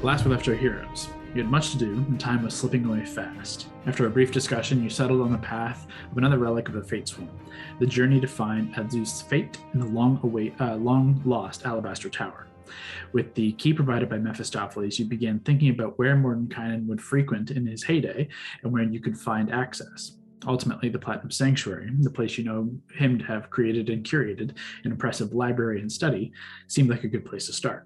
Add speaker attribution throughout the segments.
Speaker 1: Last we left our heroes. You had much to do, and time was slipping away fast. After a brief discussion, you settled on the path of another relic of the Fate Swarm, the journey to find Azu's fate in the long-lost Alabaster Tower. With the key provided by Mephistopheles, you began thinking about where Mordenkainen would frequent in his heyday and where you could find access. Ultimately, the Platinum Sanctuary, the place you know him to have created and curated an impressive library and study, seemed like a good place to start.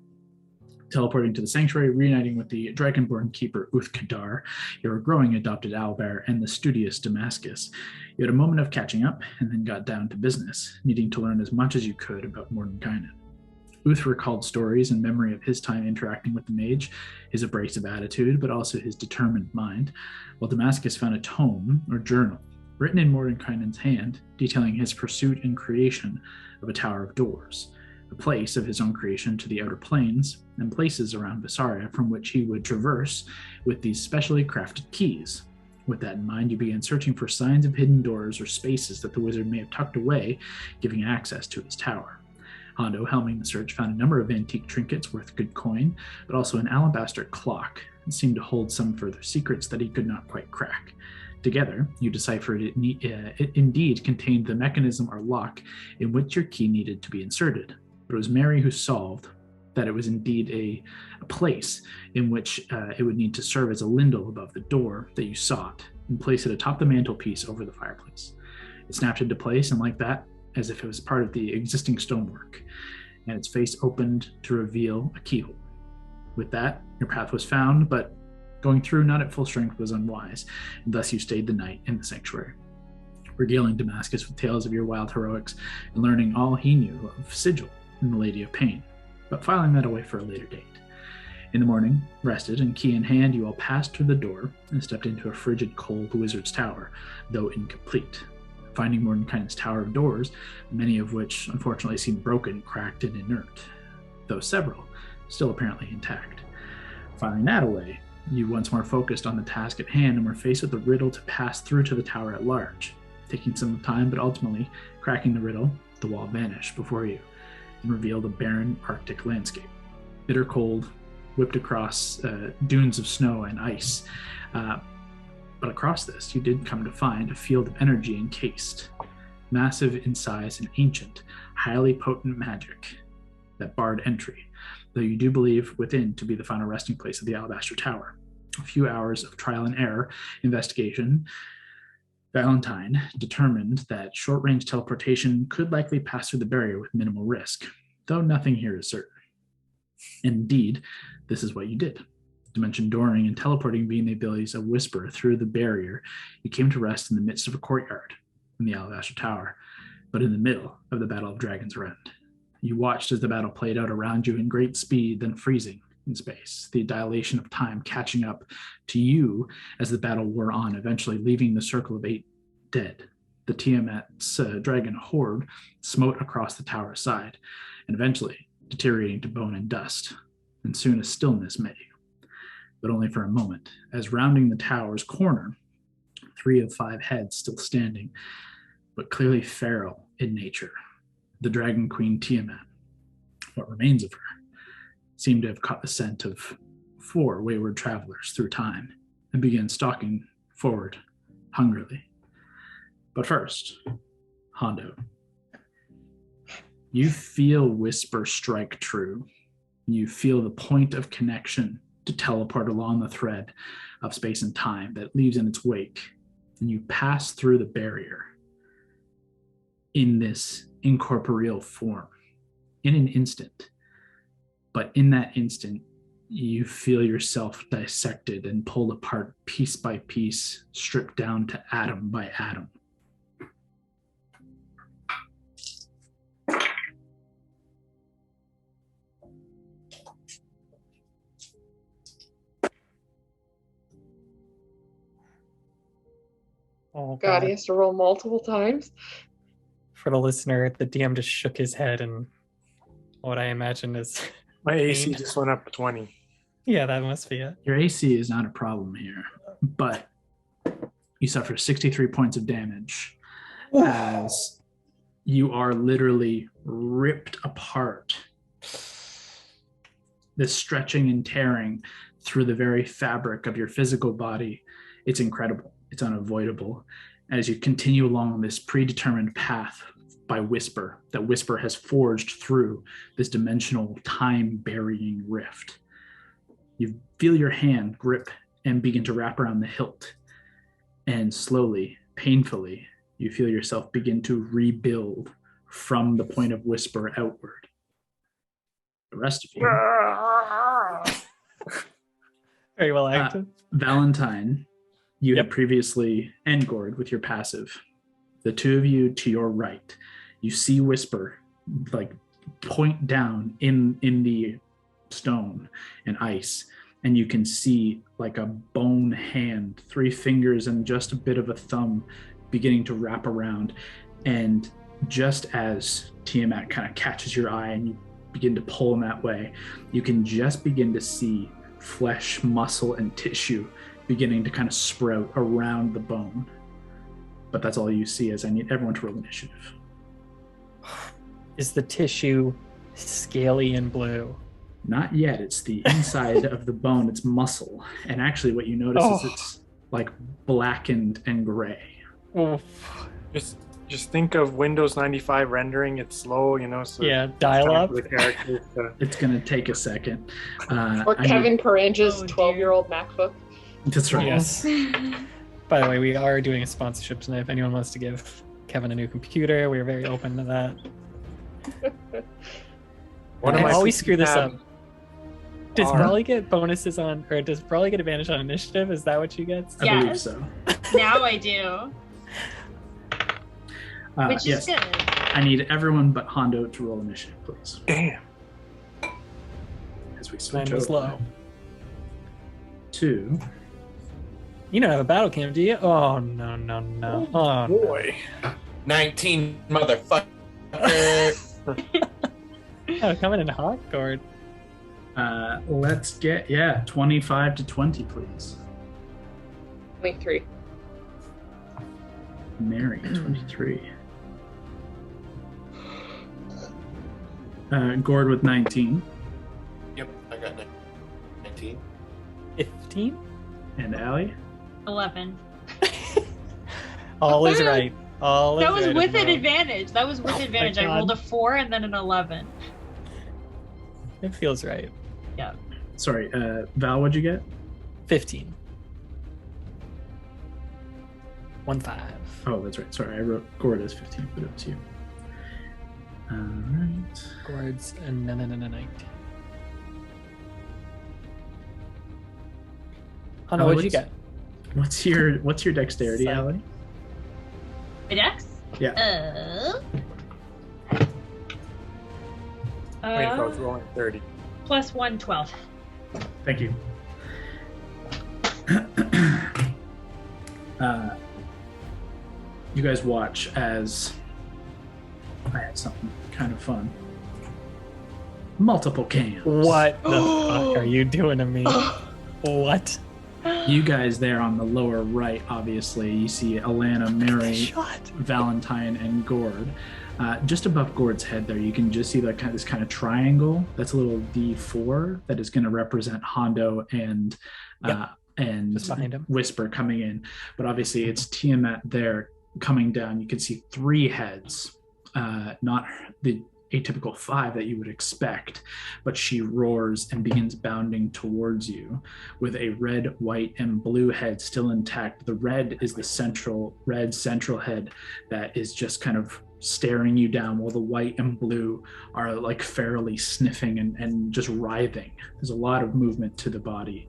Speaker 1: Teleporting to the sanctuary, reuniting with the dragonborn keeper Uthkadar, your growing adopted owlbear, and the studious Damascus, you had a moment of catching up and then got down to business, needing to learn as much as you could about Mordenkainen. Uth recalled stories and memory of his time interacting with the mage, his abrasive attitude, but also his determined mind, while Damascus found a tome or journal written in Mordenkainen's hand, detailing his pursuit and creation of a tower of doors, a place of his own creation to the outer planes, and places around Vesaria from which he would traverse with these specially crafted keys. With that in mind, you began searching for signs of hidden doors or spaces that the wizard may have tucked away, giving access to his tower. Hondo, helming the search, found a number of antique trinkets worth good coin, but also an alabaster clock that seemed to hold some further secrets that he could not quite crack. Together, you deciphered it indeed contained the mechanism or lock in which your key needed to be inserted. But it was Mary who solved that it was indeed a place in which it would need to serve as a lindel above the door that you sought, and place it atop the mantelpiece over the fireplace. It snapped into place, and like that, as if it was part of the existing stonework, and its face opened to reveal a keyhole. With that, your path was found, but going through not at full strength was unwise, and thus you stayed the night in the sanctuary, regaling Damascus with tales of your wild heroics and learning all he knew of Sigil and the Lady of Pain, but filing that away for a later date. In the morning, rested and key in hand, you all passed through the door and stepped into a frigid, cold wizard's tower, though incomplete. Finding Mordenkainen's tower of doors, many of which unfortunately seemed broken, cracked, and inert, though several still apparently intact. Filing that away, you once more focused on the task at hand and were faced with the riddle to pass through to the tower at large. Taking some time, but ultimately cracking the riddle, the wall vanished before you and revealed a barren Arctic landscape. Bitter cold, whipped across dunes of snow and ice. But across this, you did come to find a field of energy encased, massive in size and ancient, highly potent magic that barred entry, though you do believe within to be the final resting place of the Alabaster Tower. A few hours of trial and error investigation, Valentine determined that short-range teleportation could likely pass through the barrier with minimal risk, though nothing here is certain. Indeed, this is what you did. Dimension dooring and teleporting being the abilities of Whisper through the barrier, you came to rest in the midst of a courtyard in the Alabaster Tower, but in the middle of the Battle of Dragon's Rend. You watched as the battle played out around you in great speed, then freezing in space, the dilation of time catching up to you as the battle wore on, eventually leaving the circle of 8 dead. The Tiamat's dragon horde smote across the tower's side, and eventually deteriorating to bone and dust, and soon a stillness met you. But only for a moment, as rounding the tower's corner, 3 of 5 heads still standing, but clearly feral in nature, the Dragon Queen Tiamat, what remains of her, seemed to have caught the scent of 4 wayward travelers through time and began stalking forward hungrily. But first, Hondo, you feel Whisper strike true. You feel the point of connection to teleport along the thread of space and time that leaves in its wake, and you pass through the barrier in this incorporeal form in an instant. But in that instant, you feel yourself dissected and pulled apart piece by piece, stripped down to atom by atom.
Speaker 2: Oh,
Speaker 3: God, he has to roll multiple times.
Speaker 2: For the listener, the DM just shook his head, and what I imagine is
Speaker 4: My AC
Speaker 2: pain.
Speaker 4: just went up to 20.
Speaker 2: Yeah, that must be it.
Speaker 1: Your AC is not a problem here, but you suffer 63 points of damage as you are literally ripped apart this stretching and tearing through the very fabric of your physical body. It's incredible. It's unavoidable. As you continue along this predetermined path by Whisper, that Whisper has forged through this dimensional time-burying rift, you feel your hand grip and begin to wrap around the hilt. And slowly, painfully, you feel yourself begin to rebuild from the point of Whisper outward. The rest of you...
Speaker 2: Very well acted.
Speaker 1: Valentine, you had previously engored with your passive. The two of you to your right, you see Whisper like point down in the stone and ice, and you can see like a bone hand, 3 fingers and just a bit of a thumb beginning to wrap around. And just as Tiamat kind of catches your eye and you begin to pull in that way, you can just begin to see flesh, muscle, and tissue beginning to kind of sprout around the bone. But that's all you see, as I need everyone to roll initiative.
Speaker 2: Is the tissue scaly and blue?
Speaker 1: Not yet. It's the inside of the bone. It's muscle. And actually what you notice is it's like blackened and gray.
Speaker 4: Just think of Windows 95 rendering. It's slow, so
Speaker 2: dial up.
Speaker 4: The characters
Speaker 1: It's going to take a second.
Speaker 3: Or Kevin Paranja's 12-year-old MacBook.
Speaker 1: That's right.
Speaker 2: Yes. By the way, we are doing a sponsorship tonight. If anyone wants to give Kevin a new computer, we're very open to that. I always screw this up. Does Brawley get bonuses on, or does Brawley get advantage on initiative? Is that what you get?
Speaker 1: I believe so.
Speaker 5: Now I do. Which is good.
Speaker 1: I need everyone but Hondo to roll initiative, please.
Speaker 4: Damn.
Speaker 1: As we switch
Speaker 2: Mine was
Speaker 1: over
Speaker 2: low.
Speaker 1: to...
Speaker 2: You don't have a battle cam, do you? Oh, no. Oh,
Speaker 4: boy.
Speaker 6: 19, motherfucker.
Speaker 2: Oh, coming in hot, Gord.
Speaker 1: Let's get, 25 to 20, please.
Speaker 3: 23.
Speaker 1: Mary, 23. Gord with 19.
Speaker 6: Yep, I got 19.
Speaker 2: 15?
Speaker 1: And Allie?
Speaker 5: 11.
Speaker 2: All is right. All
Speaker 5: That
Speaker 2: is
Speaker 5: was
Speaker 2: right,
Speaker 5: with an
Speaker 2: no.
Speaker 5: advantage. That was with advantage. I
Speaker 2: God.
Speaker 5: rolled a 4 and then an 11.
Speaker 2: It feels right.
Speaker 5: Yeah.
Speaker 1: Sorry, Val, what'd you get?
Speaker 2: 15. 1-5.
Speaker 1: Oh, that's right. Sorry, I wrote Gord as 15, but it was you. All right.
Speaker 2: Gord's a 19. Oh no, what'd you get?
Speaker 1: What's your dexterity,
Speaker 2: 7.
Speaker 1: Allie?
Speaker 5: My dex?
Speaker 1: Yeah.
Speaker 4: I was rolling 30.
Speaker 5: Plus 1, 12.
Speaker 1: Thank you. You guys watch as I have something kind of fun. Multiple cams.
Speaker 2: What the fuck are you doing to me? What?
Speaker 1: You guys there on the lower right, obviously, you see Alana, Mary,
Speaker 2: Shot.
Speaker 1: Valentine, and Gord. Just above Gord's head there, you can just see this kind of triangle. That's a little D4 that is going to represent Hondo and
Speaker 2: Just behind him.
Speaker 1: Whisper coming in. But obviously it's Tiamat there coming down. You can see 3 heads, not the atypical 5 that you would expect, but she roars and begins bounding towards you with a red, white, and blue head still intact. The red is the central head that is just kind of staring you down, while the white and blue are like fairly sniffing and just writhing. There's a lot of movement to the body.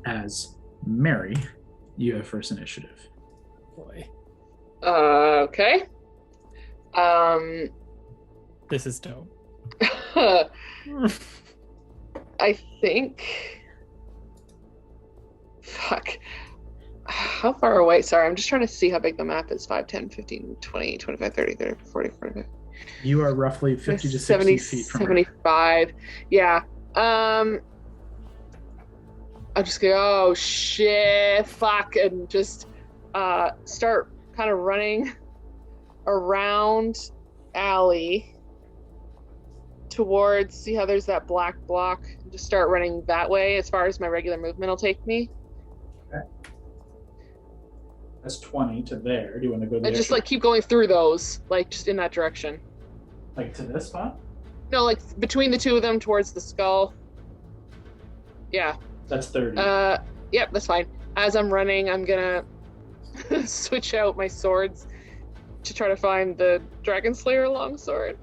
Speaker 1: As Mary, you have first initiative.
Speaker 2: Boy,
Speaker 3: Okay.
Speaker 2: this is dope.
Speaker 3: I think... Fuck. How far away? Sorry, I'm just trying to see how big the map is. 5, 10, 15, 20, 25, 30, 30, 40, 45.
Speaker 1: You are roughly 50 to
Speaker 3: 70,
Speaker 1: 60 feet from
Speaker 3: 75. Yeah. I'll just go, oh shit, fuck, and just start kind of running around Allie towards, see how there's that black block? Just start running that way as far as my regular movement will take me.
Speaker 1: Okay. That's 20 to there. Do you want to go
Speaker 3: I just keep going through those, just in that direction.
Speaker 1: Like to this spot?
Speaker 3: No, between the two of them towards the skull. Yeah.
Speaker 1: That's 30.
Speaker 3: Yep, that's fine. As I'm running, I'm gonna switch out my swords to try to find the Dragon Slayer longsword.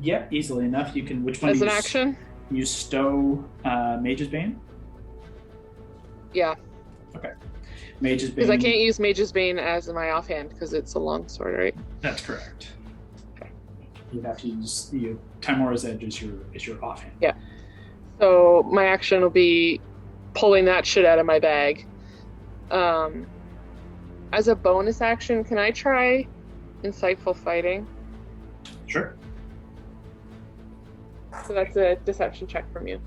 Speaker 1: Yeah, easily enough. You can. Which one?
Speaker 3: As an action?
Speaker 1: You stow Mage's Bane?
Speaker 3: Yeah.
Speaker 1: Okay. Mage's Bane.
Speaker 3: Because I can't use Mage's Bane as my offhand because it's a longsword, right?
Speaker 1: That's correct. Okay. You'd have to use Timora's Edge is your offhand.
Speaker 3: Yeah. So my action will be pulling that shit out of my bag. As a bonus action, can I try Insightful Fighting?
Speaker 1: Sure.
Speaker 3: So that's a deception check from you.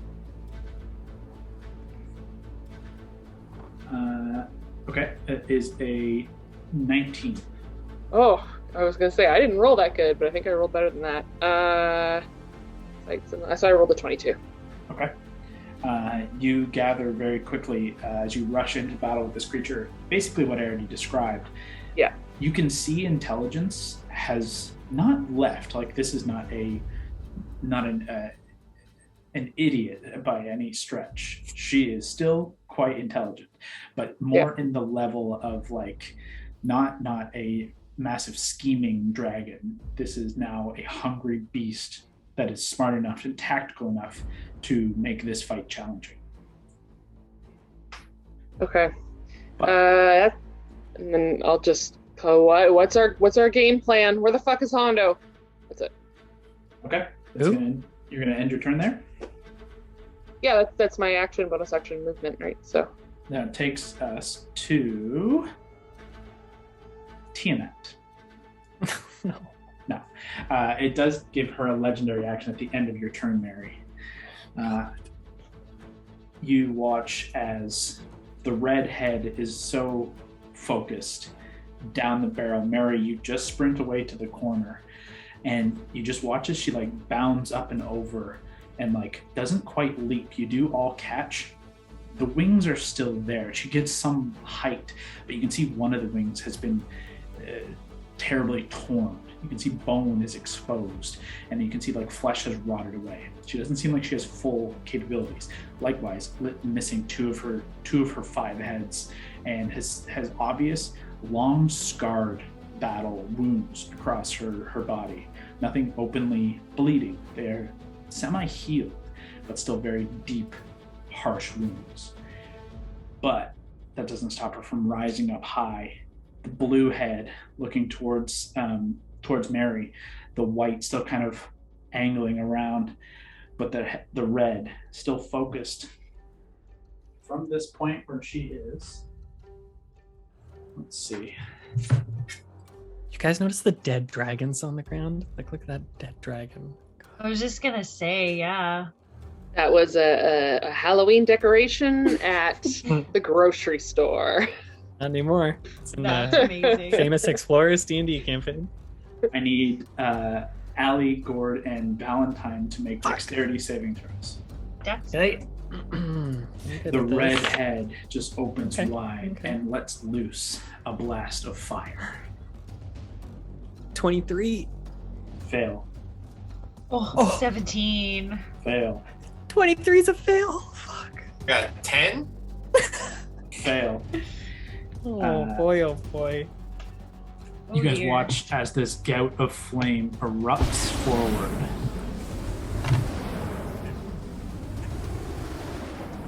Speaker 1: Okay. It is a 19.
Speaker 3: Oh, I was gonna say I didn't roll that good, but I think I rolled better than that. So I rolled a 22.
Speaker 1: Okay. You gather very quickly as you rush into battle with this creature. Basically, what I already described.
Speaker 3: Yeah.
Speaker 1: You can see intelligence has not left. This is not an idiot by any stretch. She is still quite intelligent, but more in the level of not a massive scheming dragon. This is now a hungry beast that is smart enough and tactical enough to make this fight challenging.
Speaker 3: Okay. And then I'll just what's our game plan? Where the fuck is Hondo? That's it.
Speaker 1: Okay. You're gonna end your turn there?
Speaker 3: Yeah, that's my action, bonus action movement, right? So
Speaker 1: that takes us to Tiamat. No. It does give her a legendary action at the end of your turn, Mary. You watch as the red head is so focused down the barrel. Mary, you just sprint away to the corner, and you just watch as she bounds up and over and doesn't quite leap. You do all catch. The wings are still there. She gets some height, but you can see one of the wings has been terribly torn. You can see bone is exposed, and you can see flesh has rotted away. She doesn't seem like she has full capabilities. Likewise, missing two of her 5 heads, and has obvious long scarred battle wounds across her body. Nothing openly bleeding. They're semi-healed, but still very deep, harsh wounds. But that doesn't stop her from rising up high. The blue head looking towards Mary, the white still kind of angling around, but the red still focused from this point where she is. Let's see.
Speaker 2: You guys notice the dead dragons on the ground? Look at that dead dragon.
Speaker 5: I was just gonna say, yeah.
Speaker 3: that was a Halloween decoration at the grocery store.
Speaker 2: Not anymore. It's in
Speaker 5: That's
Speaker 2: the
Speaker 5: amazing.
Speaker 2: famous Explorers D&D campaign.
Speaker 1: I need Allie, Gord, and Valentine to make dexterity saving throws.
Speaker 2: Okay.
Speaker 1: The red head just opens wide and lets loose a blast of fire.
Speaker 2: 23.
Speaker 1: Fail.
Speaker 5: Oh, 17.
Speaker 1: Fail.
Speaker 2: 23 is a fail. Fuck.
Speaker 6: Got a 10?
Speaker 1: Fail.
Speaker 2: Oh boy, oh boy.
Speaker 1: You guys
Speaker 5: dear.
Speaker 1: watch as this gout of flame erupts forward.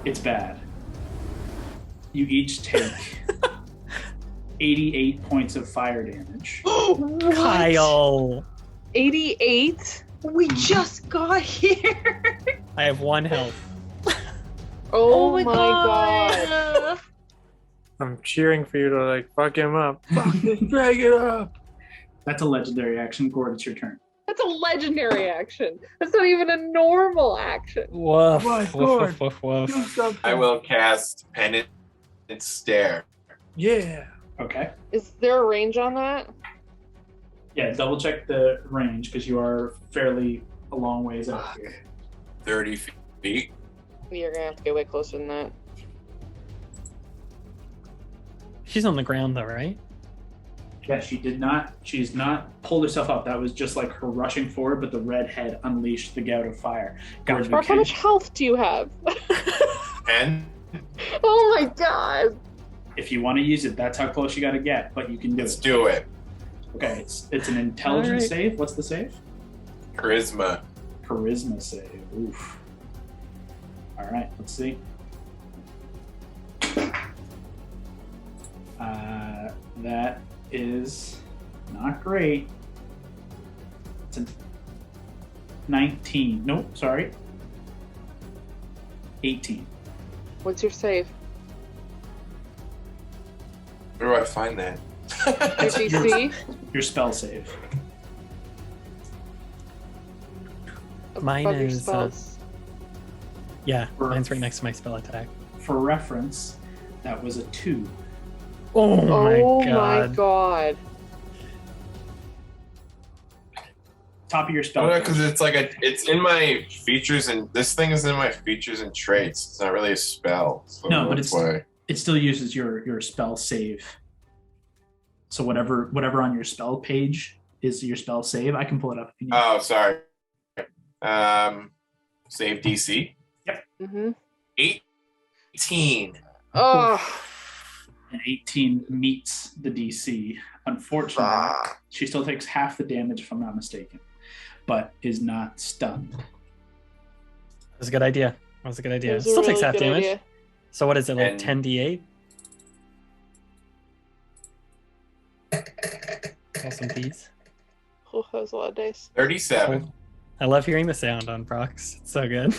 Speaker 1: It's bad. You each take 88 points of fire damage.
Speaker 2: Kyle.
Speaker 3: 88?
Speaker 5: We just got here.
Speaker 2: I have 1 health.
Speaker 3: Oh my god.
Speaker 5: god.
Speaker 4: I'm cheering for you to fuck him up. Fucking drag it up.
Speaker 1: That's a legendary action. Gord, it's your turn.
Speaker 3: That's a legendary action. That's not even a normal action.
Speaker 2: Woof.
Speaker 4: Why,
Speaker 2: Woof,
Speaker 4: Gord?
Speaker 2: woof, woof,
Speaker 4: Do
Speaker 2: woof.
Speaker 4: something.
Speaker 6: I will cast Penance Stare.
Speaker 4: Yeah.
Speaker 1: Okay.
Speaker 3: Is there a range on that?
Speaker 1: Yeah, double check the range because you are fairly a long ways out here.
Speaker 6: 30 feet.
Speaker 3: You're gonna have to get way closer than that.
Speaker 2: She's on the ground though, right?
Speaker 1: Yeah, she's not pulled herself up. That was just like her rushing forward, but the red head unleashed the gout of fire. Gordon,
Speaker 3: Mark, how much health do you have?
Speaker 6: 10.
Speaker 3: Oh my god!
Speaker 1: if you want to use it, that's how close you got to get, but you can do
Speaker 6: Let's
Speaker 1: it.
Speaker 6: do it.
Speaker 1: Okay, it's an intelligence
Speaker 2: Alright.
Speaker 1: save. What's the save?
Speaker 6: Charisma.
Speaker 1: Charisma save. Oof. All right, let's see. That is not great. It's a 19. Nope, sorry. 18.
Speaker 3: What's your save?
Speaker 6: Where do I find that?
Speaker 3: Your DC?
Speaker 1: Your spell save.
Speaker 2: Mine
Speaker 3: Above your
Speaker 2: is,
Speaker 3: spells.
Speaker 2: Yeah, mine's right next to my spell attack.
Speaker 1: For reference, that was a 2.
Speaker 2: Oh
Speaker 3: Oh
Speaker 2: my god.
Speaker 3: my god.
Speaker 1: Top of your spell.
Speaker 6: Oh, because it's like it's in my features, and this thing is in my features and traits. It's not really a spell. So
Speaker 1: No, but
Speaker 6: that's why.
Speaker 1: it still uses your spell save. So whatever on your spell page is your spell save. I can pull it up if you need.
Speaker 6: Oh, sorry. Save DC.
Speaker 3: Mm-hmm.
Speaker 6: 18.
Speaker 3: Oh.
Speaker 1: And 18 meets the DC. Unfortunately, she still takes half the damage, if I'm not mistaken, but is not stunned.
Speaker 2: That was a good idea. That was a good idea.
Speaker 3: That was a
Speaker 2: Still takes
Speaker 3: really
Speaker 2: half
Speaker 3: good
Speaker 2: damage.
Speaker 3: idea.
Speaker 2: So what is it, like
Speaker 6: And-
Speaker 2: 10d8? Roll some Ds.
Speaker 3: Oh, that was a lot of dice.
Speaker 6: 37.
Speaker 2: I love hearing the sound on procs. It's so good.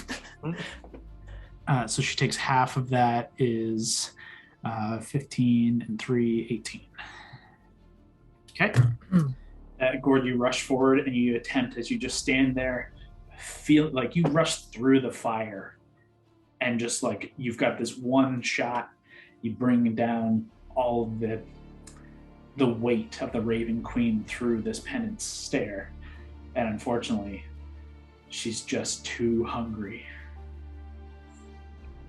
Speaker 1: So she takes half of that is 15 and 3, 18. Okay. Gord, you rush forward and you attempt as you just stand there, feel like you rush through the fire and just like you've got this one shot, you bring down all of the weight of the Raven Queen through this penance stair. And unfortunately, she's just too hungry.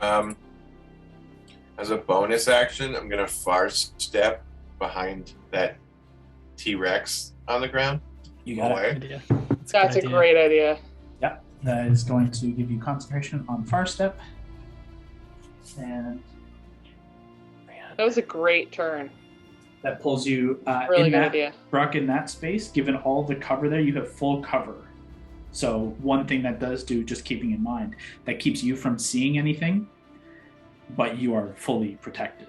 Speaker 6: As a bonus action, I'm gonna far step behind that T-Rex on the ground.
Speaker 1: You got it.
Speaker 6: Away.
Speaker 2: Idea.
Speaker 3: That's a great idea.
Speaker 1: Yep, that is going to give you concentration on far step. And
Speaker 3: That was a great turn.
Speaker 1: that pulls you
Speaker 3: Really
Speaker 1: in
Speaker 3: good
Speaker 1: that,
Speaker 3: idea.
Speaker 1: Brock, in that space, given all the cover there, you have full cover. So one thing that does do, just keeping in mind, that keeps you from seeing anything, but you are fully protected.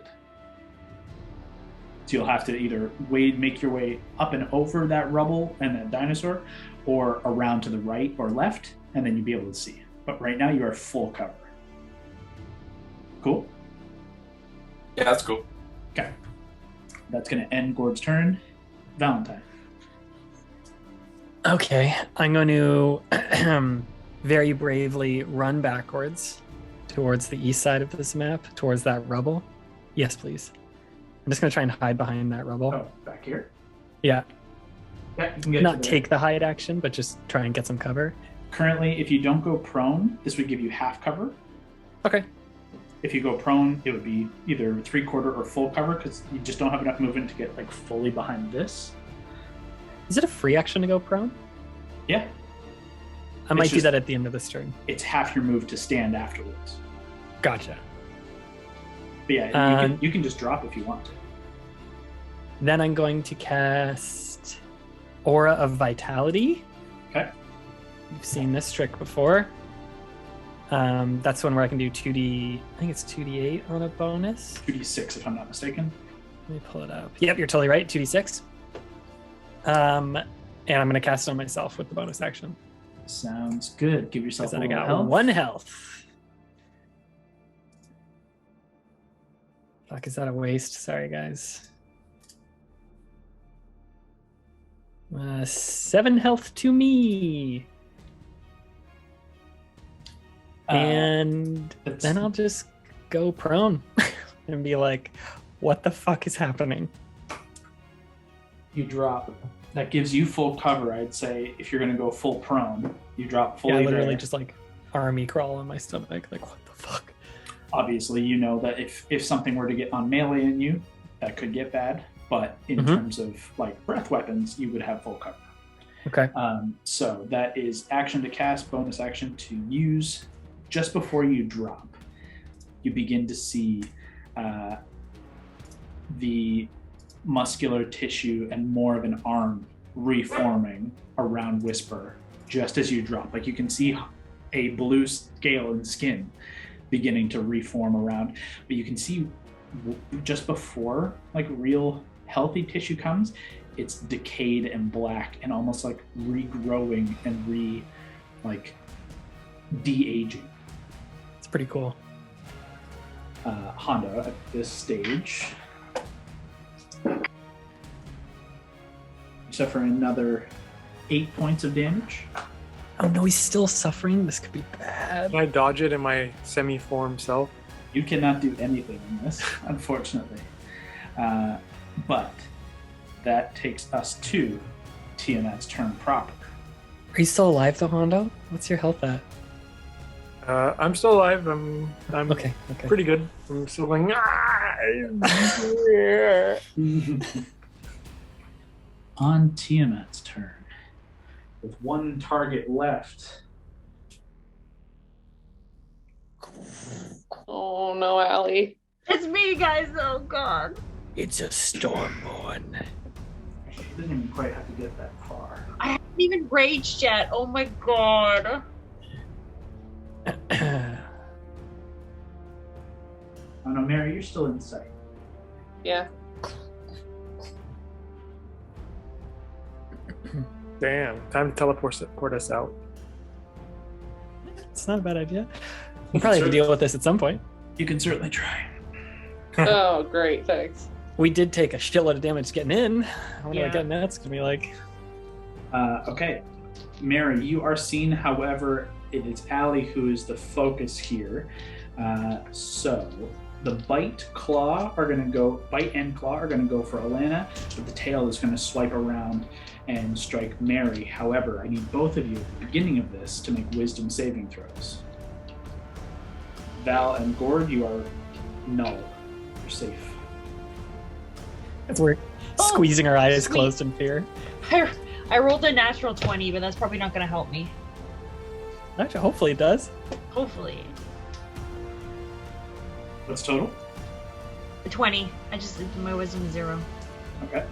Speaker 1: So you'll have to either make your way up and over that rubble and that dinosaur, or around to the right or left, and then you'll be able to see. But right now you are full cover. Cool?
Speaker 6: Yeah, that's cool.
Speaker 1: Okay. That's going to end Gord's turn. Valentine.
Speaker 2: Okay, I'm going to very bravely run backwards towards the east side of this map, towards that rubble. Yes, please. I'm just going to try and hide behind that rubble.
Speaker 1: Oh, back here?
Speaker 2: Yeah,
Speaker 1: Yeah, you can get
Speaker 2: not
Speaker 1: to there.
Speaker 2: take the hide action, but just try and get some cover.
Speaker 1: Currently, if you don't go prone, this would give you half cover.
Speaker 2: Okay.
Speaker 1: If you go prone, it would be either 3/4 or full cover because you just don't have enough movement to get like fully behind this.
Speaker 2: Is it a free action to go prone?
Speaker 1: Yeah,
Speaker 2: I might do
Speaker 1: just-
Speaker 2: that at the end of this turn.
Speaker 1: it's half your move to stand afterwards.
Speaker 2: Gotcha.
Speaker 1: But yeah,
Speaker 2: Um,
Speaker 1: you can just drop if you want to.
Speaker 2: Then I'm going to cast Aura of Vitality.
Speaker 1: Okay.
Speaker 2: You've seen this trick before. That's one where I can do 2d. I think it's 2d8 on a bonus.
Speaker 1: 2d6 if I'm not mistaken.
Speaker 2: Let me pull it up. Yep, you're totally right. 2d6. And I'm going to cast it on myself with the bonus action.
Speaker 1: Sounds good. Give yourself
Speaker 2: Because
Speaker 1: a
Speaker 2: then I
Speaker 1: little
Speaker 2: got
Speaker 1: health.
Speaker 2: 1 health. Fuck, is that a waste? Sorry, guys. 7 health to me. And
Speaker 1: that's-
Speaker 2: then I'll just go prone and be like, what the fuck is happening?
Speaker 1: You drop That gives you full cover, I'd say. If you're going to go full prone, you drop fully.
Speaker 2: Yeah, literally
Speaker 1: there.
Speaker 2: just like army crawl on my stomach. Like, what the fuck?
Speaker 1: Obviously, you know that if something were to get on melee in you, that could get bad. But in terms of like breath weapons, you would have full cover.
Speaker 2: Okay.
Speaker 1: So that is action to cast, bonus action to use. Just before you drop, you begin to see the muscular tissue and more of an arm reforming around Whisper just as you drop. Like you can see a blue scale in skin beginning to reform around, but you can see just before like real healthy tissue comes, it's decayed and black and almost like regrowing and de-aging.
Speaker 2: It's pretty cool.
Speaker 1: Hondo at this stage, you suffer another 8 points of damage.
Speaker 2: Oh no, he's still suffering. This could be bad.
Speaker 4: Can I dodge it in my semi-form self?
Speaker 1: You cannot do anything in this, unfortunately. But that takes us to Tiamat's turn proper.
Speaker 2: Are you still alive though, Hondo? What's your health at?
Speaker 4: I'm still alive. I'm
Speaker 2: Okay.
Speaker 4: pretty good. I'm still going.
Speaker 1: On Tiamat's turn, with one target left.
Speaker 3: Oh no, Allie.
Speaker 5: It's me, guys. Oh god.
Speaker 2: It's a Stormborn.
Speaker 1: She didn't even quite have to get that far.
Speaker 5: I haven't even raged yet. Oh my god.
Speaker 1: Oh no, Mary, you're still in sight.
Speaker 3: Yeah.
Speaker 4: Damn, time to teleport us out.
Speaker 2: It's not a bad idea. We'll probably have to deal with this at some point.
Speaker 1: You can certainly try.
Speaker 3: Oh, great. Thanks.
Speaker 2: We did take a shitload of damage getting in. I wonder what
Speaker 5: Yeah.
Speaker 2: getting that's gonna be like.
Speaker 1: Okay. Mary, you are seen. However, it is Allie who is the focus here. So the bite and claw are going to go for Alana, but the tail is going to swipe around and strike Mary. However, I need both of you at the beginning of this to make wisdom saving throws. Val and Gord, you are null. You're safe.
Speaker 2: We're squeezing our eyes
Speaker 5: sweet.
Speaker 2: closed in fear.
Speaker 5: I rolled a natural 20, but that's probably not going to help me.
Speaker 2: Actually, hopefully it does.
Speaker 5: Hopefully.
Speaker 1: What's total?
Speaker 5: A 20. My wisdom is 0.
Speaker 1: Okay.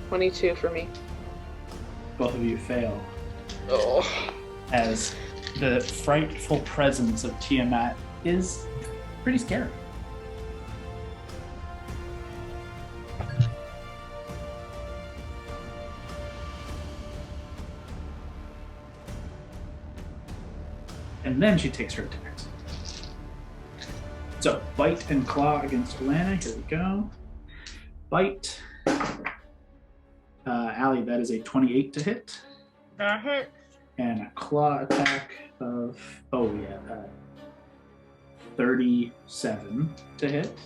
Speaker 3: 22 for me.
Speaker 1: Both of you fail.
Speaker 3: Oh.
Speaker 1: As the frightful presence of Tiamat is pretty scary. And then she takes her attacks. So, bite and claw against Alana. Here we go. Bite. Allie, that is a 28 to hit.
Speaker 5: That hit.
Speaker 1: And a claw attack of, 37 to hit.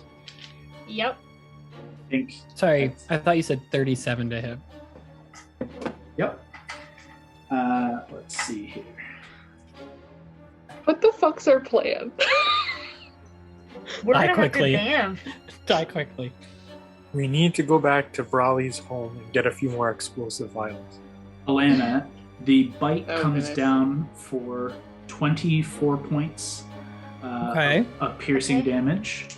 Speaker 5: Yep.
Speaker 1: I think.
Speaker 2: Sorry, I thought you said 37 to hit.
Speaker 1: Yep. Let's see here.
Speaker 3: What the fuck's our plan?
Speaker 5: We're
Speaker 2: Die
Speaker 5: gonna
Speaker 2: quickly.
Speaker 5: have to
Speaker 2: Die quickly.
Speaker 4: We need to go back to Vrali's home and get a few more explosive vials.
Speaker 1: Alana, the bite
Speaker 3: Oh,
Speaker 1: comes
Speaker 3: nice.
Speaker 1: down for 24 points of piercing
Speaker 5: Okay.
Speaker 1: damage.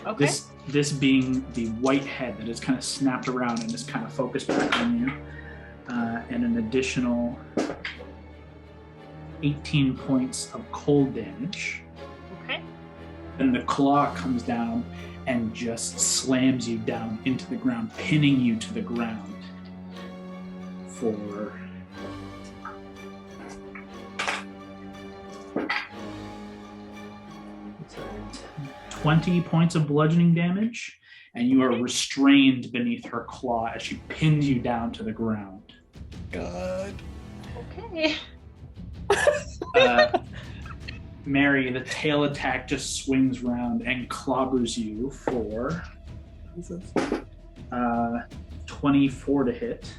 Speaker 5: Okay.
Speaker 1: This being the white head that is kind of snapped around and is kind of focused back on you. And an additional 18 points of cold damage.
Speaker 5: Okay.
Speaker 1: And the claw comes down and just slams you down into the ground, pinning you to the ground for 20 points of bludgeoning damage, and you are restrained beneath her claw as she pins you down to the ground.
Speaker 2: God.
Speaker 5: Okay.
Speaker 1: Mary, the tail attack just swings round and clobbers you for 24 to hit.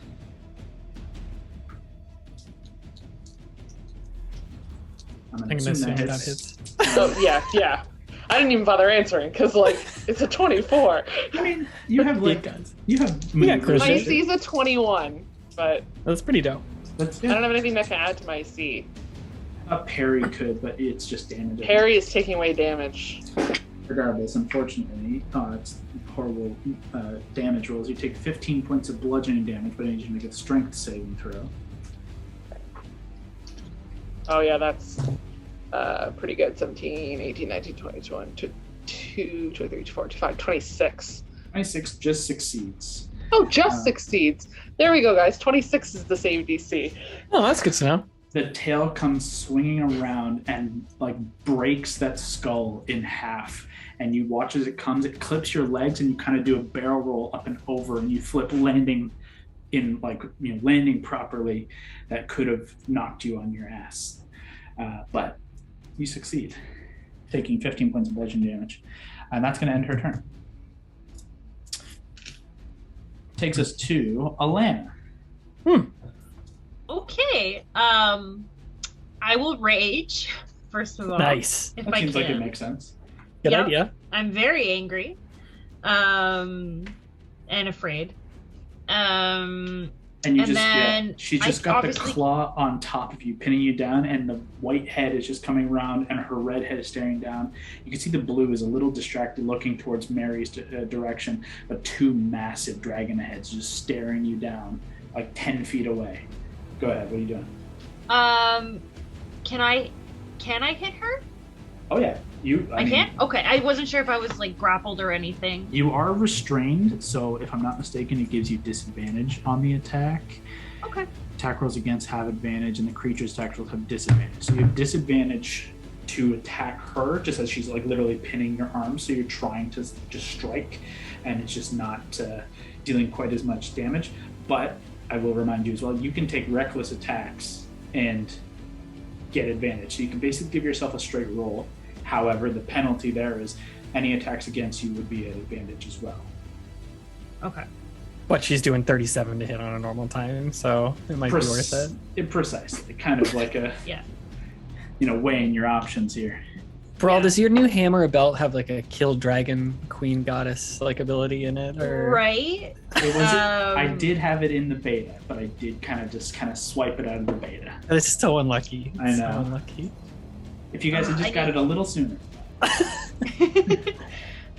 Speaker 1: I'm
Speaker 2: I'm
Speaker 1: gonna
Speaker 2: gonna
Speaker 1: assume
Speaker 2: assume
Speaker 1: that
Speaker 2: that
Speaker 1: hits.
Speaker 2: hits.
Speaker 3: Oh yeah. I didn't even bother answering because it's a 24.
Speaker 1: I mean, you have
Speaker 2: It does.
Speaker 1: you have
Speaker 2: Yeah,
Speaker 1: maneuvers.
Speaker 3: My
Speaker 2: crochet.
Speaker 3: AC is a 21, but
Speaker 2: That's pretty dope.
Speaker 1: That's
Speaker 3: I don't have anything that can add to my AC.
Speaker 1: a parry could, but it's just damage.
Speaker 3: Parry is taking away damage.
Speaker 1: Regardless, unfortunately, it's horrible damage rolls. You take 15 points of bludgeoning damage, but I need you to make a strength saving throw.
Speaker 3: Oh yeah, that's pretty good. 17, 18, 19, 20, 21, 22, 23, 24, 25, 26.
Speaker 1: 26 just succeeds.
Speaker 3: Oh, just succeeds. There we go, guys. 26 is the save DC.
Speaker 2: Oh, that's good to know.
Speaker 1: The tail comes swinging around and breaks that skull in half. And you watch as it comes. It clips your legs, and you kind of do a barrel roll up and over, and you flip, landing in landing properly. That could have knocked you on your ass, but you succeed, taking 15 points of bludgeoning damage, and that's going to end her turn. Takes us to Alana.
Speaker 5: Okay. I will rage, first of all.
Speaker 2: Nice.
Speaker 5: If
Speaker 1: That
Speaker 5: I
Speaker 1: seems
Speaker 5: can.
Speaker 1: like it makes sense.
Speaker 2: Good
Speaker 5: Yep.
Speaker 2: idea.
Speaker 5: I'm very angry. And afraid.
Speaker 1: And you
Speaker 5: And then
Speaker 1: she's
Speaker 5: I
Speaker 1: just got the
Speaker 5: obviously-
Speaker 1: claw on top of you, pinning you down, and the white head is just coming around, and her red head is staring down. You can see the blue is a little distracted, looking towards Mary's direction, but two massive dragon heads just staring you down, 10 feet away. Go ahead. What are you doing?
Speaker 5: Can I hit her?
Speaker 1: Oh yeah,
Speaker 5: I can? Okay, I wasn't sure if I was grappled or anything.
Speaker 1: You are restrained, so if I'm not mistaken, it gives you disadvantage on the attack.
Speaker 5: Okay.
Speaker 1: Attack rolls against have advantage, and the creature's attack rolls have disadvantage. So you have disadvantage to attack her, just as she's literally pinning your arm. So you're trying to just strike, and it's just not dealing quite as much damage. But I will remind you as well, you can take reckless attacks and get advantage. So you can basically give yourself a straight roll. However, the penalty there is any attacks against you would be at advantage as well.
Speaker 5: Okay.
Speaker 2: But she's doing 37 to hit on a normal time, so it might be worth it.
Speaker 1: Precisely. Kind of like a,
Speaker 5: Yeah.
Speaker 1: Weighing your options here.
Speaker 2: Brawl, does your new hammer belt have a kill dragon queen goddess ability in it? Or...
Speaker 5: Right.
Speaker 1: It was. I did have it in the beta, but I did kind of swipe it out of the beta.
Speaker 2: It's so unlucky.
Speaker 1: I know.
Speaker 2: So unlucky.
Speaker 1: If you guys had just got it a little sooner.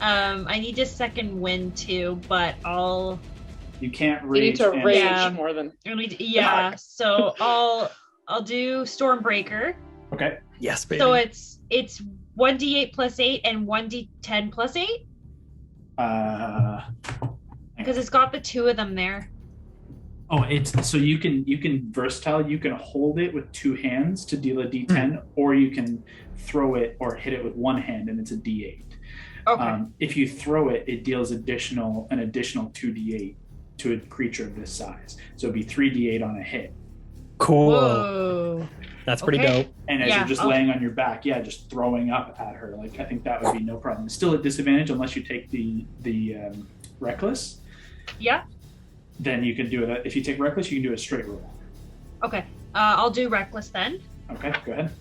Speaker 5: I need a second wind too, but I'll.
Speaker 1: You can't
Speaker 3: You need
Speaker 1: rage.
Speaker 3: to rage
Speaker 5: Yeah.
Speaker 3: more than.
Speaker 5: Yeah. So I'll do Stormbreaker.
Speaker 1: Okay.
Speaker 2: Yes, baby.
Speaker 5: So it's 1d8 plus 8 and 1d10 plus 8 because it's got the two of them there.
Speaker 1: Oh, it's so you can versatile. You can hold it with two hands to deal a D10, or you can throw it or hit it with one hand, and it's a D8.
Speaker 5: Okay.
Speaker 1: If you throw it, it deals an additional 2d8 to a creature of this size. So it'd be 3d8 on a hit.
Speaker 2: Cool.
Speaker 5: Whoa.
Speaker 2: That's pretty
Speaker 5: Okay.
Speaker 2: dope.
Speaker 1: And as you're just laying on your back, just throwing up at her, I think that would be no problem. It's still at disadvantage unless you take the reckless.
Speaker 5: Yeah.
Speaker 1: Then you can do it. If you take reckless, you can do a straight roll.
Speaker 5: Okay. I'll do reckless then.
Speaker 1: Okay, go ahead.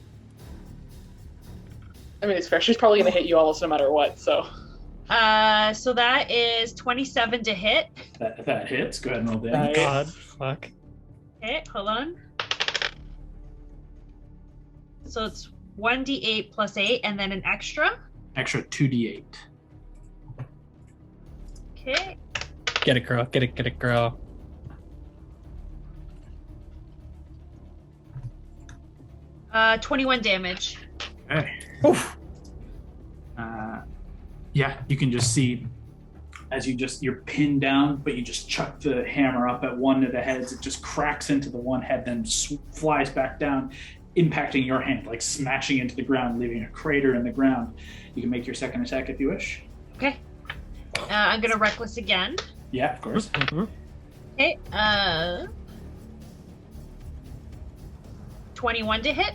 Speaker 3: I mean, it's fair. She's probably going to hit you almost no matter what, so.
Speaker 5: So that is 27 to hit.
Speaker 1: That hits. Go ahead and roll
Speaker 2: Oh
Speaker 1: damage.
Speaker 2: God, fuck.
Speaker 5: Okay, hold on. So it's 1d8 plus 8 and then an extra.
Speaker 1: Extra 2d8.
Speaker 5: Okay.
Speaker 2: Get it, girl. Get it, girl.
Speaker 5: Uh, 21 damage.
Speaker 1: Okay.
Speaker 2: Oof.
Speaker 1: Yeah, you can just see as you're pinned down, but you just chuck the hammer up at one of the heads. It just cracks into the one head, then flies back down, impacting your hand, smashing into the ground, leaving a crater in the ground. You can make your second attack if you wish.
Speaker 5: Okay. I'm gonna reckless again.
Speaker 1: Yeah, of course.
Speaker 2: Mhm.
Speaker 5: Okay. 21 to hit.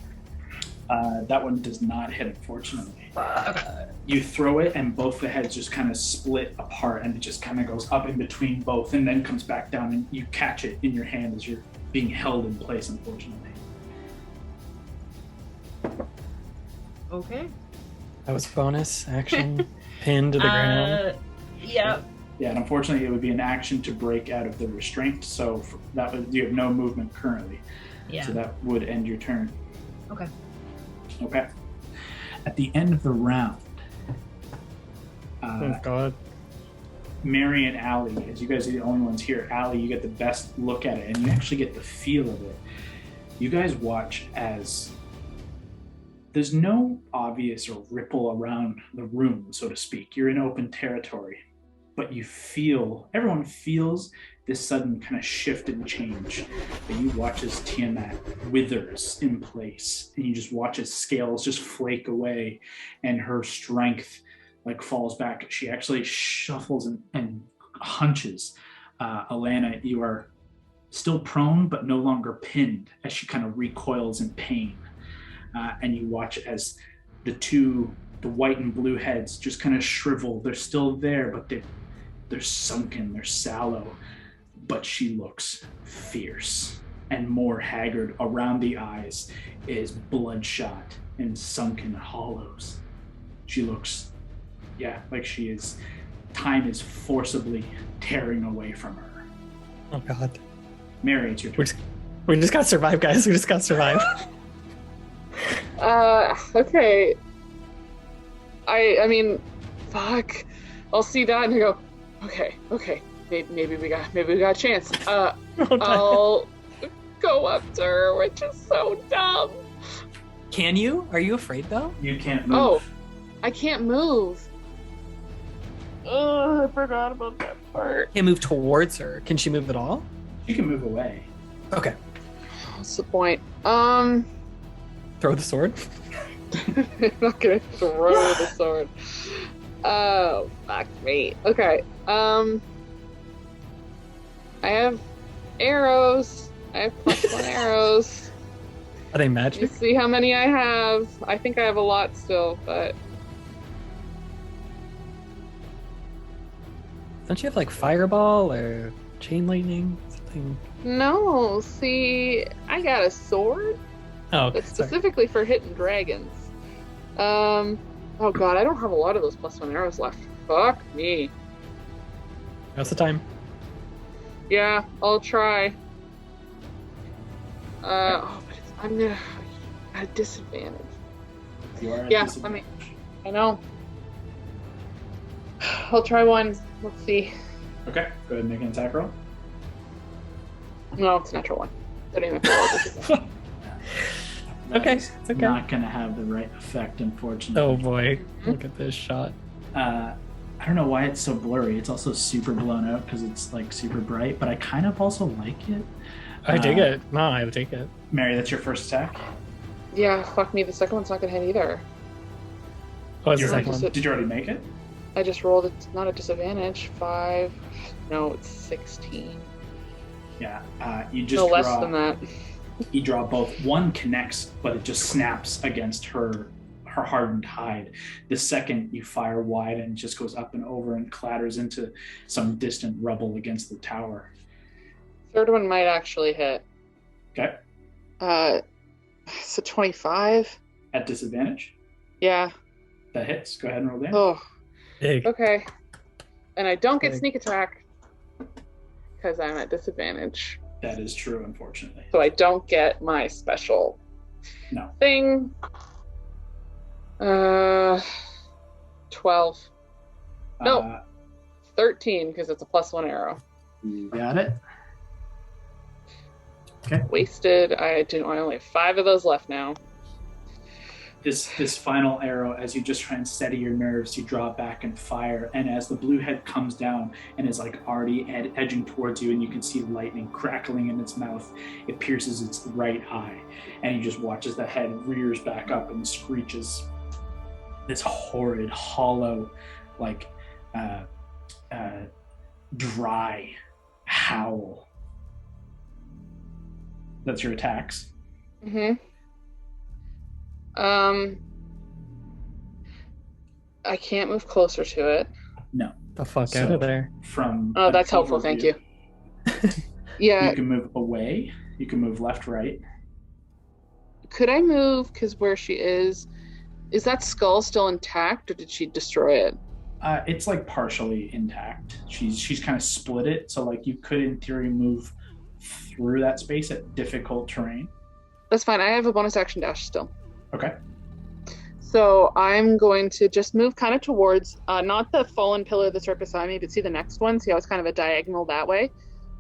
Speaker 1: That one does not hit, unfortunately.
Speaker 5: Okay.
Speaker 1: You throw it, and both the heads just kind of split apart, and it just kind of goes up in between both, and then comes back down, and you catch it in your hand as you're being held in place, unfortunately.
Speaker 5: Okay.
Speaker 2: That was bonus action. Pinned to the ground.
Speaker 5: Yeah.
Speaker 1: Yeah, and unfortunately, it would be an action to break out of the restraint. So that would, you have no movement currently.
Speaker 5: Yeah.
Speaker 1: So that would end your turn.
Speaker 5: Okay.
Speaker 1: Okay. At the end of the round,
Speaker 2: Oh God.
Speaker 1: Mary and Allie, as you guys are the only ones here, Allie, you get the best look at it, and you actually get the feel of it. You guys watch as there's no obvious or ripple around the room, so to speak. You're in open territory, but everyone feels this sudden kind of shift and change. But you watch as Tiamat withers in place, and you just watch as scales just flake away, and her strength falls back. She actually shuffles and hunches. Alana, you are still prone, but no longer pinned, as she kind of recoils in pain. And you watch as the white and blue heads just kind of shrivel. They're still there, but they're sunken, they're sallow. But she looks fierce and more haggard. Around the eyes is bloodshot and sunken hollows. She looks like time is forcibly tearing away from her.
Speaker 2: Oh God.
Speaker 1: Mary, it's your turn.
Speaker 2: We just gotta survive, guys. We just gotta survive.
Speaker 3: Okay. I mean, fuck. I'll see that and I go, okay. Maybe we got a chance. I'll go up to her, which is so dumb.
Speaker 2: Can you? Are you afraid though?
Speaker 1: You can't move.
Speaker 3: Oh, I can't move. Oh, I forgot about that part.
Speaker 2: Can't move towards her. Can she move at all?
Speaker 1: She can move away.
Speaker 2: Okay.
Speaker 3: What's the point?
Speaker 2: Throw the sword.
Speaker 3: I'm not gonna throw the sword. Oh, fuck me. Okay. I have arrows. I have +1 arrows.
Speaker 2: Are they
Speaker 3: You
Speaker 2: magic?
Speaker 3: see how many I have? I think I have a lot still, but
Speaker 2: Don't you have fireball or chain lightning? Something.
Speaker 3: no. See, I got a sword
Speaker 2: Oh, okay.
Speaker 3: that's
Speaker 2: Sorry.
Speaker 3: specifically for hitting dragons. Oh god, I don't have a lot of those +1 arrows left. Fuck me.
Speaker 2: Now's the time.
Speaker 3: Yeah, I'll try. But I'm gonna at a disadvantage.
Speaker 1: You are at
Speaker 3: Yeah,
Speaker 1: disadvantage.
Speaker 3: I know. I'll try one. Let's see.
Speaker 1: Okay, go ahead and make an attack roll.
Speaker 3: No, it's a natural one. Don't even have to roll.
Speaker 2: Okay,
Speaker 1: That's
Speaker 2: it's okay.
Speaker 1: not going to have the right effect, unfortunately.
Speaker 2: Oh boy, look at this shot.
Speaker 1: I don't know why it's so blurry. It's also super blown out because it's super bright, but I kind of also like it.
Speaker 2: I dig it. No, I take it.
Speaker 1: Mary, that's your first attack.
Speaker 3: Yeah, fuck me. The second one's not gonna hit either.
Speaker 2: Oh, it's the
Speaker 1: You're-
Speaker 2: second one.
Speaker 1: Did you already make it?
Speaker 3: I just rolled it. Not a disadvantage. 5. No, it's 16.
Speaker 1: Yeah. You just
Speaker 3: No
Speaker 1: draw.
Speaker 3: less than that.
Speaker 1: You draw both. One connects, but it just snaps against her hardened hide. The second, you fire wide and it just goes up and over and clatters into some distant rubble against the tower.
Speaker 3: Third one might actually hit.
Speaker 1: Okay.
Speaker 3: It's a 25.
Speaker 1: At disadvantage.
Speaker 3: Yeah.
Speaker 1: That hits. Go ahead and roll damage.
Speaker 3: Oh,
Speaker 2: Big.
Speaker 3: okay. And I don't get
Speaker 2: Okay.
Speaker 3: sneak attack because I'm at disadvantage.
Speaker 1: That is true, unfortunately.
Speaker 3: So I don't get my special
Speaker 1: No.
Speaker 3: thing. 12. No. 13 because it's a +1 arrow.
Speaker 1: You got it.
Speaker 3: Wasted. I only have 5 of those left now.
Speaker 1: This final arrow, as you just try and steady your nerves, you draw back and fire, and as the blue head comes down and is already edging towards you, and you can see lightning crackling in its mouth, it pierces its right eye, and you just watch as the head rears back up and screeches this horrid, hollow, dry howl. That's your attacks.
Speaker 3: Mm-hmm. I can't move closer to it.
Speaker 1: No.
Speaker 2: The fuck
Speaker 1: So-
Speaker 2: out of there.
Speaker 1: From
Speaker 3: Oh,
Speaker 1: an
Speaker 3: that's helpful. Thank you.
Speaker 1: overview,
Speaker 3: Yeah.
Speaker 1: You can move away. You can move left, right.
Speaker 3: Could I move? Because where she is, Is that skull still intact, or did she destroy it?
Speaker 1: It's like partially intact. She's kind of split it, so like you could in theory move through that space at difficult terrain.
Speaker 3: That's fine. I have a bonus action dash still.
Speaker 1: Okay.
Speaker 3: So I'm going to just move kind of towards, not the fallen pillar that's right beside me, but see the next one. See how it's kind of a diagonal that way.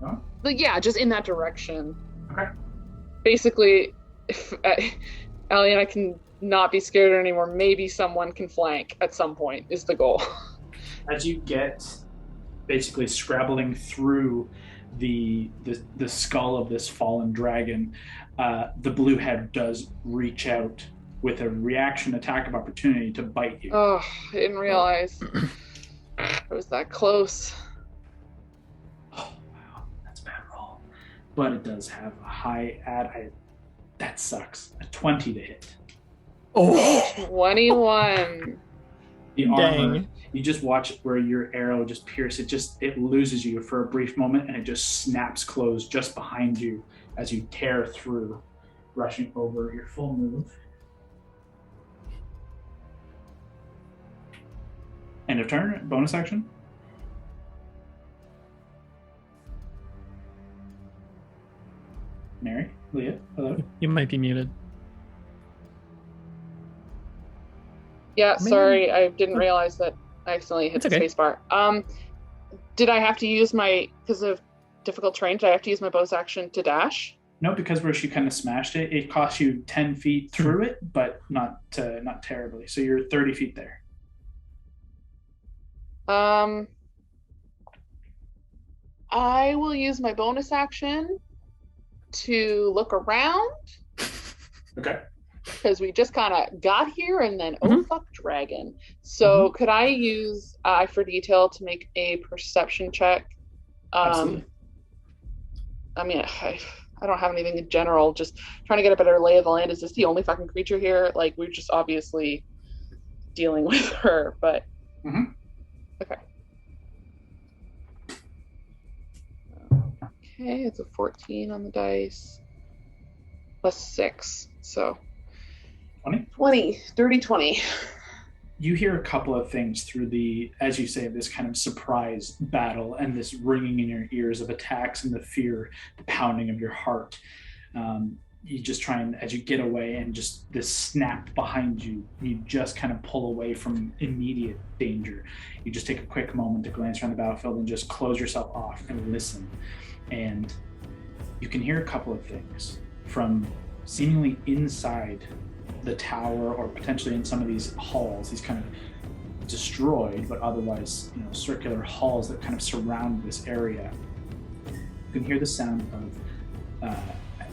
Speaker 1: Oh.
Speaker 3: But yeah, just in that direction.
Speaker 1: Okay.
Speaker 3: Basically, if Allie and I can not be scared anymore, maybe someone can flank at some point is the goal.
Speaker 1: As you get basically scrabbling through the skull of this fallen dragon, the blue head does reach out with a reaction attack of opportunity to bite you.
Speaker 3: Oh, I didn't realize it was that close.
Speaker 1: Oh, wow. That's a bad roll. But it does have a high add. That sucks. A 20 to hit.
Speaker 2: Oh,
Speaker 3: 21.
Speaker 1: The armor,
Speaker 2: dang.
Speaker 1: you just watch where your arrow just pierces. It loses you for a brief moment, and it just snaps closed just behind you as you tear through, rushing over your full move. End of turn. Bonus action. Mary, Leah, hello.
Speaker 2: You might be muted.
Speaker 3: Yeah,
Speaker 2: Maybe-
Speaker 3: sorry, I didn't realize that I accidentally hit
Speaker 2: It's
Speaker 3: the
Speaker 2: okay.
Speaker 3: spacebar. Did I have to use because of difficult terrain, did I have to use my bonus action to dash?
Speaker 1: No, because where she kind of smashed it, it cost you 10 feet through it, but not terribly. So you're 30 feet there.
Speaker 3: I will use my bonus action to look around
Speaker 1: Okay.
Speaker 3: because we just kind of got here and then
Speaker 2: Mhm.
Speaker 3: fuck dragon. So could I use Eye for Detail to make a perception check?
Speaker 1: Absolutely.
Speaker 3: I mean, I don't have anything in general, just trying to get a better lay of the land. Is this the only fucking creature here? Like, we're just obviously dealing with her, but...
Speaker 1: Mhm.
Speaker 3: Okay. Okay, it's a 14 on the dice. Plus 6, so...
Speaker 1: 20?
Speaker 3: 20. Dirty 20.
Speaker 1: You hear a couple of things through as you say, this kind of surprise battle and this ringing in your ears of attacks and the fear, the pounding of your heart. You just try and, as you get away and just this snap behind you, you just kind of pull away from immediate danger. You just take a quick moment to glance around the battlefield and just close yourself off and listen. And you can hear a couple of things from seemingly inside the tower or potentially in some of these halls, these kind of destroyed but otherwise circular halls that kind of surround this area. You can hear the sound of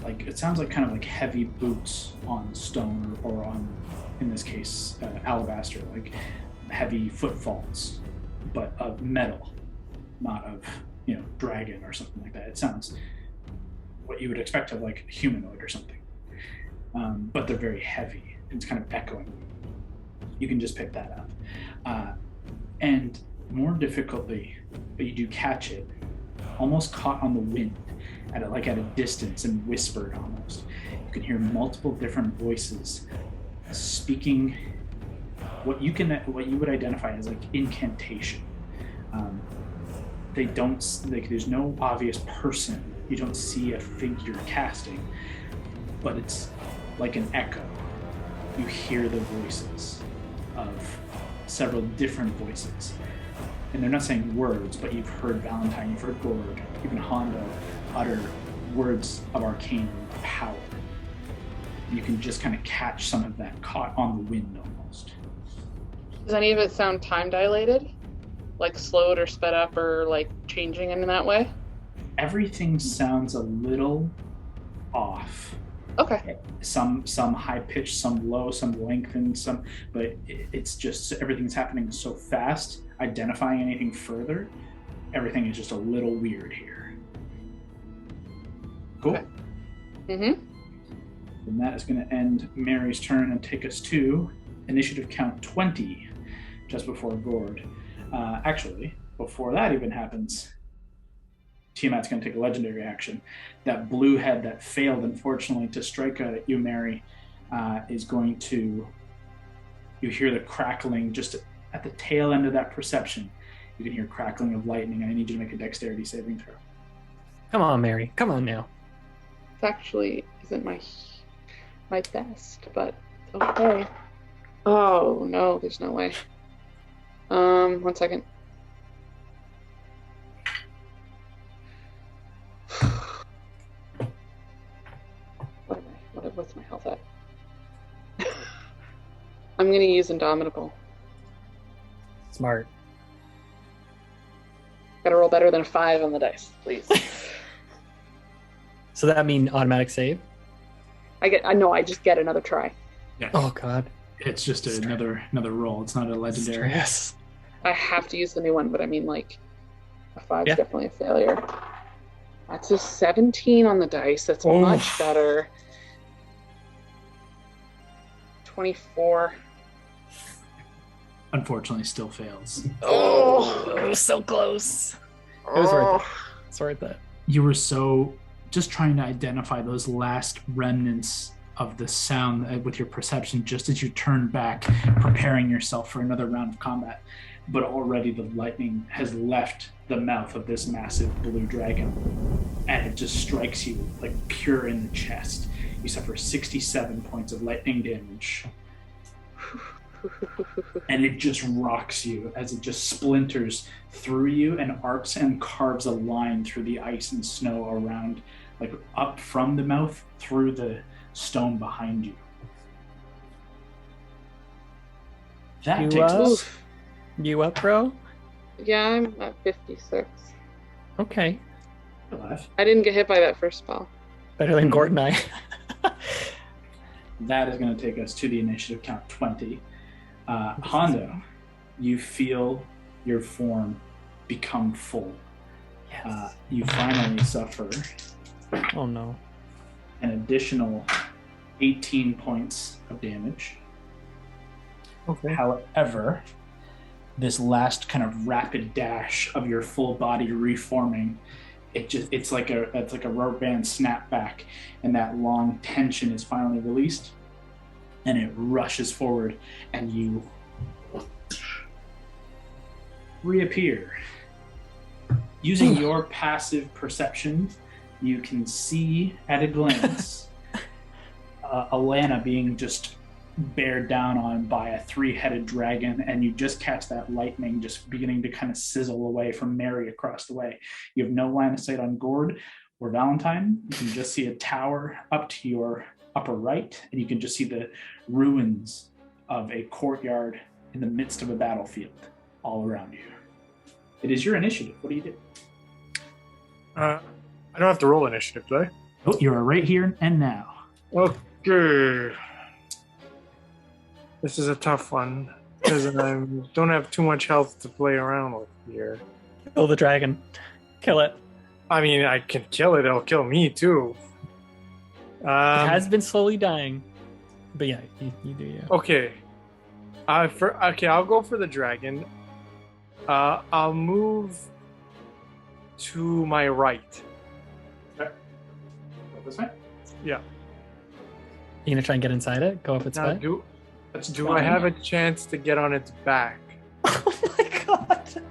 Speaker 1: it sounds like kind of like heavy boots on stone or on, in this case, alabaster, like heavy footfalls, but of metal, not of dragon or something like that. It sounds what you would expect of like humanoid or something. But they're very heavy. It's kind of echoing. You can just pick that up. And more difficultly, but you do catch it, almost caught on the wind, at a distance and whispered almost. You can hear multiple different voices speaking what you would identify as like incantation. They don't, like, there's no obvious person. You don't see a figure casting, but it's like an echo. You hear the voices of several different voices. And they're not saying words, but you've heard Valentine, you've heard Gord, even Hondo utter words of arcane power. You can just kind of catch some of that caught on the wind almost.
Speaker 3: Does any of it sound time dilated? Like slowed or sped up or like changing in that way?
Speaker 1: Everything sounds a little off.
Speaker 3: Okay.
Speaker 1: Some high pitched, some low, some lengthened, but it's just everything's happening so fast. Identifying anything further, everything is just a little weird here. Cool.
Speaker 3: Okay. Mm-hmm.
Speaker 1: And that is going to end Mary's turn and take us to initiative count 20, just before Gord. Actually, before that even happens, Tiamat's going to take a legendary action. That blue head that failed, unfortunately, to strike out at you, Mary, is going to you hear the crackling just at the tail end of that perception. You can hear crackling of lightning, and I need you to make a dexterity saving throw.
Speaker 2: Come on, Mary. Come on now.
Speaker 3: It actually isn't my best, but okay. Oh no, there's no way. 1 second. What's my health at? I'm gonna use Indomitable.
Speaker 2: Smart.
Speaker 3: Gotta roll better than a 5 on the dice, please.
Speaker 2: So that mean automatic save?
Speaker 3: I just get another try.
Speaker 1: Yes.
Speaker 2: Oh god.
Speaker 1: It's just another roll. It's not a legendary.
Speaker 2: Stress.
Speaker 3: I have to use the new one, but I mean, like, a 5 is definitely a failure. That's a 17 on the dice. That's much better. 24.
Speaker 1: Unfortunately, still fails.
Speaker 2: Oh, it was so close. It was worth it. It's worth it.
Speaker 1: You were so just trying to identify those last remnants of the sound with your perception just as you turn back, preparing yourself for another round of combat. But already the lightning has left the mouth of this massive blue dragon, and it just strikes you like pure in the chest. You suffer 67 points of lightning damage. And it just rocks you as it just splinters through you and arcs and carves a line through the ice and snow around, like up from the mouth through the stone behind you. That
Speaker 2: You
Speaker 1: takes
Speaker 2: up?
Speaker 1: us.
Speaker 2: You up, bro?
Speaker 3: Yeah, I'm at 56.
Speaker 2: Okay.
Speaker 1: Alive.
Speaker 3: I didn't get hit by that first spell.
Speaker 2: Better than Gort and I.
Speaker 1: That is going to take us to the initiative count 20. Hondo, you feel your form become full.
Speaker 2: Yes.
Speaker 1: You finally suffer
Speaker 2: Oh no.
Speaker 1: an additional 18 points of damage.
Speaker 4: Okay.
Speaker 1: However, this last kind of rapid dash of your full body reforming, it's like a rubber band snapback, and that long tension is finally released, and it rushes forward, and you reappear. Using your passive perception, you can see at a glance Alana being just beared down on by a 3-headed dragon, and you just catch that lightning just beginning to kind of sizzle away from Mary across the way. You have no line of sight on Gord or Valentine. You can just see a tower up to your upper right, and you can just see the ruins of a courtyard in the midst of a battlefield all around you. It is your initiative. What do you do?
Speaker 4: I don't have to roll initiative, do I?
Speaker 1: Oh, you are right here and now.
Speaker 4: Okay. This is a tough one because I don't have too much health to play around with here.
Speaker 2: Kill the dragon. Kill it.
Speaker 4: I mean, I can kill it. It'll kill me too.
Speaker 2: It has been slowly dying. But yeah, you do you.
Speaker 4: Okay. I'll go for the dragon. I'll move to my right.
Speaker 1: Okay. This way?
Speaker 4: Yeah.
Speaker 2: You gonna try and get inside it? Go up its
Speaker 4: Now,
Speaker 2: butt?
Speaker 4: do I have a chance to get on its back?
Speaker 2: Oh my god.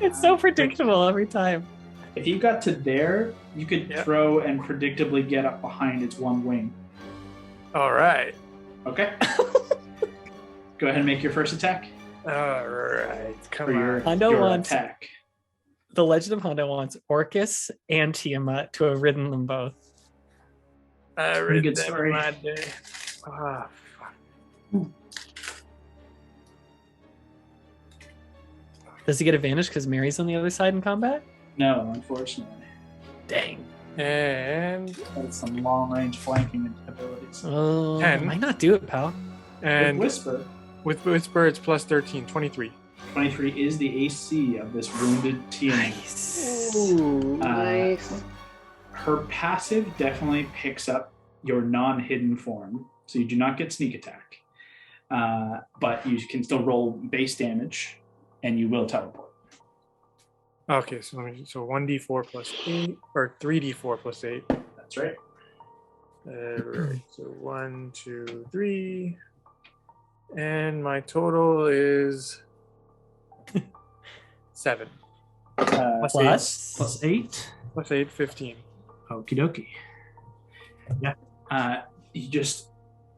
Speaker 2: It's so predictable every time.
Speaker 1: If you got to there, you could throw and predictably get up behind its one wing.
Speaker 4: All right.
Speaker 1: Okay. Go ahead and make your first attack.
Speaker 4: All right. Come
Speaker 1: For
Speaker 4: on.
Speaker 1: your,
Speaker 2: Hondo
Speaker 1: your
Speaker 2: wants-
Speaker 1: attack.
Speaker 2: The Legend of Hondo wants Orcus and Tiamat to have ridden them both.
Speaker 4: I
Speaker 1: Pretty
Speaker 4: read
Speaker 1: good
Speaker 4: that
Speaker 1: story.
Speaker 4: my day. Ah, fuck.
Speaker 2: Does he get advantage because Mary's on the other side in combat?
Speaker 1: No, unfortunately.
Speaker 2: Dang.
Speaker 4: And
Speaker 1: That's some long-range flanking abilities.
Speaker 2: Oh,
Speaker 4: 10.
Speaker 2: might not do it, pal.
Speaker 4: and
Speaker 1: Whisper,
Speaker 4: with Whisper, it's plus 13, 23.
Speaker 1: 23 is the AC of this wounded Tiamat.
Speaker 2: Nice.
Speaker 3: Ooh, nice.
Speaker 1: Her passive definitely picks up your non-hidden form, so you do not get sneak attack. But you can still roll base damage, and you will teleport.
Speaker 4: Okay, so 1d4 plus 8, or 3d4 plus 8.
Speaker 1: That's right.
Speaker 4: Right, so 1, 2, 3. And my total is 7.
Speaker 1: Plus 8.
Speaker 4: Plus 8, 15.
Speaker 1: Okie dokie. Yeah. You just,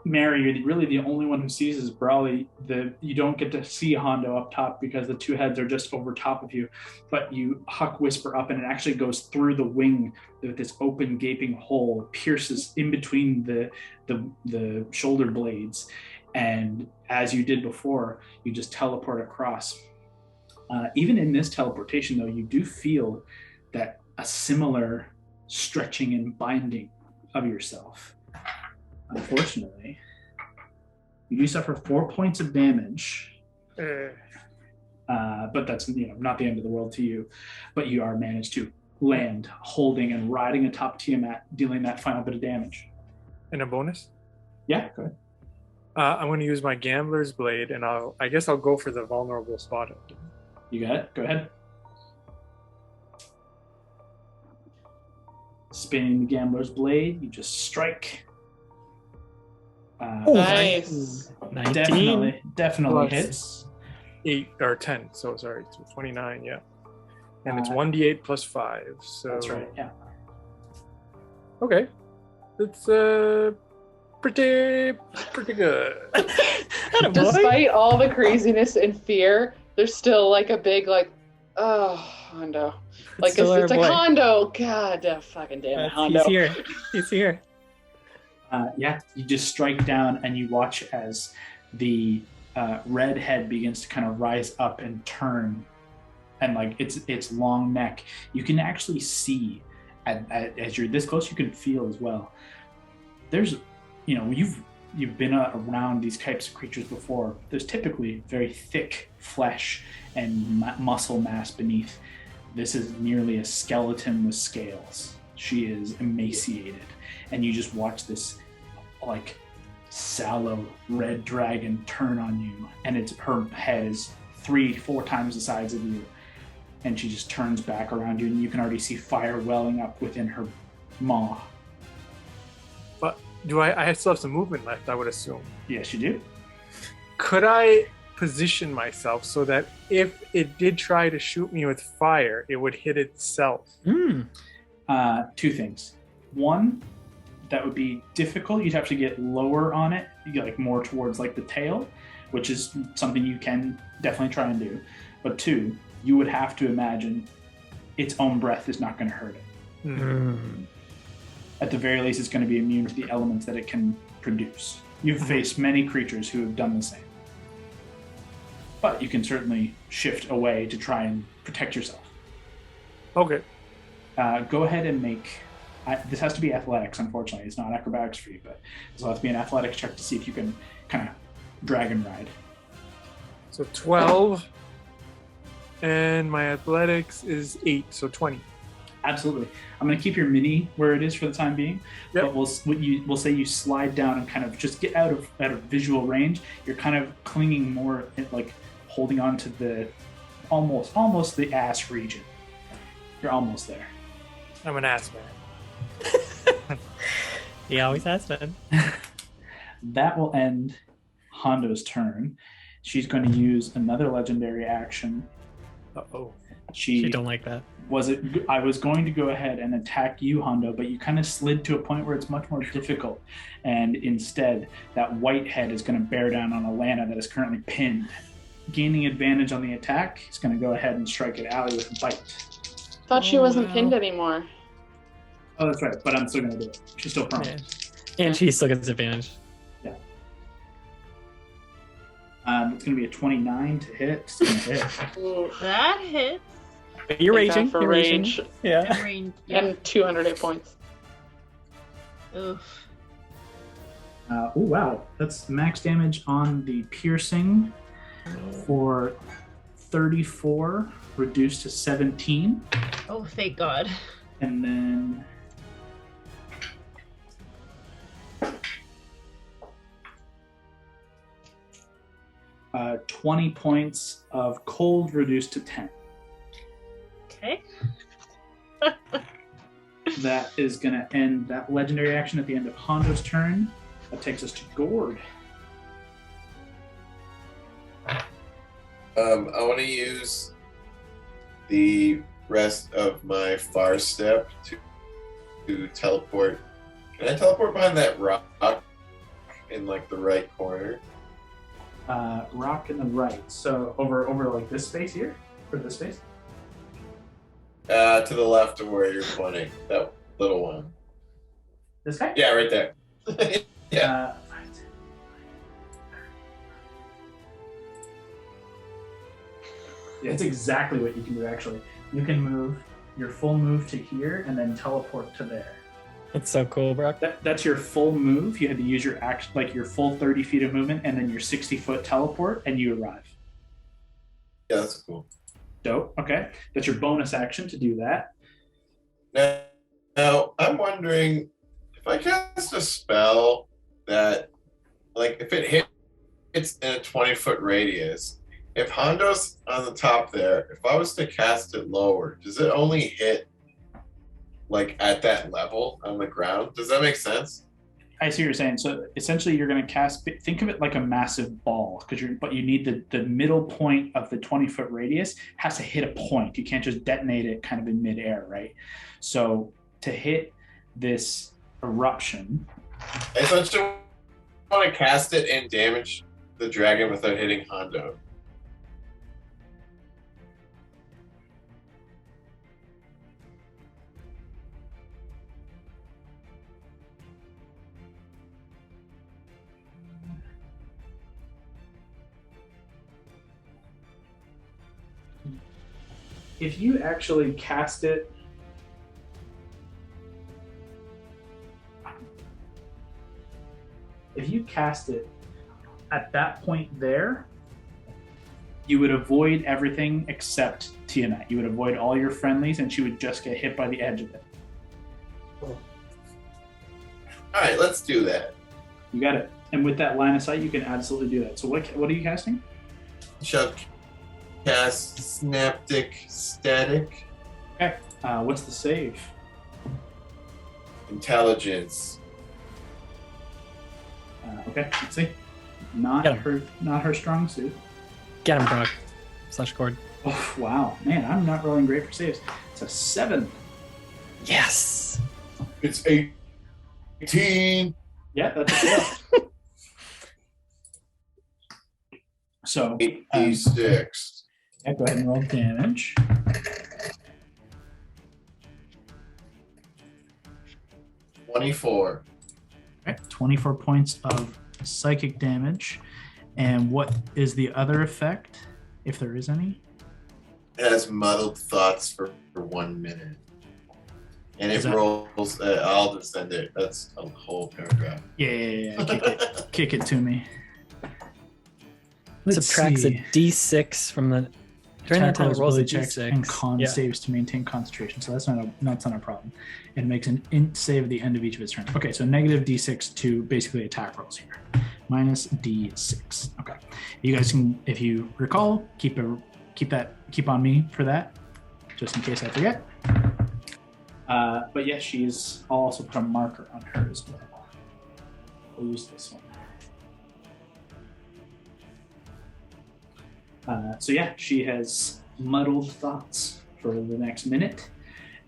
Speaker 1: Mary, you're really the only one who sees this Brawley. You don't get to see Hondo up top because the two heads are just over top of you. But you huck Whisper up, and it actually goes through the wing with this open, gaping hole, pierces in between the shoulder blades. And as you did before, you just teleport across. Even in this teleportation, though, you do feel that a similar stretching and binding of yourself. Unfortunately, you do suffer 4 points of damage, but that's not the end of the world to you. But you are managed to land, holding and riding atop Tiamat, dealing that final bit of damage.
Speaker 4: And a bonus?
Speaker 1: Yeah, go ahead.
Speaker 4: I'm going to use my Gambler's Blade, and I guess I'll go for the vulnerable spot.
Speaker 1: You got it. Go ahead. Spinning the Gambler's Blade, you just strike.
Speaker 3: Nice.
Speaker 2: 19.
Speaker 1: Definitely
Speaker 4: Plus
Speaker 1: hits.
Speaker 4: 8 or 10. So sorry, so 29. Yeah, and it's 1d8 plus 5. So
Speaker 1: That's right. Yeah.
Speaker 4: Okay, it's pretty good.
Speaker 3: Despite all the craziness and fear, there's still like a big Hondo. Like it's like Hondo. God, fucking damn it, Hondo.
Speaker 2: He's here.
Speaker 1: Yeah, you just strike down and you watch as the red head begins to kind of rise up and turn, and like its long neck. You can actually see as you're this close. You can feel as well. There's, you've been around these types of creatures before. There's typically very thick flesh and muscle mass beneath. This is nearly a skeleton with scales. She is emaciated, and you just watch this like sallow red dragon turn on you, and her head is 3-4 times the size of you, and she just turns back around you, and you can already see fire welling up within her maw.
Speaker 4: But I still have some movement left, I would assume.
Speaker 1: Yes, you do.
Speaker 4: Could I position myself so that if it did try to shoot me with fire, it would hit itself?
Speaker 1: 2 things. One, that would be difficult. You'd have to get lower on it. You get like more towards like the tail, which is something you can definitely try and do. But 2, you would have to imagine its own breath is not going to hurt it.
Speaker 4: Mm-hmm.
Speaker 1: At the very least, it's going to be immune to the elements that it can produce. You've faced many creatures who have done the same. But you can certainly shift away to try and protect yourself.
Speaker 4: Okay.
Speaker 1: Go ahead and make... this has to be athletics, unfortunately. It's not acrobatics for you, but this will have to be an athletics check to see if you can kind of dragon ride.
Speaker 4: So 12, and my athletics is 8, so 20.
Speaker 1: Absolutely. I'm going to keep your mini where it is for the time being,
Speaker 4: Yep.
Speaker 1: but we'll say you slide down and kind of just get out of visual range. You're kind of clinging more, like holding on to the almost the ass region. You're almost there.
Speaker 4: I'm an ass man.
Speaker 2: He always has been.
Speaker 1: That will end Hondo's turn. She's going to use another legendary action.
Speaker 4: Uh-oh.
Speaker 2: She don't like that.
Speaker 1: I was going to go ahead and attack you, Hondo, but you kind of slid to a point where it's much more difficult. And instead, that white head is going to bear down on Alana that is currently pinned. Gaining advantage on the attack, he's going to go ahead and strike at Allie with a bite.
Speaker 3: Thought she wasn't pinned anymore.
Speaker 1: Oh, that's right, but I'm still going to do it. She's still prone.
Speaker 2: Yeah. And she still gets advantage.
Speaker 1: Yeah. It's going to be a 29 to hit. It's going to hit.
Speaker 5: That hits.
Speaker 2: But you're
Speaker 3: Take that
Speaker 2: raging.
Speaker 3: for
Speaker 2: You're
Speaker 3: rage.
Speaker 2: raging. Yeah.
Speaker 5: Range. Yeah.
Speaker 3: And 200 hit points.
Speaker 5: Oof.
Speaker 1: Oh, wow. That's max damage on the piercing for 34, reduced to 17.
Speaker 5: Oh, thank God.
Speaker 1: And then... 20 points of cold reduced to 10.
Speaker 5: Okay.
Speaker 1: That is going to end that legendary action at the end of Hondo's turn. That takes us to Gord.
Speaker 6: I want to use the rest of my far step to teleport. Can I teleport behind that rock in like the right corner?
Speaker 1: Rock in the right. So over like this space here? Or this space?
Speaker 6: To the left of where you're pointing. That little one.
Speaker 1: This guy?
Speaker 6: Yeah, right there. Yeah.
Speaker 1: Yeah, it's exactly what you can do, actually. You can move your full move to here and then teleport to there.
Speaker 2: That's so cool, Brock.
Speaker 1: That's your full move. You had to use your action, like your full 30 feet of movement, and then your 60-foot teleport, and you arrive.
Speaker 6: Yeah, that's cool.
Speaker 1: Dope. Okay, that's your bonus action to do that.
Speaker 6: Now I'm wondering if I cast a spell that, like, if it hits in a 20-foot radius. If Hondo's on the top there, if I was to cast it lower, does it only hit like at that level on the ground? Does that make sense?
Speaker 1: I see what you're saying. So essentially, you're going to cast. Think of it like a massive ball, but you need the middle point of the 20-foot radius has to hit a point. You can't just detonate it kind of in midair, right? So to hit this eruption,
Speaker 6: I essentially want to cast it and damage the dragon without hitting Hondo.
Speaker 1: if you actually cast it at that point there, you would avoid everything except Tiamat. You would avoid all your friendlies, and she would just get hit by the edge of it.
Speaker 6: All right, let's do that.
Speaker 1: You got it. And with that line of sight, you can absolutely do that. So what are you casting?
Speaker 6: Shall cast Synaptic Static.
Speaker 1: Okay. What's the save?
Speaker 6: Intelligence.
Speaker 1: Okay, let's see. Not her strong suit.
Speaker 2: Get him, Brock. /cord.
Speaker 1: Oh, wow. Man, I'm not rolling great for saves. It's a 7.
Speaker 2: Yes.
Speaker 6: It's 18.
Speaker 1: Yeah, that's a fail. So,
Speaker 6: 86.
Speaker 1: Yeah, go ahead and roll damage.
Speaker 6: $24.
Speaker 1: Okay, 24 points of psychic damage. And what is the other effect, if there is any?
Speaker 6: It has muddled thoughts for 1 minute. And it rolls, I'll just send it. That's a whole paragraph.
Speaker 1: Yeah. Kick it to me.
Speaker 2: Subtracts a d6 from the... During that time, it rolls a d6.
Speaker 1: And con saves to maintain concentration. So that's not a problem. It makes an int save at the end of each of its turns. Okay, so negative d6 to basically attack rolls here. Minus d6. Okay. You guys can, if you recall, keep on me for that, just in case I forget. But yes, I'll also put a marker on her as well. We'll use this one. So yeah, she has muddled thoughts for the next minute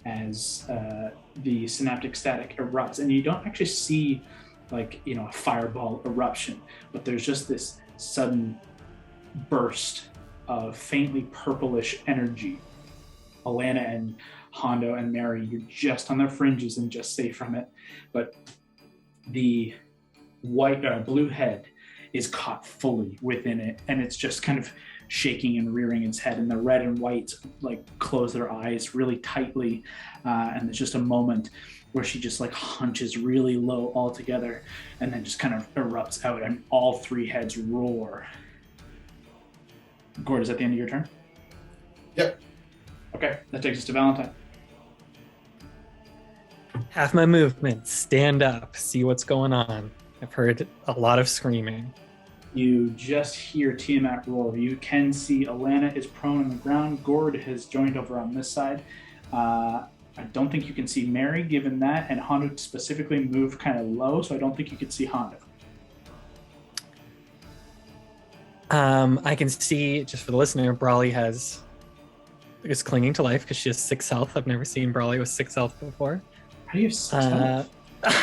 Speaker 1: as the synaptic static erupts, and you don't actually see a fireball eruption, but there's just this sudden burst of faintly purplish energy. Alana and Hondo and Mary, you're just on the fringes and just safe from it, but the blue head is caught fully within it, and it's just kind of shaking and rearing its head, and the red and white close their eyes really tightly, and there's just a moment where she just hunches really low altogether, and then just kind of erupts out, and all three heads roar. Gord, is that the end of your turn?
Speaker 6: Yep.
Speaker 1: Okay, that takes us to Valentine.
Speaker 2: Half my movement, stand up, see what's going on. I've heard a lot of screaming.
Speaker 1: You just hear Tiamat roar. You can see Alana is prone on the ground. Gord has joined over on this side. I don't think you can see Mary, given that, and Hondo specifically moved kind of low, so I don't think you can see Hondo.
Speaker 2: I can see, just for the listener, Brawley is clinging to life because she has 6 health. I've never seen Brawley with 6 health before.
Speaker 1: How do you have 6 health?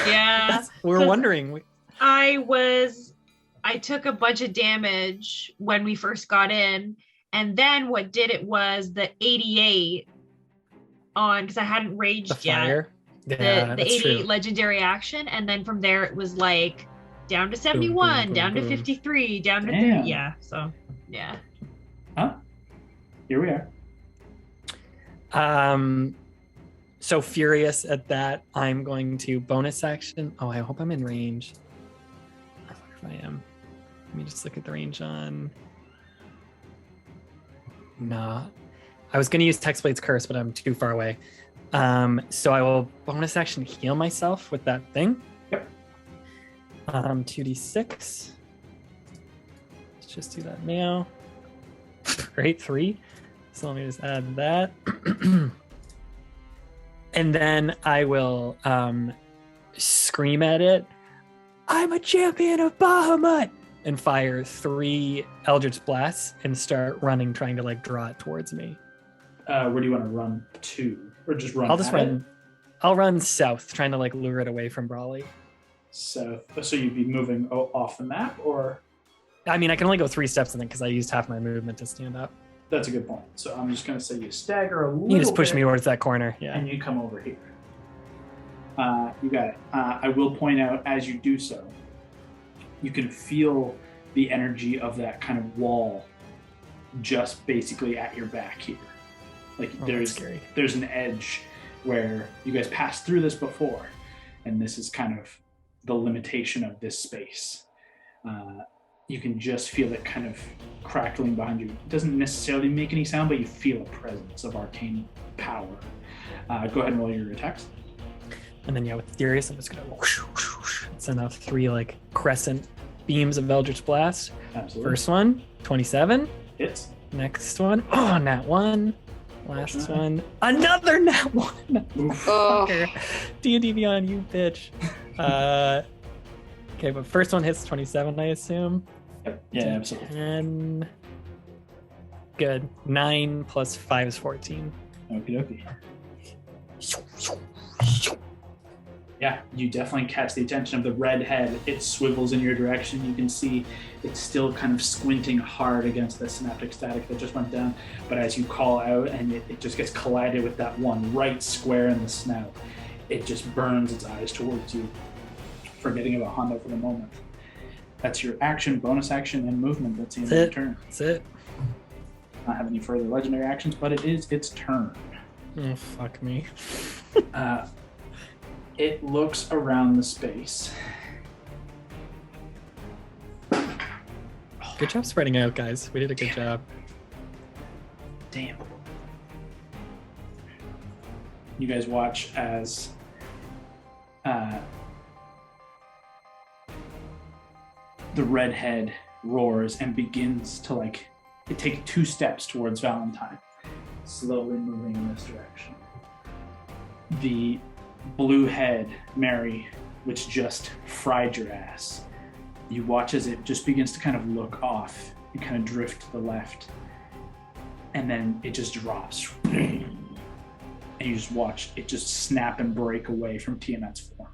Speaker 5: Yeah.
Speaker 2: We're wondering.
Speaker 5: I took a bunch of damage when we first got in, and then what did it was the 88 on, because I hadn't raged yet.
Speaker 2: Yeah,
Speaker 5: the 88
Speaker 2: true.
Speaker 5: legendary action, and then from there it was like down to 71,
Speaker 2: boom,
Speaker 5: down
Speaker 2: boom.
Speaker 5: to 53, down to
Speaker 1: Damn.
Speaker 5: 3. Yeah, so yeah.
Speaker 1: Huh? Here we are.
Speaker 2: So furious at that, I'm going to bonus action. Oh, I hope I'm in range. I wonder if I am. Let me just look at the range on. Nah. I was going to use Hexblade's Curse, but I'm too far away. So I will bonus action heal myself with that thing.
Speaker 1: Yep.
Speaker 2: 2d6. Let's just do that now. Great, 3. So let me just add that. And then I will scream at it, "I'm a champion of Bahamut!" and fire 3 Eldritch Blasts and start running, trying to like draw it towards me.
Speaker 1: Where do you want to run to? Or just run?
Speaker 2: I'll just run. I'll run south, trying to like lure it away from Brawley.
Speaker 1: South. So you'd be moving off the map, or?
Speaker 2: I mean, I can only go 3 steps, I think, because I used half my movement to stand up.
Speaker 1: That's a good point. So I'm just going to say you stagger a little
Speaker 2: You just push
Speaker 1: bit,
Speaker 2: me towards that corner, yeah.
Speaker 1: and you come over here. You got it. I will point out, as you do so, you can feel the energy of that kind of wall just basically at your back here. Like there's an edge where you guys passed through this before, and this is kind of the limitation of this space. You can just feel it kind of crackling behind you. It doesn't necessarily make any sound, but you feel a presence of arcane power. Go ahead and roll your attacks.
Speaker 2: And then, yeah, with Furious, I'm just going to send out 3 like crescent beams of Eldritch Blast.
Speaker 1: Absolutely.
Speaker 2: First one, 27.
Speaker 1: Hits.
Speaker 2: Next one, nat 1. Last one, another nat 1. Fucker. D&D Beyond, you bitch. Okay, but first one hits 27, I assume.
Speaker 1: Yep. Yeah, absolutely.
Speaker 2: 10. Good. 9 plus 5 is 14.
Speaker 1: Okie dokie. Yeah, you definitely catch the attention of the red head. It swivels in your direction. You can see it's still kind of squinting hard against the synaptic static that just went down. But as you call out and it just gets collided with that one right square in the snout, it just burns its eyes towards you, forgetting about Hondo for the moment. That's your action, bonus action, and movement. That's the end of your turn.
Speaker 2: That's it.
Speaker 1: Not have any further legendary actions, but it is its turn.
Speaker 2: Oh, fuck me.
Speaker 1: It looks around the space.
Speaker 2: Good job spreading out, guys. We did a good job.
Speaker 1: Damn. You guys watch as the redhead roars and begins to take 2 steps towards Valentine, slowly moving in this direction. The blue head, Mary, which just fried your ass. You watch as it just begins to kind of look off and kind of drift to the left. And then it just drops. And you just watch it just snap and break away from Tiamat's form.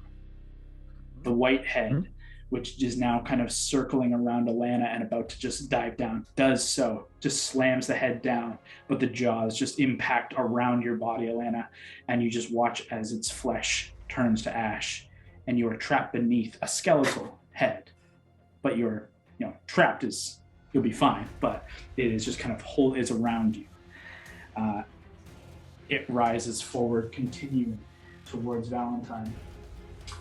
Speaker 1: The white head, which is now kind of circling around Alana and about to just dive down, does so, just slams the head down, but the jaws just impact around your body, Alana, and you just watch as its flesh turns to ash, and you are trapped beneath a skeletal head. But you're, trapped you'll be fine, but it is just kind of is around you. It rises forward, continuing towards Valentine.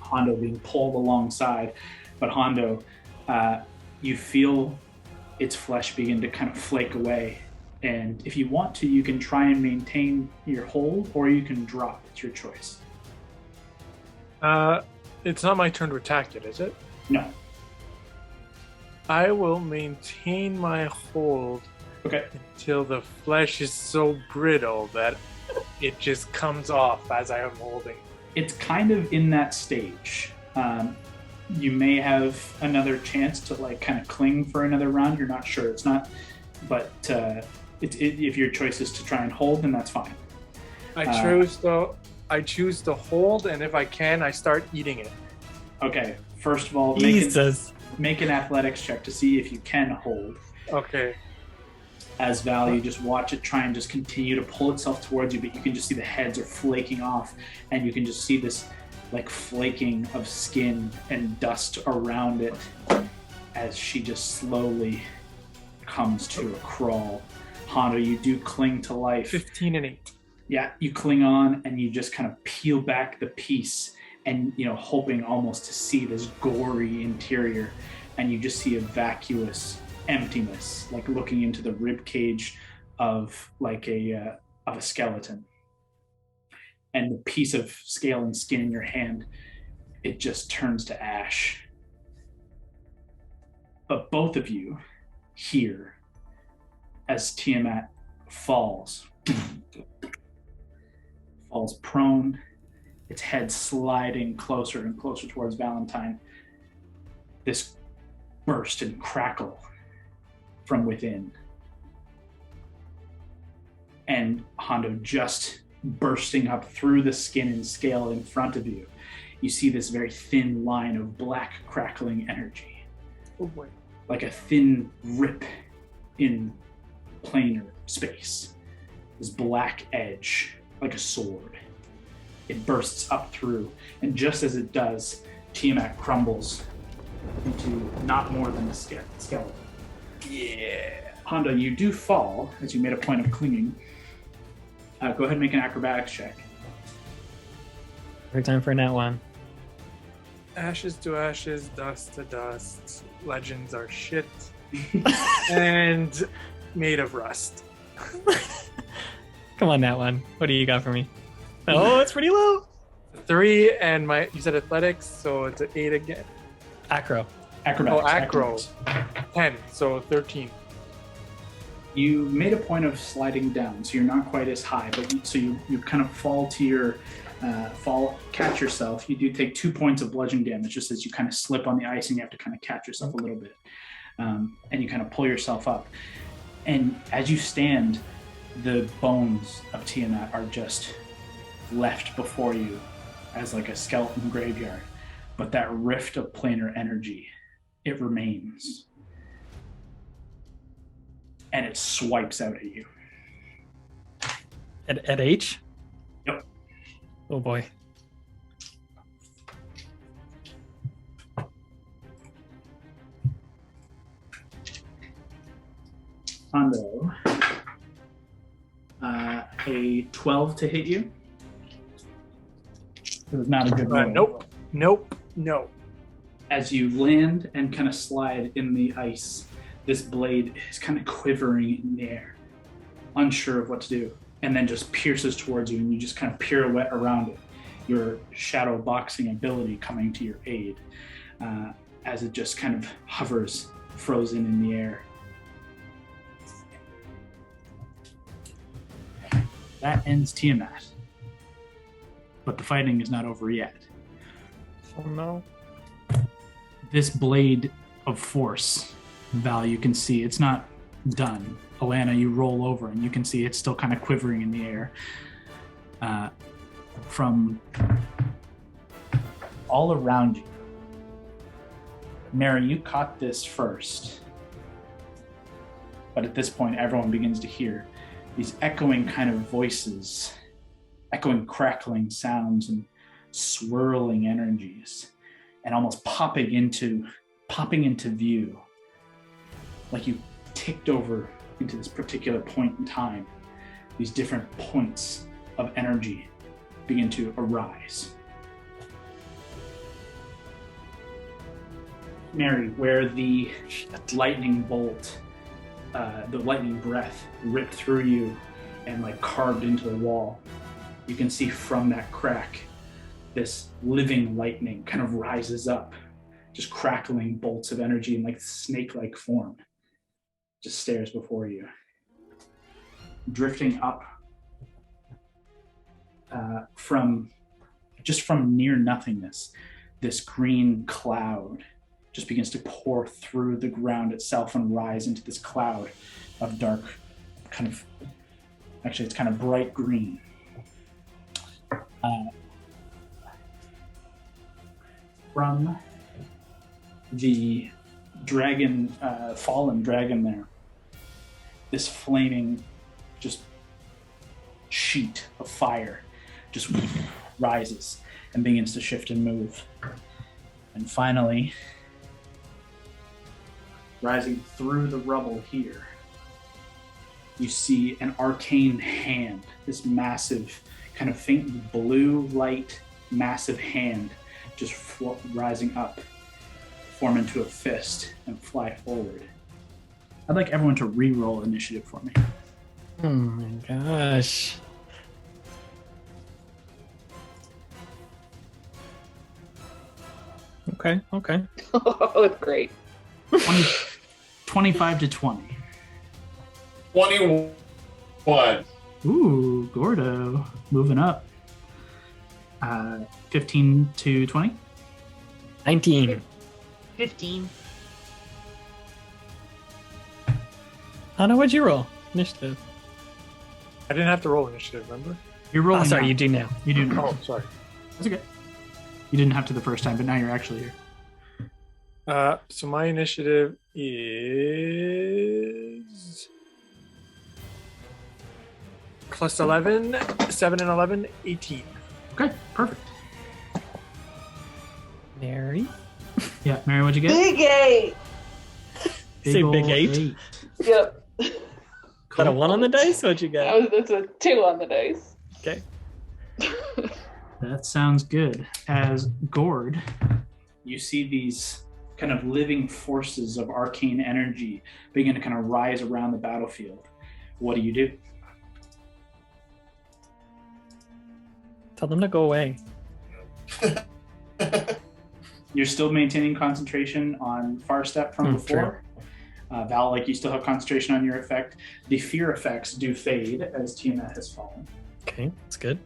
Speaker 1: Hondo being pulled alongside. But Hondo, you feel its flesh begin to kind of flake away. And if you want to, you can try and maintain your hold, or you can drop. It's your choice.
Speaker 4: It's not my turn to attack yet, is it?
Speaker 1: No.
Speaker 4: I will maintain my hold until the flesh is so brittle that it just comes off as I am holding.
Speaker 1: It's kind of in that stage. you may have another chance to like kind of cling for another round. You're not sure. It's not, but if your choice is to try and hold, then that's fine.
Speaker 4: I choose to hold, and if I can, I start eating it.
Speaker 1: Okay. First of all, make an athletics check to see if you can hold.
Speaker 4: Okay.
Speaker 1: As Val, you just watch it try and just continue to pull itself towards you, but you can just see the heads are flaking off, and you can just see this like flaking of skin and dust around it as she just slowly comes to a crawl. Hondo, you do cling to life.
Speaker 4: 15 and 8.
Speaker 1: Yeah, you cling on and you just kind of peel back the piece and, hoping almost to see this gory interior, and you just see a vacuous emptiness, like looking into the rib cage of like a skeleton. And the piece of scale and skin in your hand, it just turns to ash. But both of you hear as Tiamat falls prone, its head sliding closer and closer towards Valentine. This burst and crackle from within. And Hondo, just bursting up through the skin and scale in front of you, you see this very thin line of black crackling energy.
Speaker 4: Oh boy.
Speaker 1: Like a thin rip in planar space. This black edge, like a sword. It bursts up through, and just as it does, Tiamat crumbles into not more than a skeleton.
Speaker 4: Yeah.
Speaker 1: Hondo, you do fall, as you made a point of clinging. Go ahead and make an acrobatics check.
Speaker 2: Every time for a nat one.
Speaker 4: Ashes to ashes, dust to dust. Legends are shit. And made of rust.
Speaker 2: Come on, nat one. What do you got for me? Oh, it's pretty low.
Speaker 4: 3 and you said athletics, so it's an 8 again.
Speaker 2: Acrobatics.
Speaker 4: Oh, acro. 10, so 13.
Speaker 1: You made a point of sliding down, so you're not quite as high, but you kind of fall to your catch yourself. You do take 2 points of bludgeoning damage just as you kind of slip on the ice and you have to kind of catch yourself a little bit. And you kind of pull yourself up. And as you stand, the bones of Tiamat are just left before you as like a skeleton graveyard. But that rift of planar energy, it remains. And it swipes out at you.
Speaker 2: At H?
Speaker 1: Yep.
Speaker 2: Oh boy.
Speaker 1: Hondo, a 12 to hit you. It was not a good roll.
Speaker 4: Nope.
Speaker 1: As you land and kind of slide in the ice, this blade is kind of quivering in the air, unsure of what to do, and then just pierces towards you, and you just kind of pirouette around it, your shadow boxing ability coming to your aid, as it just kind of hovers, frozen in the air. That ends Tiamat. But the fighting is not over yet.
Speaker 2: Oh no.
Speaker 1: This blade of force, Val, you can see it's not done. Alana, you roll over and you can see it's still kind of quivering in the air. From all around you. Mary, you caught this first. But at this point, everyone begins to hear these echoing kind of voices, echoing crackling sounds and swirling energies, and almost popping into view, like you ticked over into this particular point in time. These different points of energy begin to arise. Mary, where the lightning bolt, the lightning breath ripped through you and like carved into the wall, you can see from that crack, this living lightning kind of rises up, just crackling bolts of energy in like snake-like form, just stares before you. Drifting up from near nothingness, this green cloud just begins to pour through the ground itself and rise into this cloud of dark, actually it's kind of bright green. From the dragon, fallen dragon there, this flaming just sheet of fire just rises and begins to shift and move. And finally, rising through the rubble here, you see an arcane hand, this massive, kind of faint blue light, massive hand just rising up, form into a fist, and fly forward. I'd like everyone to re-roll initiative for me.
Speaker 2: Oh my gosh. Okay.
Speaker 3: Oh, it's great.
Speaker 1: 25 to 20.
Speaker 6: 21.
Speaker 1: Ooh, Gordo, moving up. 15 to 20.
Speaker 2: 19.
Speaker 5: 15.
Speaker 2: Anna, what'd you roll? Initiative.
Speaker 4: I didn't have to roll initiative, remember?
Speaker 1: You're rolling.
Speaker 2: Sorry,
Speaker 1: now.
Speaker 2: you do now.
Speaker 1: You do now.
Speaker 4: Oh, sorry.
Speaker 1: That's okay. You didn't have to the first time, but now you're actually here.
Speaker 4: So my initiative is plus 11, 7 and 11, 18.
Speaker 1: Okay, perfect.
Speaker 2: Mary?
Speaker 1: Yeah, Mary, what'd you get?
Speaker 3: Big 8.
Speaker 2: Say
Speaker 1: ol'
Speaker 2: big 8?
Speaker 3: Yep.
Speaker 2: Is that a 1 on the dice? What'd you get?
Speaker 3: That's a 2 on the dice.
Speaker 2: Okay.
Speaker 1: That sounds good. As Gord, you see these kind of living forces of arcane energy begin to kind of rise around the battlefield. What do you do?
Speaker 2: Tell them to go away.
Speaker 1: You're still maintaining concentration on Far Step from before. Val, you still have concentration on your effect. The fear effects do fade as Tiamat has fallen.
Speaker 2: Okay, that's good.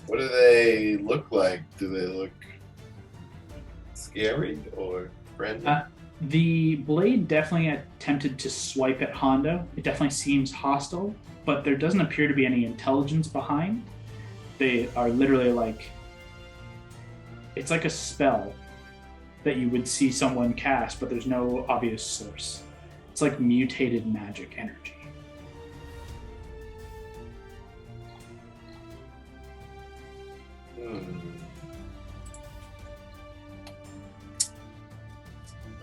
Speaker 6: What do they look like? Do they look scary or friendly?
Speaker 1: The blade definitely attempted to swipe at Hondo. It definitely seems hostile, but there doesn't appear to be any intelligence behind. They are literally it's like a spell that you would see someone cast, but there's no obvious source. It's like mutated magic energy.
Speaker 6: I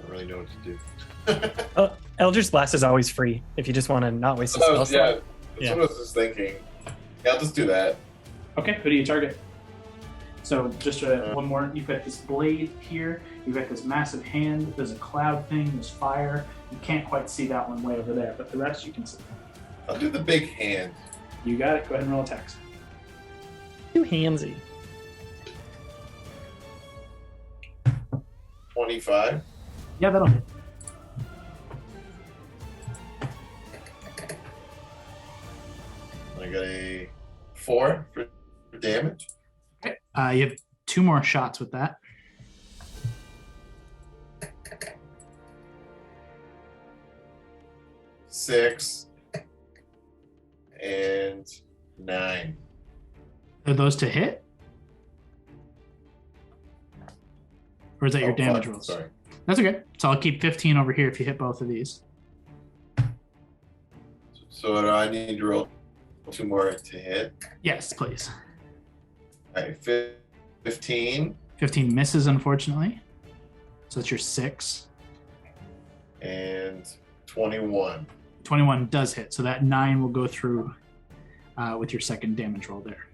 Speaker 6: don't really know what to do.
Speaker 2: Eldritch Blast is always free if you just want to not waste a spell slot.
Speaker 6: That's what I was just thinking. Yeah, I'll just do that.
Speaker 1: Okay, who do you target? So just one more. You've got this blade here. You've got this massive hand. There's a cloud thing. There's fire. You can't quite see that one way over there, but the rest you can see.
Speaker 6: I'll do the big hand.
Speaker 1: You got it. Go ahead and roll attacks.
Speaker 2: Too handsy.
Speaker 6: 25.
Speaker 1: Yeah, that'll hit.
Speaker 6: I got a 4 for damage.
Speaker 1: Okay. You have 2 more shots with that.
Speaker 6: Six and 9.
Speaker 1: Are those to hit? Or is that your damage
Speaker 6: fuck,
Speaker 1: rolls?
Speaker 6: Sorry.
Speaker 1: That's okay. So I'll keep 15 over here if you hit both of these.
Speaker 6: So do I need to roll 2 more to hit?
Speaker 1: Yes, please.
Speaker 6: All right, 15
Speaker 1: 15 misses, unfortunately. So that's your 6.
Speaker 6: and 21.
Speaker 1: 21 does hit. So that 9 will go through with your second damage roll there.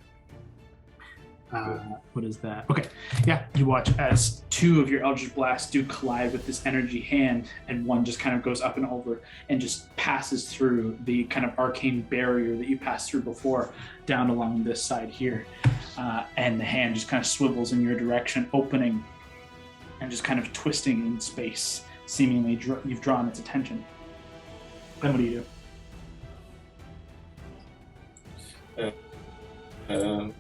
Speaker 1: What is that? Okay. Yeah, you watch as 2 of your Eldritch Blasts do collide with this energy hand, and one just kind of goes up and over and just passes through the kind of arcane barrier that you passed through before down along this side here. And the hand just kind of swivels in your direction, opening and just kind of twisting in space. Seemingly you've drawn its attention. Then what do you do?
Speaker 6: You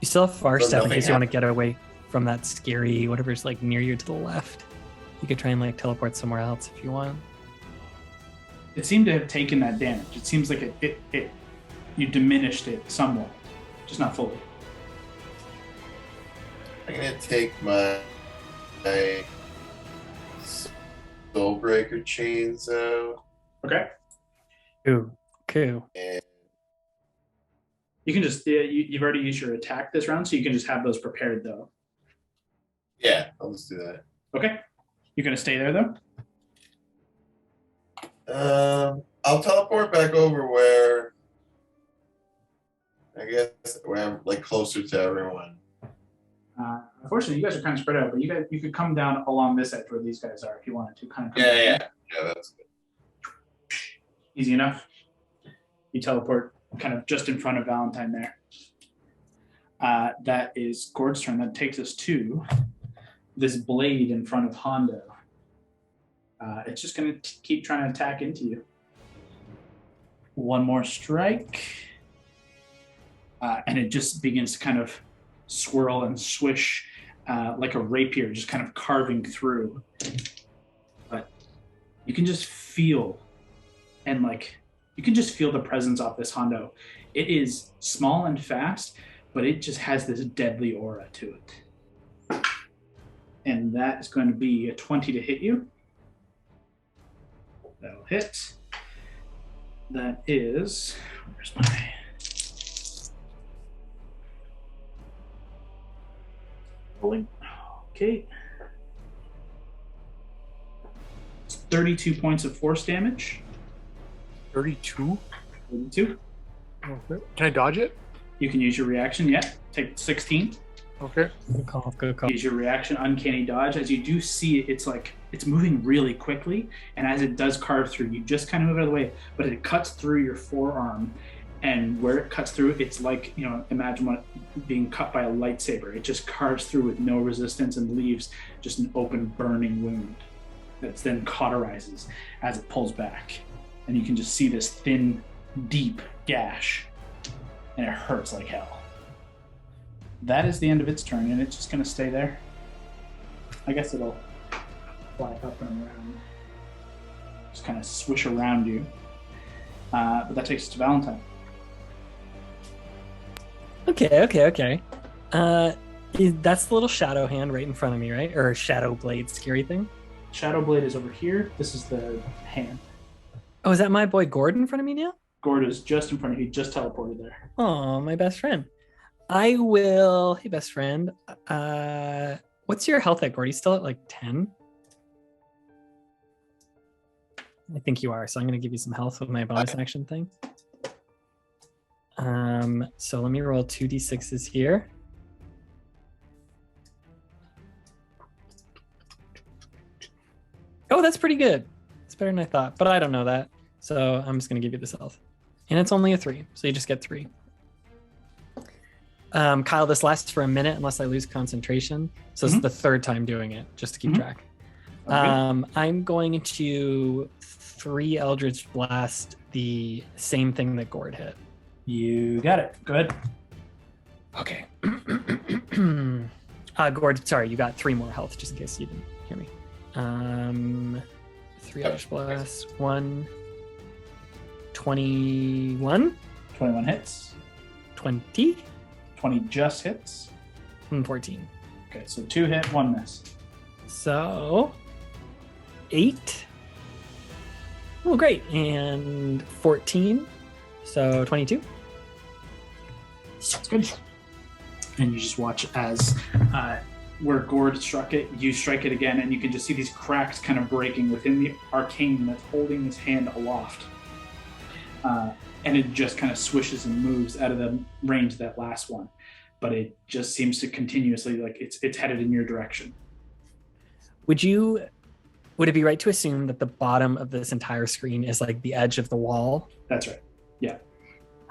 Speaker 2: still have far
Speaker 6: So
Speaker 2: step in
Speaker 6: nothing
Speaker 2: case you want to get away from that scary whatever's like near you to the left. You could try and like teleport somewhere else if you want.
Speaker 1: It seemed to have taken that damage. It seems like you diminished it somewhat, just not fully.
Speaker 6: I'm gonna take my Soulbreaker chains out.
Speaker 1: Okay.
Speaker 2: Cool.
Speaker 6: And
Speaker 1: You can just you've already used your attack this round, so you can just have those prepared though.
Speaker 6: yeah, I'll just do that.
Speaker 1: Okay. You're gonna stay there though?
Speaker 6: I'll teleport back over where where I'm like closer to everyone.
Speaker 1: Unfortunately, you guys are kind of spread out, but you could come down along this edge where these guys are if you wanted to. Kind of.
Speaker 6: Yeah, that's good.
Speaker 1: Easy enough. You teleport kind of just in front of Valentine there. That is Gord's turn. That takes us to this blade in front of Hondo. It's just going to keep trying to attack into you. One more strike. And it just begins to kind of swirl and swish like a rapier, just kind of carving through. But you can just feel the presence of this Hondo. It is small and fast, but it just has this deadly aura to it. And that is going to be a 20 to hit you. That'll hit. That is, where's my... rolling. Okay. It's 32 points of force damage.
Speaker 4: 32?
Speaker 1: 32.
Speaker 4: Okay. Can I dodge it?
Speaker 1: You can use your reaction, yeah. Take 16.
Speaker 4: Okay.
Speaker 2: Good call.
Speaker 1: Use your reaction, uncanny dodge. As you do see it, it's moving really quickly, and as it does carve through, you just kind of move out of the way, but it cuts through your forearm, and where it cuts through, it's like, imagine what being cut by a lightsaber. It just carves through with no resistance and leaves just an open, burning wound that then cauterizes as it pulls back. And you can just see this thin, deep gash, and it hurts like hell. That is the end of its turn, and it's just going to stay there. I guess it'll fly up and around. Just kind of swish around you. But that takes us to Valentine.
Speaker 2: Okay. That's the little shadow hand right in front of me, right? Or shadow blade scary thing?
Speaker 1: Shadow blade is over here. This is the hand.
Speaker 2: Oh, is that my boy Gord in front of me now?
Speaker 1: Gord is just in front of you. He just teleported there.
Speaker 2: Oh, my best friend. I will... Hey, best friend. What's your health at, Gord? You still at like 10? I think you are, so I'm going to give you some health with my bonus action thing. So let me roll 2d6s here. Oh, that's pretty good. It's better than I thought, but I don't know that. So I'm just going to give you this health. And it's only a 3, so you just get 3. Kyle, this lasts for a minute unless I lose concentration. So this is the third time doing it, just to keep track. Okay. I'm going to 3 Eldritch Blast the same thing that Gord hit.
Speaker 1: You got it. Go ahead.
Speaker 2: Okay. Gord, sorry, you got 3 more health, just in case you didn't hear me. 3 Eldritch Blasts. 1. 21.
Speaker 1: 21 hits.
Speaker 2: 20.
Speaker 1: 20 just hits.
Speaker 2: And 14.
Speaker 1: Okay, so 2 hit, 1 miss.
Speaker 2: So 8. Oh, great. And 14. So 22.
Speaker 1: Sounds good. And you just watch as where Gord struck it, you strike it again, and you can just see these cracks kind of breaking within the arcane that's holding his hand aloft. And it just kind of swishes and moves out of the range of that last one. But it just seems to continuously, like it's headed in your direction.
Speaker 2: Would it be right to assume that the bottom of this entire screen is like the edge of the wall?
Speaker 1: That's right. Yeah.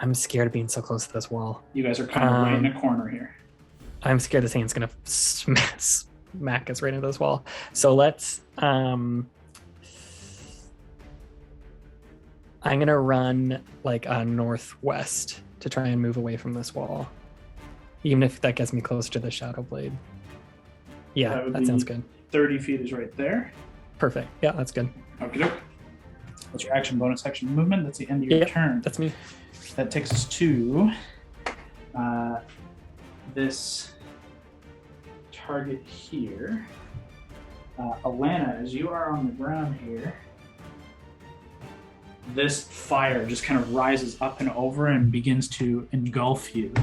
Speaker 2: I'm scared of being so close to this wall.
Speaker 1: You guys are kind of right in a corner here.
Speaker 2: I'm scared this hand's gonna smack us right into this wall. So let's I'm going to run like northwest to try and move away from this wall. Even if that gets me closer to the Shadow Blade. Yeah, that sounds good.
Speaker 1: 30 feet is right there.
Speaker 2: Perfect. Yeah, that's good.
Speaker 1: Okay, doke. That's your action, bonus action, movement. That's the end of your turn.
Speaker 2: That's me.
Speaker 1: That takes us to this target here. Alana, as you are on the ground here, this fire just kind of rises up and over and begins to engulf you. I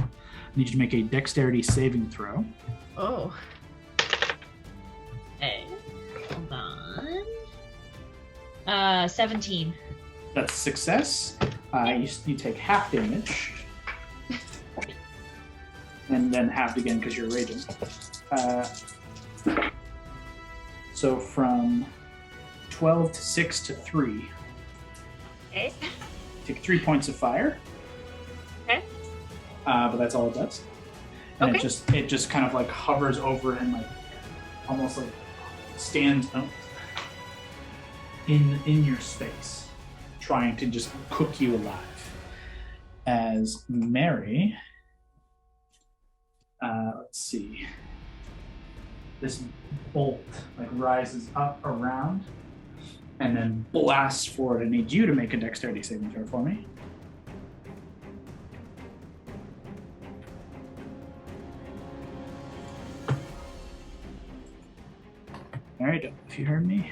Speaker 1: need you to make a dexterity saving throw.
Speaker 5: Oh. Okay. Hold on. 17.
Speaker 1: That's success. You take half damage. And then halved again because you're raging. So from 12 to 6 to 3.
Speaker 5: Okay.
Speaker 1: Take 3 points of fire.
Speaker 5: Okay.
Speaker 1: But that's all it does. And
Speaker 5: Okay.
Speaker 1: it just kind of like hovers over and like almost like stands up in your space, trying to just cook you alive. As Mary, let's see, this bolt like rises up around and then blasts forward. I need you to make a dexterity saving throw for me. Mary, if you heard me.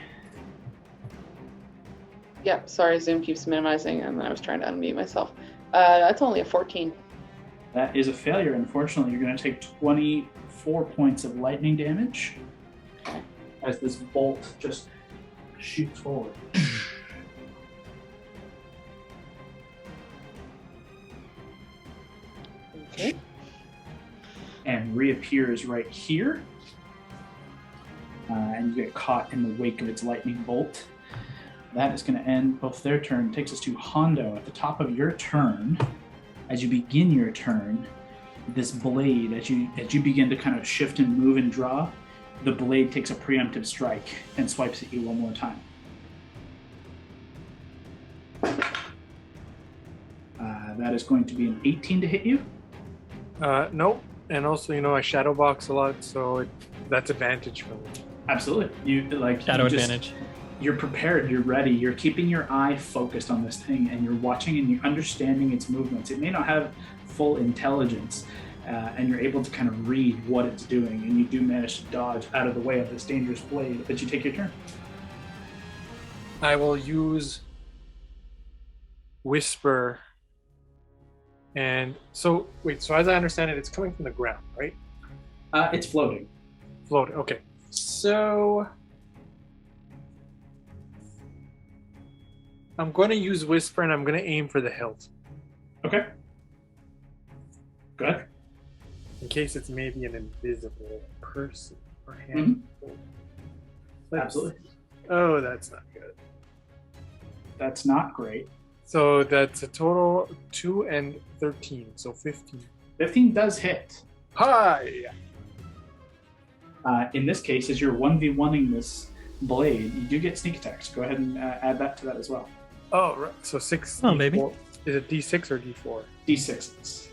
Speaker 3: Yep, sorry, Zoom keeps minimizing, and then I was trying to unmute myself. That's only a 14.
Speaker 1: That is a failure, unfortunately. You're going to take 24 points of lightning damage as this bolt just shoots forward.
Speaker 3: Okay.
Speaker 1: And reappears right here. And you get caught in the wake of its lightning bolt. That is going to end both their turn. Takes us to Hondo. At the top of your turn, as you begin your turn, this blade, as you begin to kind of shift and move and draw, the blade takes a preemptive strike and swipes at you one more time. That is going to be an 18 to hit you.
Speaker 4: Nope. And also, I shadow box a lot, so that's advantage for me.
Speaker 1: Absolutely.
Speaker 2: Shadow advantage.
Speaker 1: You're prepared, you're ready, you're keeping your eye focused on this thing, and you're watching and you're understanding its movements. It may not have full intelligence, and you're able to kind of read what it's doing, and you do manage to dodge out of the way of this dangerous blade, but you take your turn.
Speaker 4: I will use Whisper. And so as I understand it, it's coming from the ground, right?
Speaker 1: It's floating.
Speaker 4: Floating, okay. So I'm going to use Whisper, and I'm going to aim for the hilt.
Speaker 1: Okay. Go ahead.
Speaker 4: In case it's maybe an invisible person or hand.
Speaker 1: Mm-hmm. Absolutely.
Speaker 4: Oh, that's not good.
Speaker 1: That's not great.
Speaker 4: So that's a total 2 and 13, so 15.
Speaker 1: 15 does hit.
Speaker 4: Hi!
Speaker 1: In this case, as you're 1v1ing this blade, you do get sneak attacks. Go ahead and add that to that as well.
Speaker 4: Oh, right. So 6.
Speaker 2: Oh, maybe.
Speaker 4: Is it D6 or D4?
Speaker 1: D6s.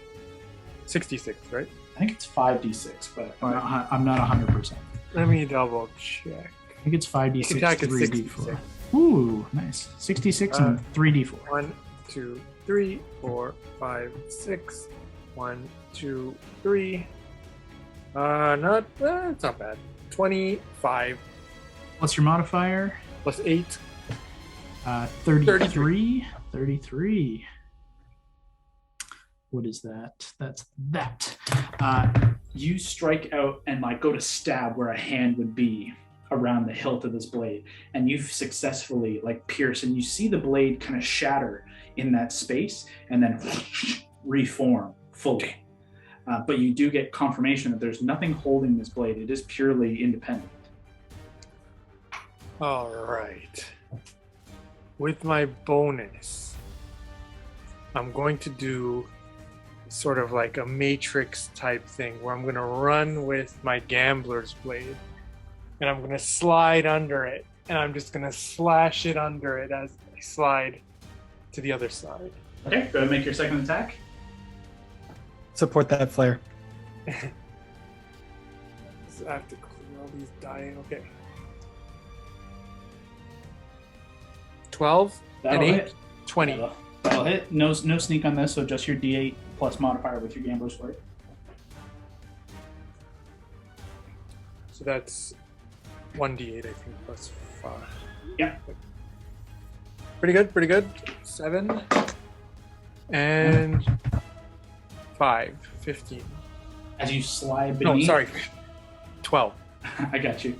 Speaker 4: 66, right?
Speaker 1: I think it's 5d6, but I'm not 100%.
Speaker 4: Let me double check.
Speaker 1: I think it's 5d6,
Speaker 4: Attack is
Speaker 1: 3d4. Ooh, nice. 66 and 3d4.
Speaker 4: 1, 2, 3, 4, 5, 6. 1, 2, 3. It's not bad. 25.
Speaker 1: What's your modifier?
Speaker 4: Plus 8.
Speaker 1: 33. 33. What is that? That's that. You strike out and go to stab where a hand would be around the hilt of this blade, and you've successfully pierced, and you see the blade kind of shatter in that space and then reform fully. But you do get confirmation that there's nothing holding this blade. It is purely independent.
Speaker 4: All right. With my bonus, I'm going to do sort of like a Matrix type thing where I'm going to run with my Gambler's Blade, and I'm going to slide under it, and I'm just going to slash it under it as I slide. to the other side.
Speaker 1: Okay, go ahead and make your second attack.
Speaker 2: Support that flare.
Speaker 4: So I have to clear all these dying. Okay. 12
Speaker 1: That'll
Speaker 4: and 8,
Speaker 1: hit.
Speaker 4: 20.
Speaker 1: That'll hit. No sneak on this, so just your D8 plus modifier with your gambler's flirt.
Speaker 4: So that's 1d8, I think, plus 5.
Speaker 1: Yeah.
Speaker 4: Pretty good. 7 and 5, 15.
Speaker 1: As you slide beneath.
Speaker 4: No, sorry, 12.
Speaker 1: I got you.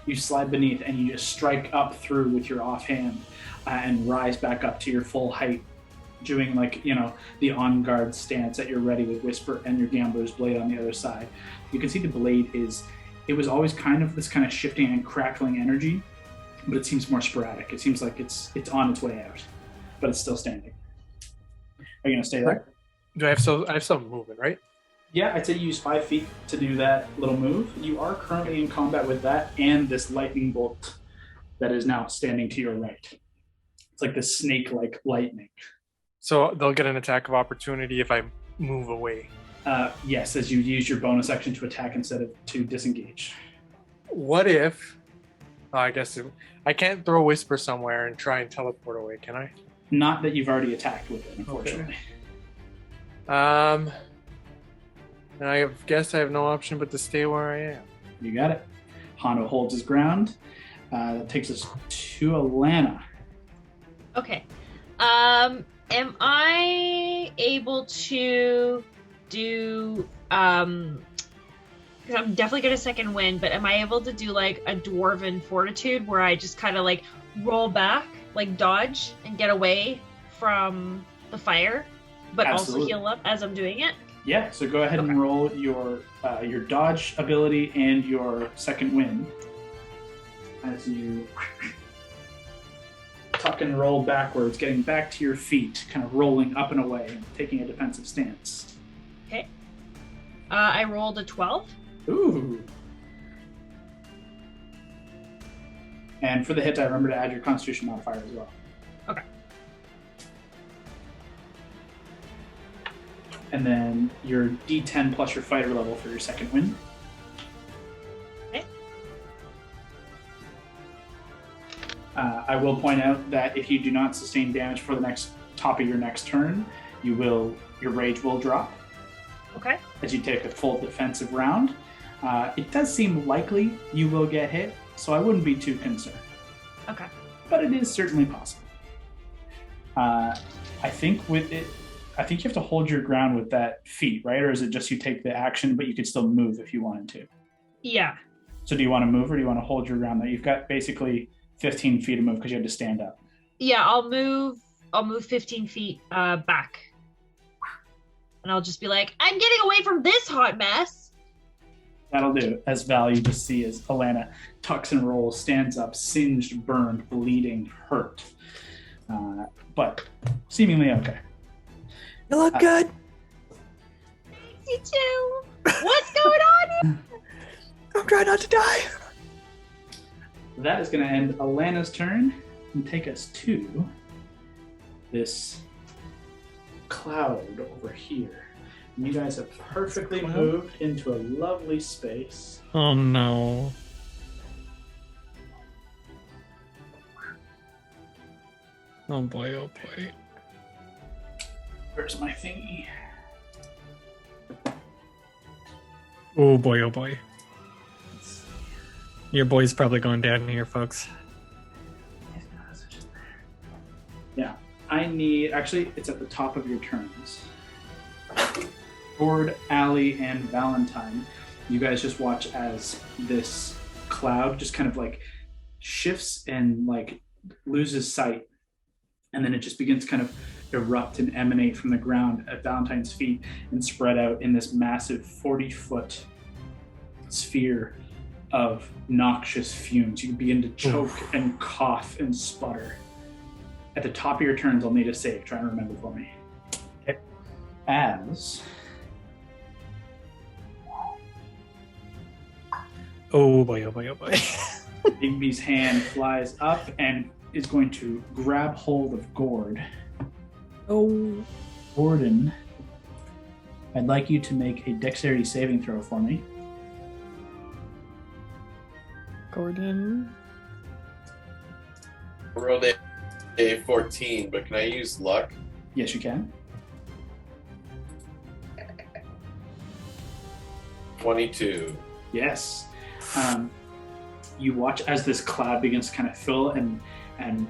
Speaker 1: You slide beneath and you just strike up through with your offhand and rise back up to your full height, doing the on guard stance at your ready with Whisper and your Gambler's Blade on the other side. You can see the blade it was always kind of this kind of shifting and crackling energy, but it seems more sporadic. It seems like it's on its way out, but it's still standing. Are you gonna stay there?
Speaker 4: Do I have some movement, right?
Speaker 1: Yeah, I'd say you use 5 feet to do that little move. You are currently in combat with that and this lightning bolt that is now standing to your right. It's like this snake-like lightning.
Speaker 4: So they'll get an attack of opportunity if I move away.
Speaker 1: Yes, as you use your bonus action to attack instead of to disengage.
Speaker 4: What if... I I can't throw Whisper somewhere and try and teleport away, can I?
Speaker 1: Not that you've already attacked with it, unfortunately.
Speaker 4: Okay. And I guess I have no option but to stay where I am.
Speaker 1: You got it. Hondo holds his ground. That takes us to Alana.
Speaker 5: Okay. Am I able to do because I'm definitely gonna second wind, but am I able to do like a Dwarven Fortitude where I just kind of like roll back, like dodge and get away from the fire, but
Speaker 1: Absolutely.
Speaker 5: also heal up as I'm doing it?
Speaker 1: Yeah, so go ahead and roll your dodge ability and your second wind as you tuck and roll backwards, getting back to your feet, kind of rolling up and away and taking a defensive stance.
Speaker 5: Okay. I rolled a 12.
Speaker 1: Ooh. And for the hit, I remember to add your Constitution modifier as well.
Speaker 5: Okay.
Speaker 1: And then your D10 plus your fighter level for your second win.
Speaker 5: Okay.
Speaker 1: I will point out that if you do not sustain damage for the top of your next turn, your rage will drop.
Speaker 5: Okay.
Speaker 1: As you take a full defensive round. It does seem likely you will get hit, so I wouldn't be too concerned.
Speaker 5: Okay.
Speaker 1: But it is certainly possible. I think you have to hold your ground with that feat, right? Or is it just you take the action, but you could still move if you wanted to?
Speaker 5: Yeah.
Speaker 1: So do you want to move or do you want to hold your ground there? You've got basically 15 feet to move because you had to stand up.
Speaker 5: Yeah, I'll move 15 feet back. And I'll just be like, I'm getting away from this hot mess.
Speaker 1: That'll do. As Val, you just see as Alana tucks and rolls, stands up, singed, burned, bleeding, hurt. But seemingly okay.
Speaker 2: You look good.
Speaker 5: You too. What's going on?
Speaker 2: I'm trying not to die.
Speaker 1: That is going to end Alana's turn and take us to this cloud over here. And you guys have perfectly moved into a lovely space.
Speaker 2: Oh no. Oh boy, oh boy.
Speaker 1: Where's my thingy?
Speaker 2: Oh boy, oh boy. Your boy's probably going down here, folks.
Speaker 1: Yeah. Actually, it's at the top of your turns. Ford, Allie, and Valentine, you guys just watch as this cloud just kind of like shifts and like loses sight. And then it just begins to kind of erupt and emanate from the ground at Valentine's feet and spread out in this massive 40-foot sphere of noxious fumes. You begin to choke and cough and sputter. At the top of your turns, I'll need a save. Try and remember for me. Okay. As...
Speaker 2: Oh boy, oh boy, oh boy.
Speaker 1: Bigby's hand flies up and is going to grab hold of Gord
Speaker 2: Oh.
Speaker 1: Gordon, I'd like you to make a dexterity saving throw for me.
Speaker 2: Gordon.
Speaker 6: I rolled a 14, but can I use luck?
Speaker 1: Yes, you can.
Speaker 6: 22.
Speaker 1: Yes. You watch as this cloud begins to kind of fill and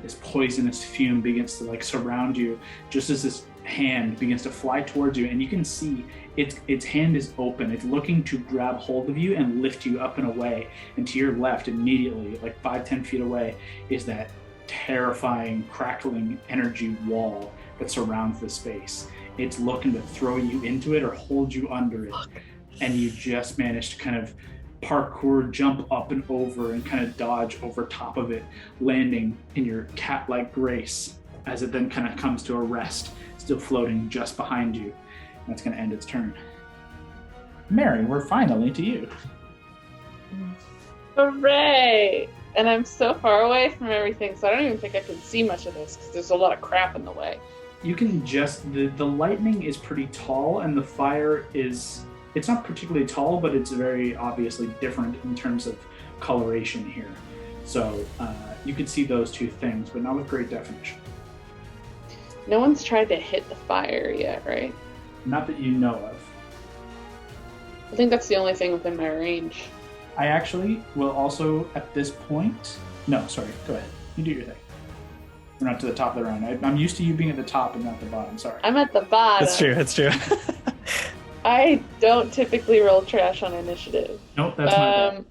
Speaker 1: this poisonous fume begins to like surround you, just as this hand begins to fly towards you, and you can see its hand is open. It's looking to grab hold of you and lift you up and away. And to your left, immediately, like 5-10 feet away, is that terrifying, crackling energy wall that surrounds the space. It's looking to throw you into it or hold you under it. And you just managed to kind of parkour, jump up and over, and kind of dodge over top of it, landing in your cat-like grace as it then kind of comes to a rest, still floating just behind you. And that's going to end its turn. Mary, we're finally to you.
Speaker 3: Hooray! And I'm so far away from everything, so I don't even think I can see much of this because there's a lot of crap in the way.
Speaker 1: You can just, the lightning is pretty tall, and the fire is, it's not particularly tall, but it's very obviously different in terms of coloration here. So you can see those two things, but not with great definition.
Speaker 3: No one's tried to hit the fire yet, right?
Speaker 1: Not that you know of.
Speaker 3: I think that's the only thing within my range.
Speaker 1: I actually will also, at this point... No, sorry, go ahead. You do your thing. We're not to the top of the round. I'm used to you being at the top and not the bottom, sorry.
Speaker 3: I'm at the bottom.
Speaker 2: That's true.
Speaker 3: I don't typically roll trash on initiative.
Speaker 1: Nope, that's my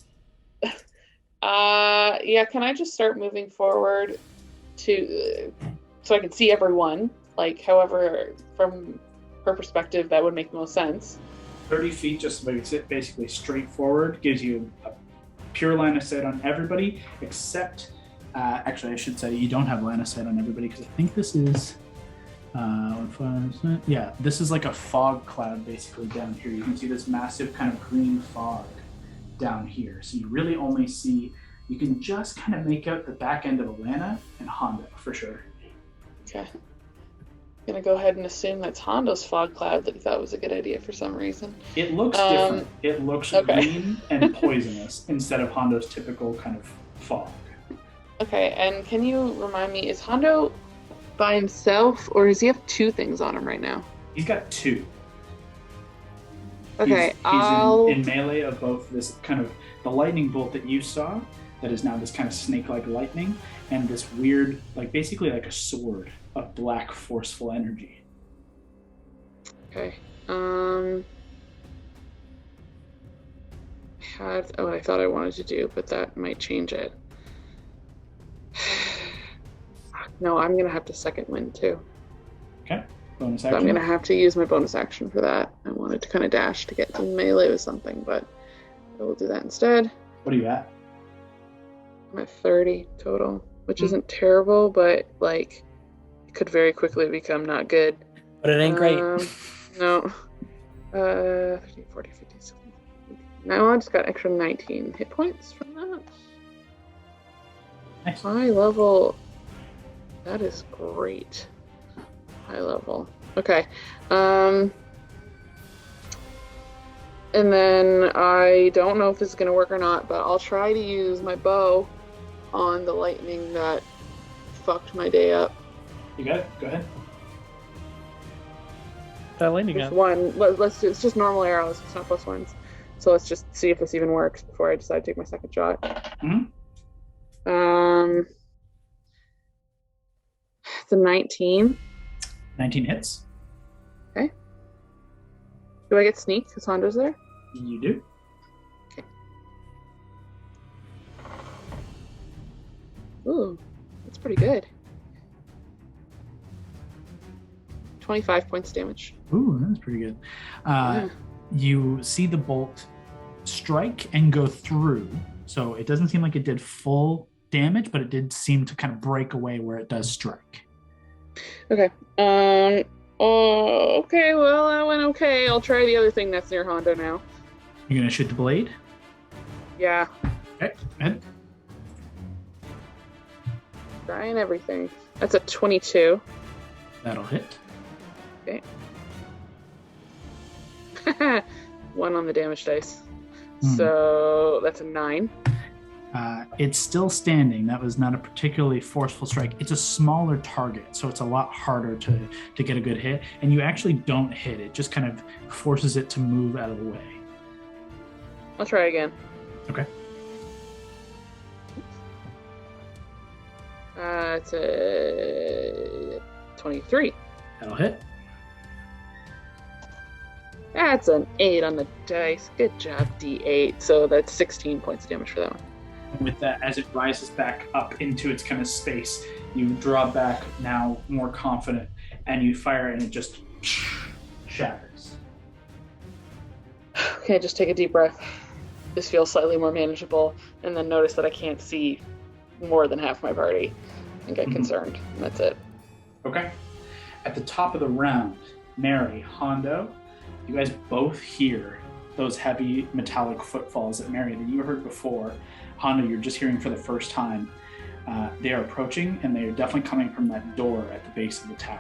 Speaker 1: bad.
Speaker 3: Yeah, can I just start moving forward to... so I can see everyone? Like, however, from her perspective, that would make the most sense.
Speaker 1: 30 feet, just basically straight forward, gives you a pure line of sight on everybody, except... actually, I should say you don't have line of sight on everybody, because I think this is... yeah, this is like a fog cloud basically down here. You can see this massive kind of green fog down here. So you really only see... You can just kind of make out the back end of Alana and Honda, for sure.
Speaker 3: Okay. I'm gonna go ahead and assume that's Hondo's fog cloud that he thought was a good idea for some reason.
Speaker 1: It looks different. It looks green and poisonous instead of Hondo's typical kind of fog.
Speaker 3: Okay, and can you remind me, is Hondo by himself, or does he have two things on him right now?
Speaker 1: He's got two.
Speaker 3: Okay,
Speaker 1: he's in melee of both this kind of, the lightning bolt that you saw, that is now this kind of snake-like lightning, and this weird, like basically like a sword of black, forceful energy.
Speaker 3: Okay. I had what I thought I wanted to do, but that might change it. No, I'm gonna have to second wind too.
Speaker 1: Okay. Bonus
Speaker 3: So
Speaker 1: action.
Speaker 3: I'm gonna have to use my bonus action for that. I wanted to kind of dash to get in melee with something, but I will do that instead.
Speaker 1: What are you at?
Speaker 3: I'm at 30 total, which isn't terrible, but like it could very quickly become not good.
Speaker 2: But it ain't great.
Speaker 3: No. 30, 40, 50, 60. Now I just got extra 19 hit points from that.
Speaker 1: Nice.
Speaker 3: High level. That is great. High level. Okay. And then I don't know if this is going to work or not, but I'll try to use my bow on the lightning that fucked my day up.
Speaker 1: You got it? Go ahead.
Speaker 2: That lightning
Speaker 3: Just
Speaker 2: gun.
Speaker 3: one. Let's do, it's just normal arrows. It's not plus ones. So let's just see if this even works before I decide to take my second shot.
Speaker 1: Mm-hmm.
Speaker 3: It's a 19.
Speaker 1: 19 hits.
Speaker 3: Okay. Do I get sneak because Hondo's there?
Speaker 1: You do.
Speaker 3: Okay. Ooh, that's pretty good. 25 points damage.
Speaker 1: Ooh, that's pretty good. You see the bolt strike and go through. So it doesn't seem like it did full damage, but it did seem to kind of break away where it does strike.
Speaker 3: Okay. Okay, well, that went okay. I'll try the other thing that's near Hondo now.
Speaker 1: You're going to shoot the blade?
Speaker 3: Yeah.
Speaker 1: Okay, go ahead.
Speaker 3: Trying everything. That's a 22.
Speaker 1: That'll hit.
Speaker 3: Okay. 1 on the damage dice. So that's a 9.
Speaker 1: It's still standing. That was not a particularly forceful strike. It's a smaller target, so it's a lot harder to get a good hit. And you actually don't hit it; just kind of forces it to move out of the way.
Speaker 3: I'll try again.
Speaker 1: Okay.
Speaker 3: It's a 23.
Speaker 1: That'll hit.
Speaker 3: That's an 8 on the dice. Good job, D8. So that's 16 points of damage for that one.
Speaker 1: And with that, as it rises back up into its kind of space, you draw back now more confident, and you fire, and it just shatters.
Speaker 3: Okay, just take a deep breath. This feels slightly more manageable, and then notice that I can't see more than half my party and get concerned. And that's it.
Speaker 1: Okay. At the top of the round, Mary, Hondo, you guys both hear those heavy metallic footfalls that Mary, that you heard before. Hondo, you're just hearing for the first time. They are approaching, and they are definitely coming from that door at the base of the tower.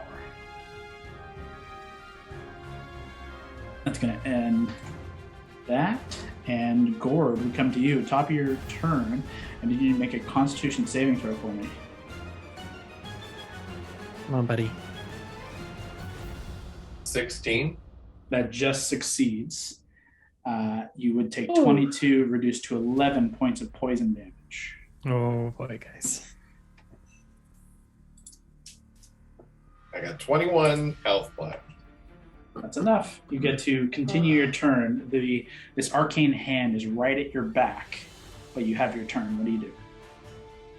Speaker 1: That's going to end that. And Gord, we come to you. Top of your turn, and you need to make a Constitution saving throw for me.
Speaker 2: Come on, buddy.
Speaker 6: 16.
Speaker 1: That just succeeds. You would take 22, reduced to 11 points of poison damage.
Speaker 2: Oh boy, guys.
Speaker 6: I got 21 health left.
Speaker 1: That's enough. You get to continue your turn. This arcane hand is right at your back, but you have your turn. What do you do?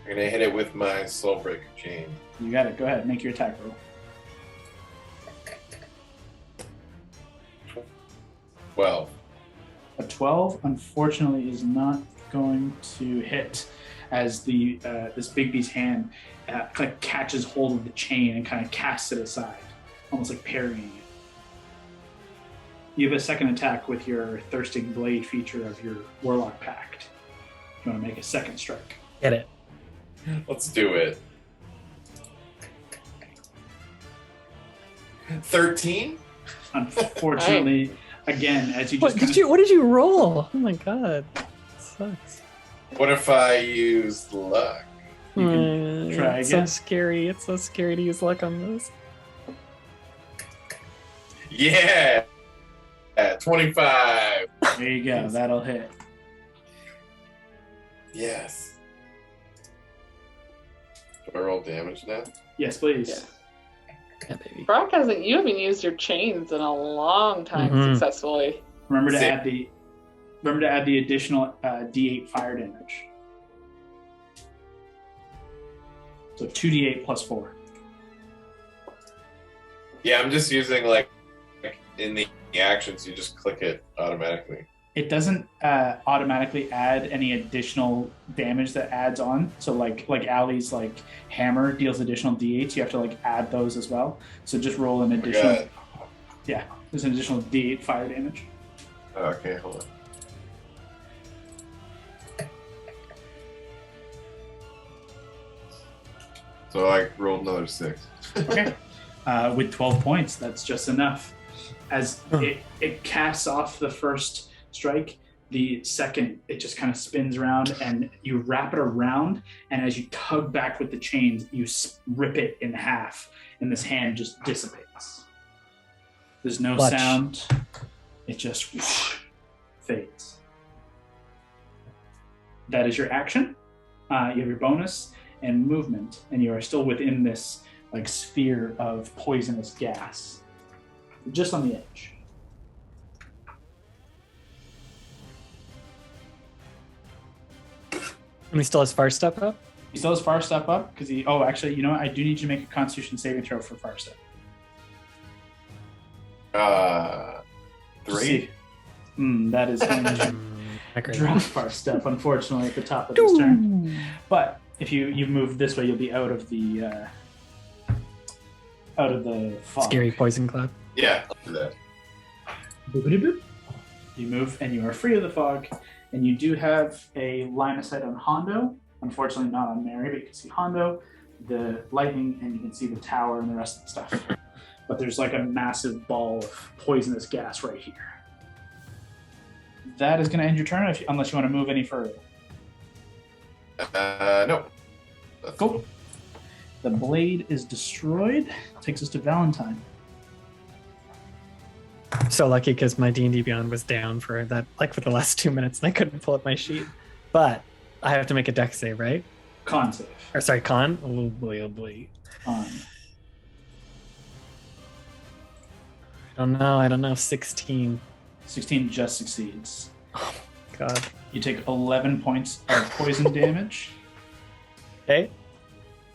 Speaker 6: I'm going to hit it with my Soulbreaker chain.
Speaker 1: You got it. Go ahead. Make your attack roll.
Speaker 6: 12.
Speaker 1: A 12, unfortunately, is not going to hit, as this big beast's hand kind of catches hold of the chain and kind of casts it aside, almost like parrying it. You have a second attack with your Thirsting Blade feature of your Warlock Pact. You want to make a second strike.
Speaker 2: Get it.
Speaker 6: Let's do it. 13?
Speaker 1: Unfortunately, again, as you just
Speaker 2: What did you roll? Oh my god. That sucks.
Speaker 6: What if I use luck?
Speaker 1: You can try
Speaker 2: It's
Speaker 1: again.
Speaker 2: so scary. It's so scary to use luck on this.
Speaker 6: Yeah! 25.
Speaker 1: There you go. That'll hit.
Speaker 6: Yes. Do I roll damage now?
Speaker 1: Yes, please.
Speaker 3: Yeah.
Speaker 2: Yeah, baby.
Speaker 3: Brock you haven't used your chains in a long time successfully.
Speaker 1: Remember to
Speaker 6: Six.
Speaker 1: add the additional D8 fire damage. So 2D8 plus 4.
Speaker 6: Yeah, I'm just using like in the actions, you just click it automatically.
Speaker 1: It doesn't automatically add any additional damage that adds on. So like Allie's hammer deals additional D8s. You have to add those as well. So just roll an additional.
Speaker 6: God.
Speaker 1: Yeah, there's an additional D8 fire damage.
Speaker 6: Okay, hold on. So I rolled another 6.
Speaker 1: Okay. With 12 points, that's just enough. As it casts off the first strike, the second, it just kind of spins around, and you wrap it around, and as you tug back with the chains, you rip it in half, and this hand just dissipates. There's no
Speaker 2: Clutch.
Speaker 1: sound. It just whoosh, fades. That is your action. You have your bonus and movement, and you are still within this sphere of poisonous gas, just on the edge.
Speaker 2: And he still has far step up?
Speaker 1: He still has far step up because he. Oh, actually, you know what? I do need you to make a Constitution saving throw for far step.
Speaker 6: 3.
Speaker 1: That is going to
Speaker 2: Not great.
Speaker 1: drop far step, unfortunately, at the top of his turn. But if you move this way, you'll be out of the fog.
Speaker 2: Scary poison cloud.
Speaker 6: Yeah, I'll do that.
Speaker 1: Boop-a-doop-boop. You move, and you are free of the fog. And you do have a line of sight on Hondo. Unfortunately, not on Mary, but you can see Hondo, the lightning, and you can see the tower and the rest of the stuff. but there's like a massive ball of poisonous gas right here. That is going to end your turn, unless you want to move any further.
Speaker 6: No.
Speaker 1: Cool. The blade is destroyed. Takes us to Valentine.
Speaker 2: So lucky because my D&D Beyond was down for that, like for the last 2 minutes, and I couldn't pull up my sheet. But I have to make a dex save, right?
Speaker 1: Con save.
Speaker 2: Or sorry, con. Oh boy, oh boy.
Speaker 1: Con.
Speaker 2: I don't know. 16.
Speaker 1: 16 just succeeds.
Speaker 2: Oh my god.
Speaker 1: You take 11 points of poison damage.
Speaker 2: Okay.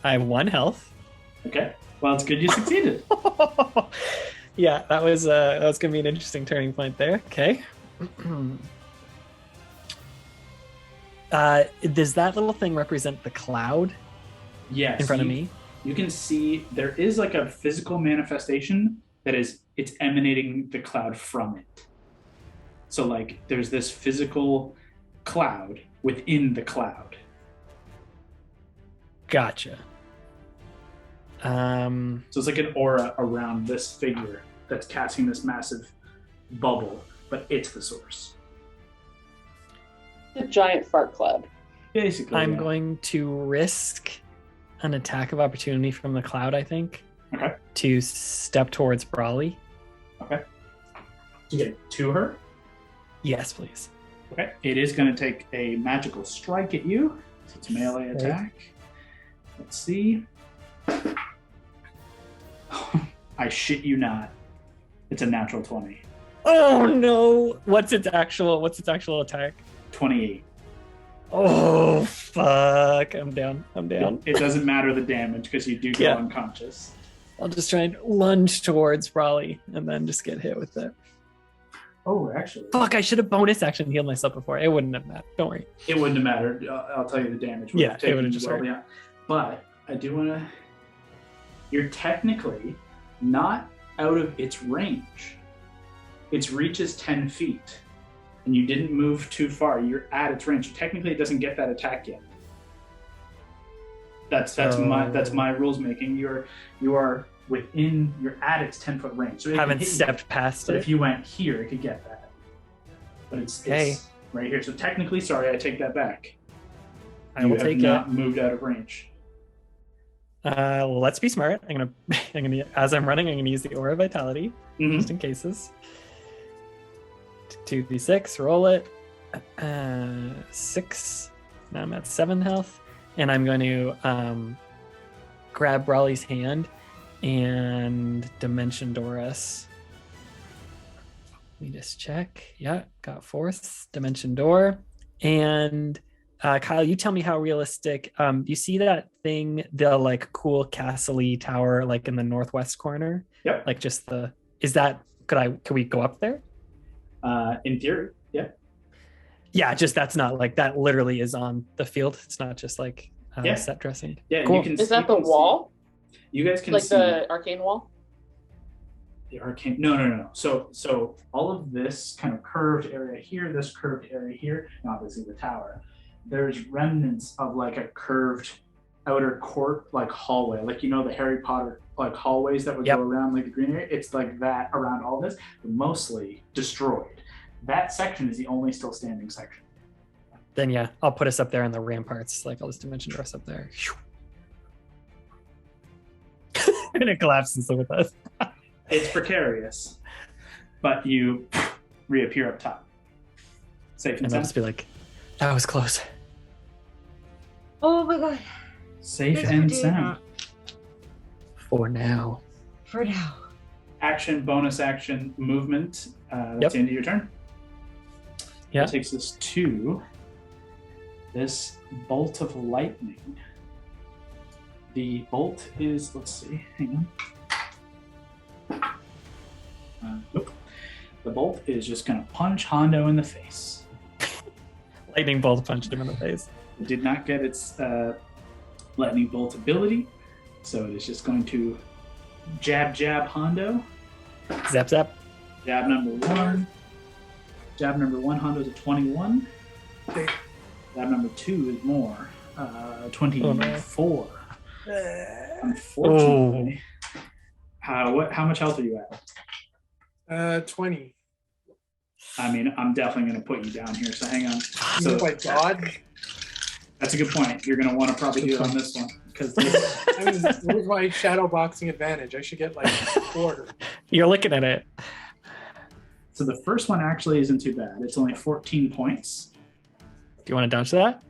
Speaker 2: I have 1 health.
Speaker 1: Okay. Well, it's good you succeeded.
Speaker 2: Yeah, that was going to be an interesting turning point there. Okay. Does that little thing represent the cloud?
Speaker 1: Yes.
Speaker 2: In front of me?
Speaker 1: You can see there is like a physical manifestation that it's emanating the cloud from it. So like there's this physical cloud within the cloud.
Speaker 2: Gotcha.
Speaker 1: So it's like an aura around this figure that's casting this massive bubble, but it's the source.
Speaker 3: The giant fart cloud.
Speaker 1: Basically,
Speaker 2: I'm
Speaker 1: yeah.
Speaker 2: going to risk an attack of opportunity from the cloud, I think.
Speaker 1: Okay.
Speaker 2: To step towards Brawley.
Speaker 1: Okay. To get to her?
Speaker 2: Yes, please.
Speaker 1: Okay. It is going to take a magical strike at you. So it's a melee attack. Let's see. I shit you not. It's a natural 20.
Speaker 2: Oh no! What's its actual attack?
Speaker 1: 28.
Speaker 2: Oh fuck! I'm down.
Speaker 1: It doesn't matter the damage because you do go unconscious.
Speaker 2: I'll just try and lunge towards Brawley and then just get hit with it.
Speaker 1: Oh, actually.
Speaker 2: Fuck! I should have bonus action healed myself before. It wouldn't have mattered. Don't worry.
Speaker 1: It wouldn't have mattered. I'll tell you the damage.
Speaker 2: Yeah, it would have just hurt.
Speaker 1: Yeah. But I do want to. You're technically not out of its range. Its reach is 10 feet, and you didn't move too far. You're at its range. Technically, it doesn't get that attack yet. That's my rules making. You are within. You're at its 10-foot range. So it
Speaker 2: haven't
Speaker 1: can hit
Speaker 2: stepped
Speaker 1: you.
Speaker 2: past
Speaker 1: But
Speaker 2: it.
Speaker 1: if you went here, it could get that. But it's right here. So technically, sorry, I take that back.
Speaker 2: I will take it.
Speaker 1: Not moved out of range.
Speaker 2: Let's be smart. I'm gonna as I'm running, I'm gonna use the Aura of Vitality just in cases. 2d6, roll it. 6. Now I'm at 7 health, and I'm going to grab Brawley's hand and Dimension Door us. Let me just check. Yeah, got 4th Dimension Door, and Kyle, you tell me how realistic. You see that thing, the like cool castle-y tower, like in the northwest corner?
Speaker 1: Yep.
Speaker 2: Like just the. Is that? Could we go up there?
Speaker 1: In theory, yeah.
Speaker 2: Yeah, just that's not like that. Literally is on the field. It's not just like set dressing.
Speaker 1: Yeah,
Speaker 2: cool.
Speaker 3: Is that the wall?
Speaker 1: You guys can
Speaker 3: like
Speaker 1: see
Speaker 3: the arcane wall.
Speaker 1: The arcane. No. So all of this kind of curved area here, this curved area here, and obviously the tower. There's remnants of like a curved outer court, like hallway, like the Harry Potter like hallways that would go around like the green area. It's like that around all this, but mostly destroyed. That section is the only still standing section.
Speaker 2: Then yeah, I'll put us up there on the ramparts. Like I'll just dimension dress up there. And it collapses with us.
Speaker 1: It's precarious, but you reappear up top. Safe and
Speaker 2: I'll
Speaker 1: sound.
Speaker 2: just be like, that was close.
Speaker 5: Oh my god.
Speaker 1: Safe
Speaker 5: Thanks for
Speaker 1: and
Speaker 5: doing
Speaker 1: sound.
Speaker 2: For now.
Speaker 5: For now.
Speaker 1: Action, bonus action, movement. That's the end of your turn.
Speaker 2: Yeah.
Speaker 1: That takes us to this bolt of lightning. The bolt is, let's see, hang on. Nope. The bolt is just going to punch Hondo in the face.
Speaker 2: Lightning bolt punched him in the face.
Speaker 1: It did not get its lightning bolt ability, so it is just going to jab Hondo.
Speaker 2: Zap zap.
Speaker 1: Jab number 1. Jab number 1, Hondo's a 21. Jab number 2 is more. 24. Unfortunately. How much health are you at?
Speaker 4: 20.
Speaker 1: I mean, I'm definitely going to put you down here, so hang on. So
Speaker 4: if I dodge?
Speaker 1: That's a good point. You're going to want to probably do it on this one. Because
Speaker 4: I mean, what is my shadow boxing advantage? I should get like a quarter.
Speaker 2: You're looking at it.
Speaker 1: So the first one actually isn't too bad. It's only 14 points.
Speaker 2: Do you want to dodge that?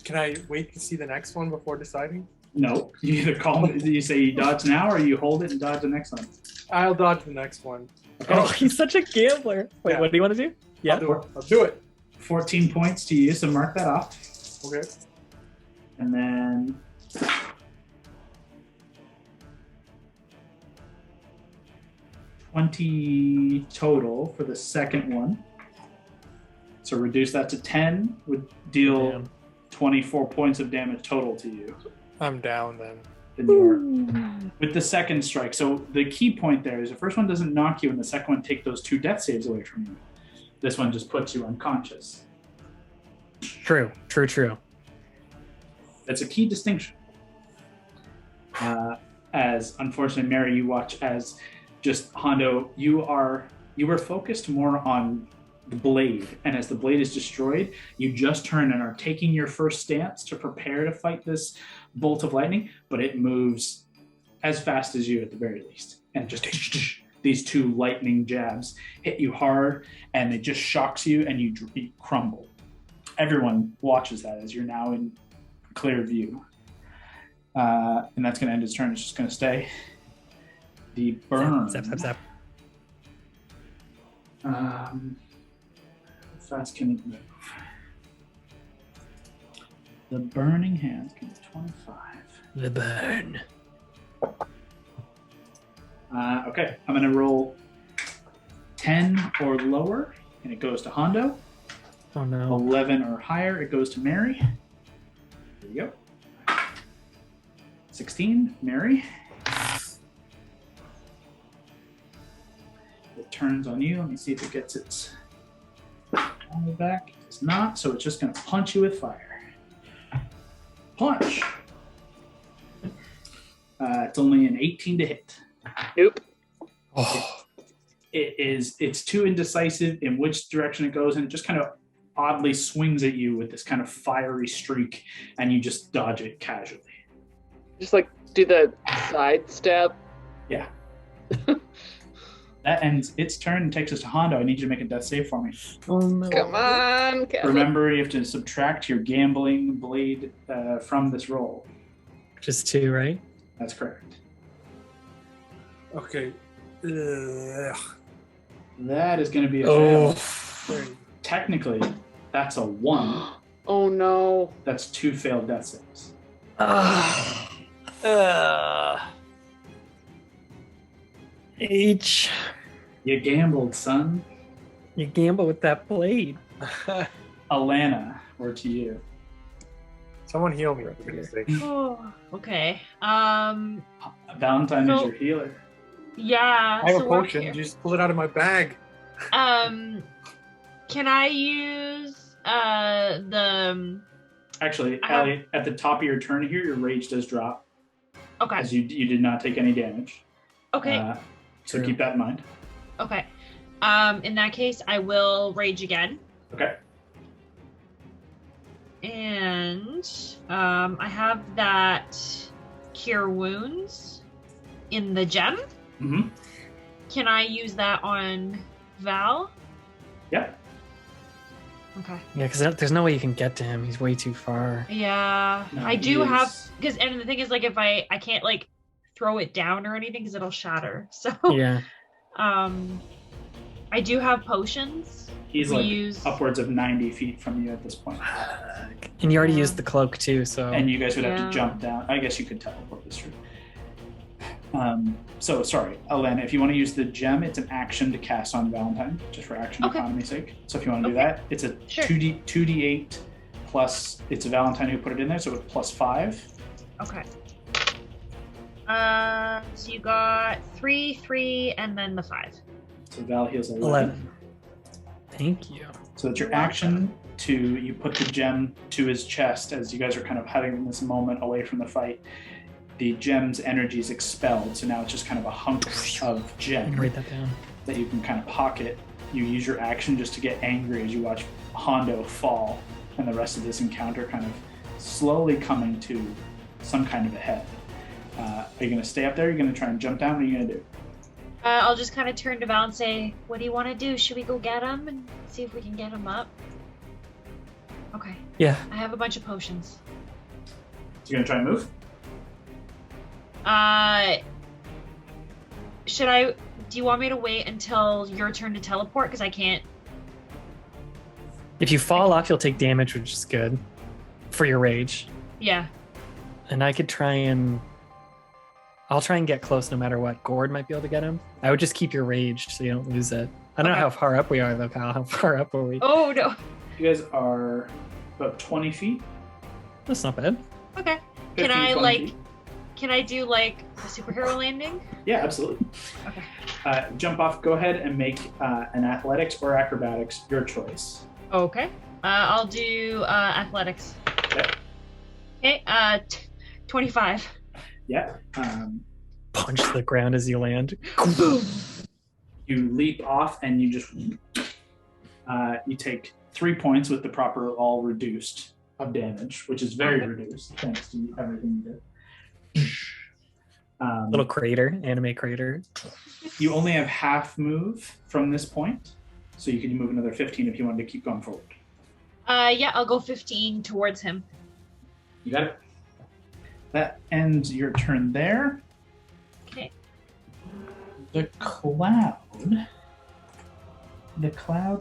Speaker 4: Can I wait to see the next one before deciding?
Speaker 1: No. You either you say you dodge now or you hold it and dodge the next one.
Speaker 4: I'll dodge the next one.
Speaker 1: Okay.
Speaker 2: Oh, he's such a gambler. Wait,
Speaker 4: Yeah.
Speaker 2: what do you want to do? Yeah.
Speaker 4: I'll do it.
Speaker 1: 14 points to you, so mark that off.
Speaker 4: Okay.
Speaker 1: And then... $20 total for the second one. So reduce that to 10 would deal
Speaker 2: Damn.
Speaker 1: 24 points of damage total to you.
Speaker 4: I'm down then.
Speaker 1: Then you are with the second strike. So the key point there is the first one doesn't knock you and the second one take those 2 death saves away from you. This one just puts you unconscious.
Speaker 2: True.
Speaker 1: That's a key distinction. As unfortunately, Mary, you watch as just Hondo, you were focused more on the blade, and as the blade is destroyed, you just turn and are taking your first stance to prepare to fight this bolt of lightning, but it moves as fast as you at the very least, and just these 2 lightning jabs hit you hard, and it just shocks you, and you crumble. Everyone watches that as you're now in clear view, and that's going to end his turn. It's just going to stay. The burn.
Speaker 2: Zap.
Speaker 1: How fast can it move? The burning hands can be 25.
Speaker 2: The burn.
Speaker 1: Okay, I'm going to roll 10 or lower, and it goes to Hondo.
Speaker 2: Oh no.
Speaker 1: 11 or higher, it goes to Mary. There you go. 16, Mary. It turns on you. Let me see if it gets its armor back. It does not, so it's just going to punch you with fire. Punch! It's only an 18 to hit.
Speaker 3: Nope.
Speaker 4: Oh.
Speaker 1: It's too indecisive in which direction it goes, and it just kind of oddly swings at you with this kind of fiery streak, and you just dodge it casually.
Speaker 3: Just like do the side step.
Speaker 1: Yeah. That ends its turn and takes us to Hondo. I need you to make a death save for me.
Speaker 2: Oh no.
Speaker 3: Come on, Kevin.
Speaker 1: Remember, you have to subtract your gambling blade from this roll.
Speaker 2: Just 2, right?
Speaker 1: That's correct.
Speaker 4: Okay. Ugh.
Speaker 1: That is going to be a
Speaker 2: Oh.
Speaker 1: fail. Technically, that's a 1.
Speaker 3: Oh no.
Speaker 1: That's 2 failed death saves.
Speaker 2: H.
Speaker 1: You gambled, son.
Speaker 2: You gamble with that blade.
Speaker 1: Alana, we're to you.
Speaker 4: Someone heal me, for goodness sake.
Speaker 5: Oh, okay.
Speaker 1: Valentine is your healer.
Speaker 5: Yeah.
Speaker 4: I have
Speaker 5: so
Speaker 4: a
Speaker 5: we're
Speaker 4: potion.
Speaker 5: here.
Speaker 4: Just pull it out of my bag.
Speaker 5: Can I use the?
Speaker 1: Actually, Allie, at the top of your turn here, your rage does drop,
Speaker 5: Okay.
Speaker 1: as you did not take any damage.
Speaker 5: Okay.
Speaker 1: So keep that in mind.
Speaker 5: Okay. In that case, I will rage again.
Speaker 1: Okay.
Speaker 5: And I have that cure wounds in the gem.
Speaker 1: Mm-hmm.
Speaker 5: Can I use that on Val?
Speaker 1: Yeah.
Speaker 5: Okay.
Speaker 2: Yeah, because there's no way you can get to him. He's way too far.
Speaker 5: Yeah,
Speaker 1: No,
Speaker 5: I do
Speaker 1: he
Speaker 5: have
Speaker 1: is-
Speaker 5: because, and the thing is, like, if I can't like throw it down or anything because it'll shatter. So
Speaker 2: Yeah.
Speaker 5: I do have potions.
Speaker 1: He's
Speaker 5: We
Speaker 1: like
Speaker 5: use-
Speaker 1: upwards of 90 feet from you at this point.
Speaker 2: And you already
Speaker 5: Yeah.
Speaker 2: used the cloak too, so.
Speaker 1: And you guys would have
Speaker 5: Yeah.
Speaker 1: to jump down. I guess you could teleport this through. So sorry, Alana, if you want to use the gem, it's an action to cast on Valentine, just for action
Speaker 5: Okay.
Speaker 1: economy's sake. So if you want to do
Speaker 5: Okay.
Speaker 1: that, it's a
Speaker 5: Sure.
Speaker 1: 2d8 plus, it's a Valentine who put it in there, so it's plus 5.
Speaker 5: Okay. So you got 3, and then the 5.
Speaker 1: So Val heals 11.
Speaker 2: 11. Thank you.
Speaker 1: So it's your action to, you put the gem to his chest as you guys are kind of having this moment away from the fight. the gem's energy is expelled, so now it's just kind of a hunk of
Speaker 2: I
Speaker 1: gem
Speaker 2: can write that down.
Speaker 1: that you can kind of pocket. You use your action just to get angry as you watch Hondo fall, and the rest of this encounter kind of slowly coming to some kind of a head. Are you going to stay up there? Are you going to try and jump down? What are you going to do?
Speaker 5: I'll just kind of turn to Val and say, what do you want to do? Should we go get him and see if we can get him up? Okay.
Speaker 2: Yeah.
Speaker 5: I have a bunch of potions.
Speaker 1: So you're going to try and move?
Speaker 5: Should I... Do you want me to wait until your turn to teleport? Because I can't...
Speaker 2: If you fall off, you'll take damage, which is good for your rage.
Speaker 5: Yeah.
Speaker 2: And I could try and... I'll try and get close no matter what. Gord might be able to get him. I would just keep your rage so you don't lose it. I don't know how far up we are, though, Kyle. How far up are we?
Speaker 5: Oh, no.
Speaker 1: You guys are about 20 feet.
Speaker 2: That's not bad.
Speaker 5: Okay.
Speaker 1: 15,
Speaker 5: Can I,
Speaker 1: 20
Speaker 5: like...
Speaker 1: feet.
Speaker 5: Can I do, like, a superhero landing?
Speaker 1: Yeah, absolutely.
Speaker 5: Okay.
Speaker 1: Jump off. Go ahead and make an athletics or acrobatics, your choice.
Speaker 5: Okay. I'll do athletics.
Speaker 1: Okay.
Speaker 5: Okay, 25.
Speaker 1: Yeah.
Speaker 2: Punch the ground as you land.
Speaker 1: You leap off and you just... you take 3 points with the proper all reduced of damage, which is very reduced, thanks to everything you did.
Speaker 2: Little crater, anime crater.
Speaker 1: You only have half move from this point, so you can move another 15 if you wanted to keep going forward.
Speaker 5: Yeah, I'll go 15 towards him.
Speaker 1: You got it. That ends your turn there.
Speaker 5: Okay.
Speaker 1: The cloud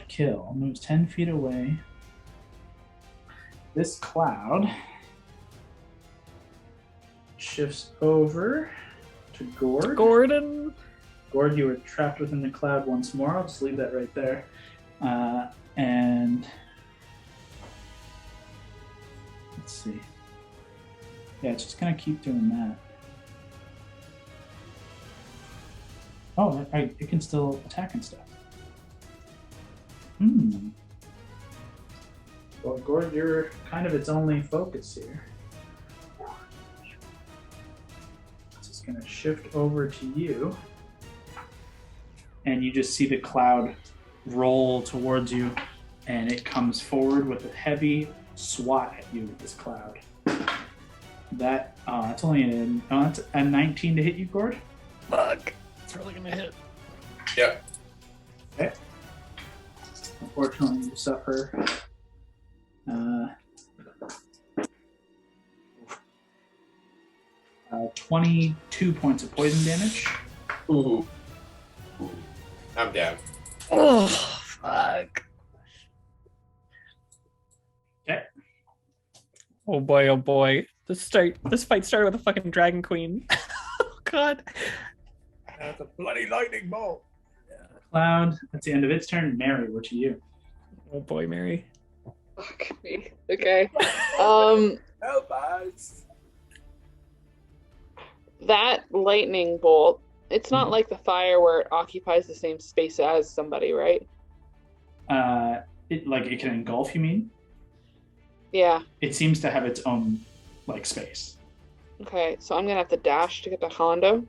Speaker 1: kill moves 10 feet away. This cloud shifts over to Gord.
Speaker 2: Gordon!
Speaker 1: Gord, you were trapped within the cloud once more. I'll just leave that right there. And let's see. Yeah, it's just gonna keep doing that. Oh, it can still attack and stuff. Well, Gord, you're kind of its only focus here. It's just gonna shift over to you. And you just see the cloud roll towards you, and it comes forward with a heavy swat at you with this cloud. That, it's only it's a 19 to hit you, Gord?
Speaker 2: Fuck. It's probably gonna hit.
Speaker 6: Yeah.
Speaker 1: Okay. Unfortunately, you suffer 22 points of poison damage.
Speaker 6: Ooh. I'm down.
Speaker 2: Oh, fuck.
Speaker 1: Okay.
Speaker 2: Oh boy, oh boy. This fight started with a fucking dragon queen. Oh god.
Speaker 4: That's a bloody lightning bolt.
Speaker 1: Cloud, that's the end of its turn. Mary, what to you?
Speaker 2: Oh boy, Mary.
Speaker 3: Fuck me. Okay.
Speaker 4: Help us.
Speaker 3: That lightning bolt, it's not like the fire where it occupies the same space as somebody, right?
Speaker 1: It can engulf, you mean?
Speaker 3: Yeah.
Speaker 1: It seems to have its own, space.
Speaker 3: Okay, so I'm gonna have to dash to get to Hondo.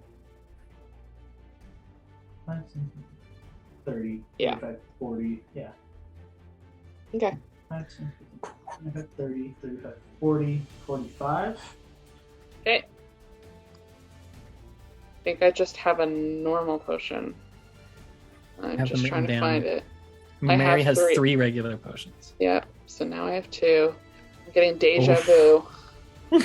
Speaker 1: 30,
Speaker 3: Yeah.
Speaker 1: 35, 40, yeah.
Speaker 3: Okay.
Speaker 1: 30, 35, 40, 45.
Speaker 3: Okay. I think I just have a normal potion. I'm
Speaker 2: Have
Speaker 3: just
Speaker 2: them
Speaker 3: trying to
Speaker 2: written
Speaker 3: find
Speaker 2: down.
Speaker 3: it. I
Speaker 2: Mary
Speaker 3: have
Speaker 2: has
Speaker 3: 3.
Speaker 2: 3 regular potions.
Speaker 3: Yeah, so now I have 2. I'm getting deja
Speaker 2: Oof.
Speaker 3: vu.
Speaker 2: At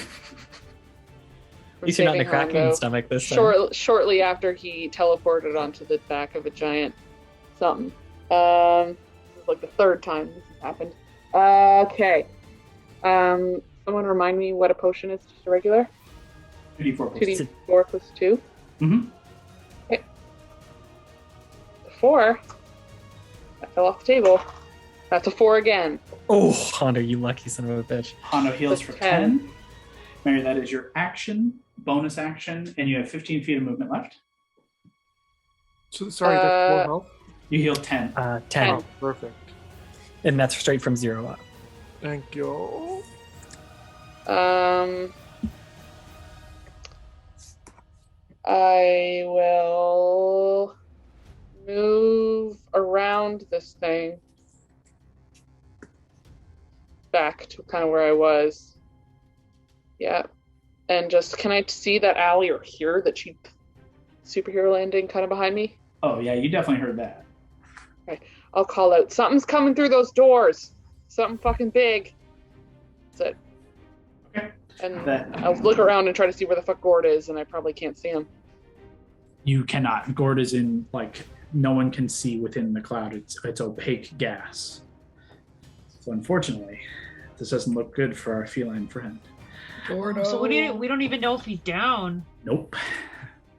Speaker 2: least you're not in a Kraken stomach this time.
Speaker 3: Shortly after he teleported onto the back of a giant something. This is like the 3rd time this has happened. Okay. Someone remind me what a potion is, just a regular?
Speaker 1: 2d4 plus
Speaker 3: 2d4 plus 2?
Speaker 1: Mm-hmm.
Speaker 3: Okay. The 4. That fell off the table. That's a 4 again.
Speaker 2: Oh, Hondo, you lucky son of a bitch.
Speaker 1: Hondo heals
Speaker 3: That's
Speaker 1: for
Speaker 3: 10.
Speaker 1: 10. Mary, that is your action, bonus action, and you have 15 feet of movement left.
Speaker 4: So, sorry, that's 4 health?
Speaker 1: You heal 10.
Speaker 2: 10.
Speaker 4: Oh, perfect.
Speaker 2: And that's straight from 0 up.
Speaker 4: Thank you.
Speaker 3: I will move around this thing back to kind of where I was. Yeah. And just, can I see that alley or hear that she superhero landing kind of behind me?
Speaker 1: Oh, yeah, you definitely heard that.
Speaker 3: Okay. I'll call out, something's coming through those doors. Something fucking big. That's it.
Speaker 1: Okay.
Speaker 3: And I'll look around and try to see where the fuck Gord is, and I probably can't see him.
Speaker 1: You cannot. Gord is in, like, no one can see within the cloud. It's opaque gas. So unfortunately, this doesn't look good for our feline friend.
Speaker 2: Gordo.
Speaker 5: So we don't even know if he's down.
Speaker 1: Nope.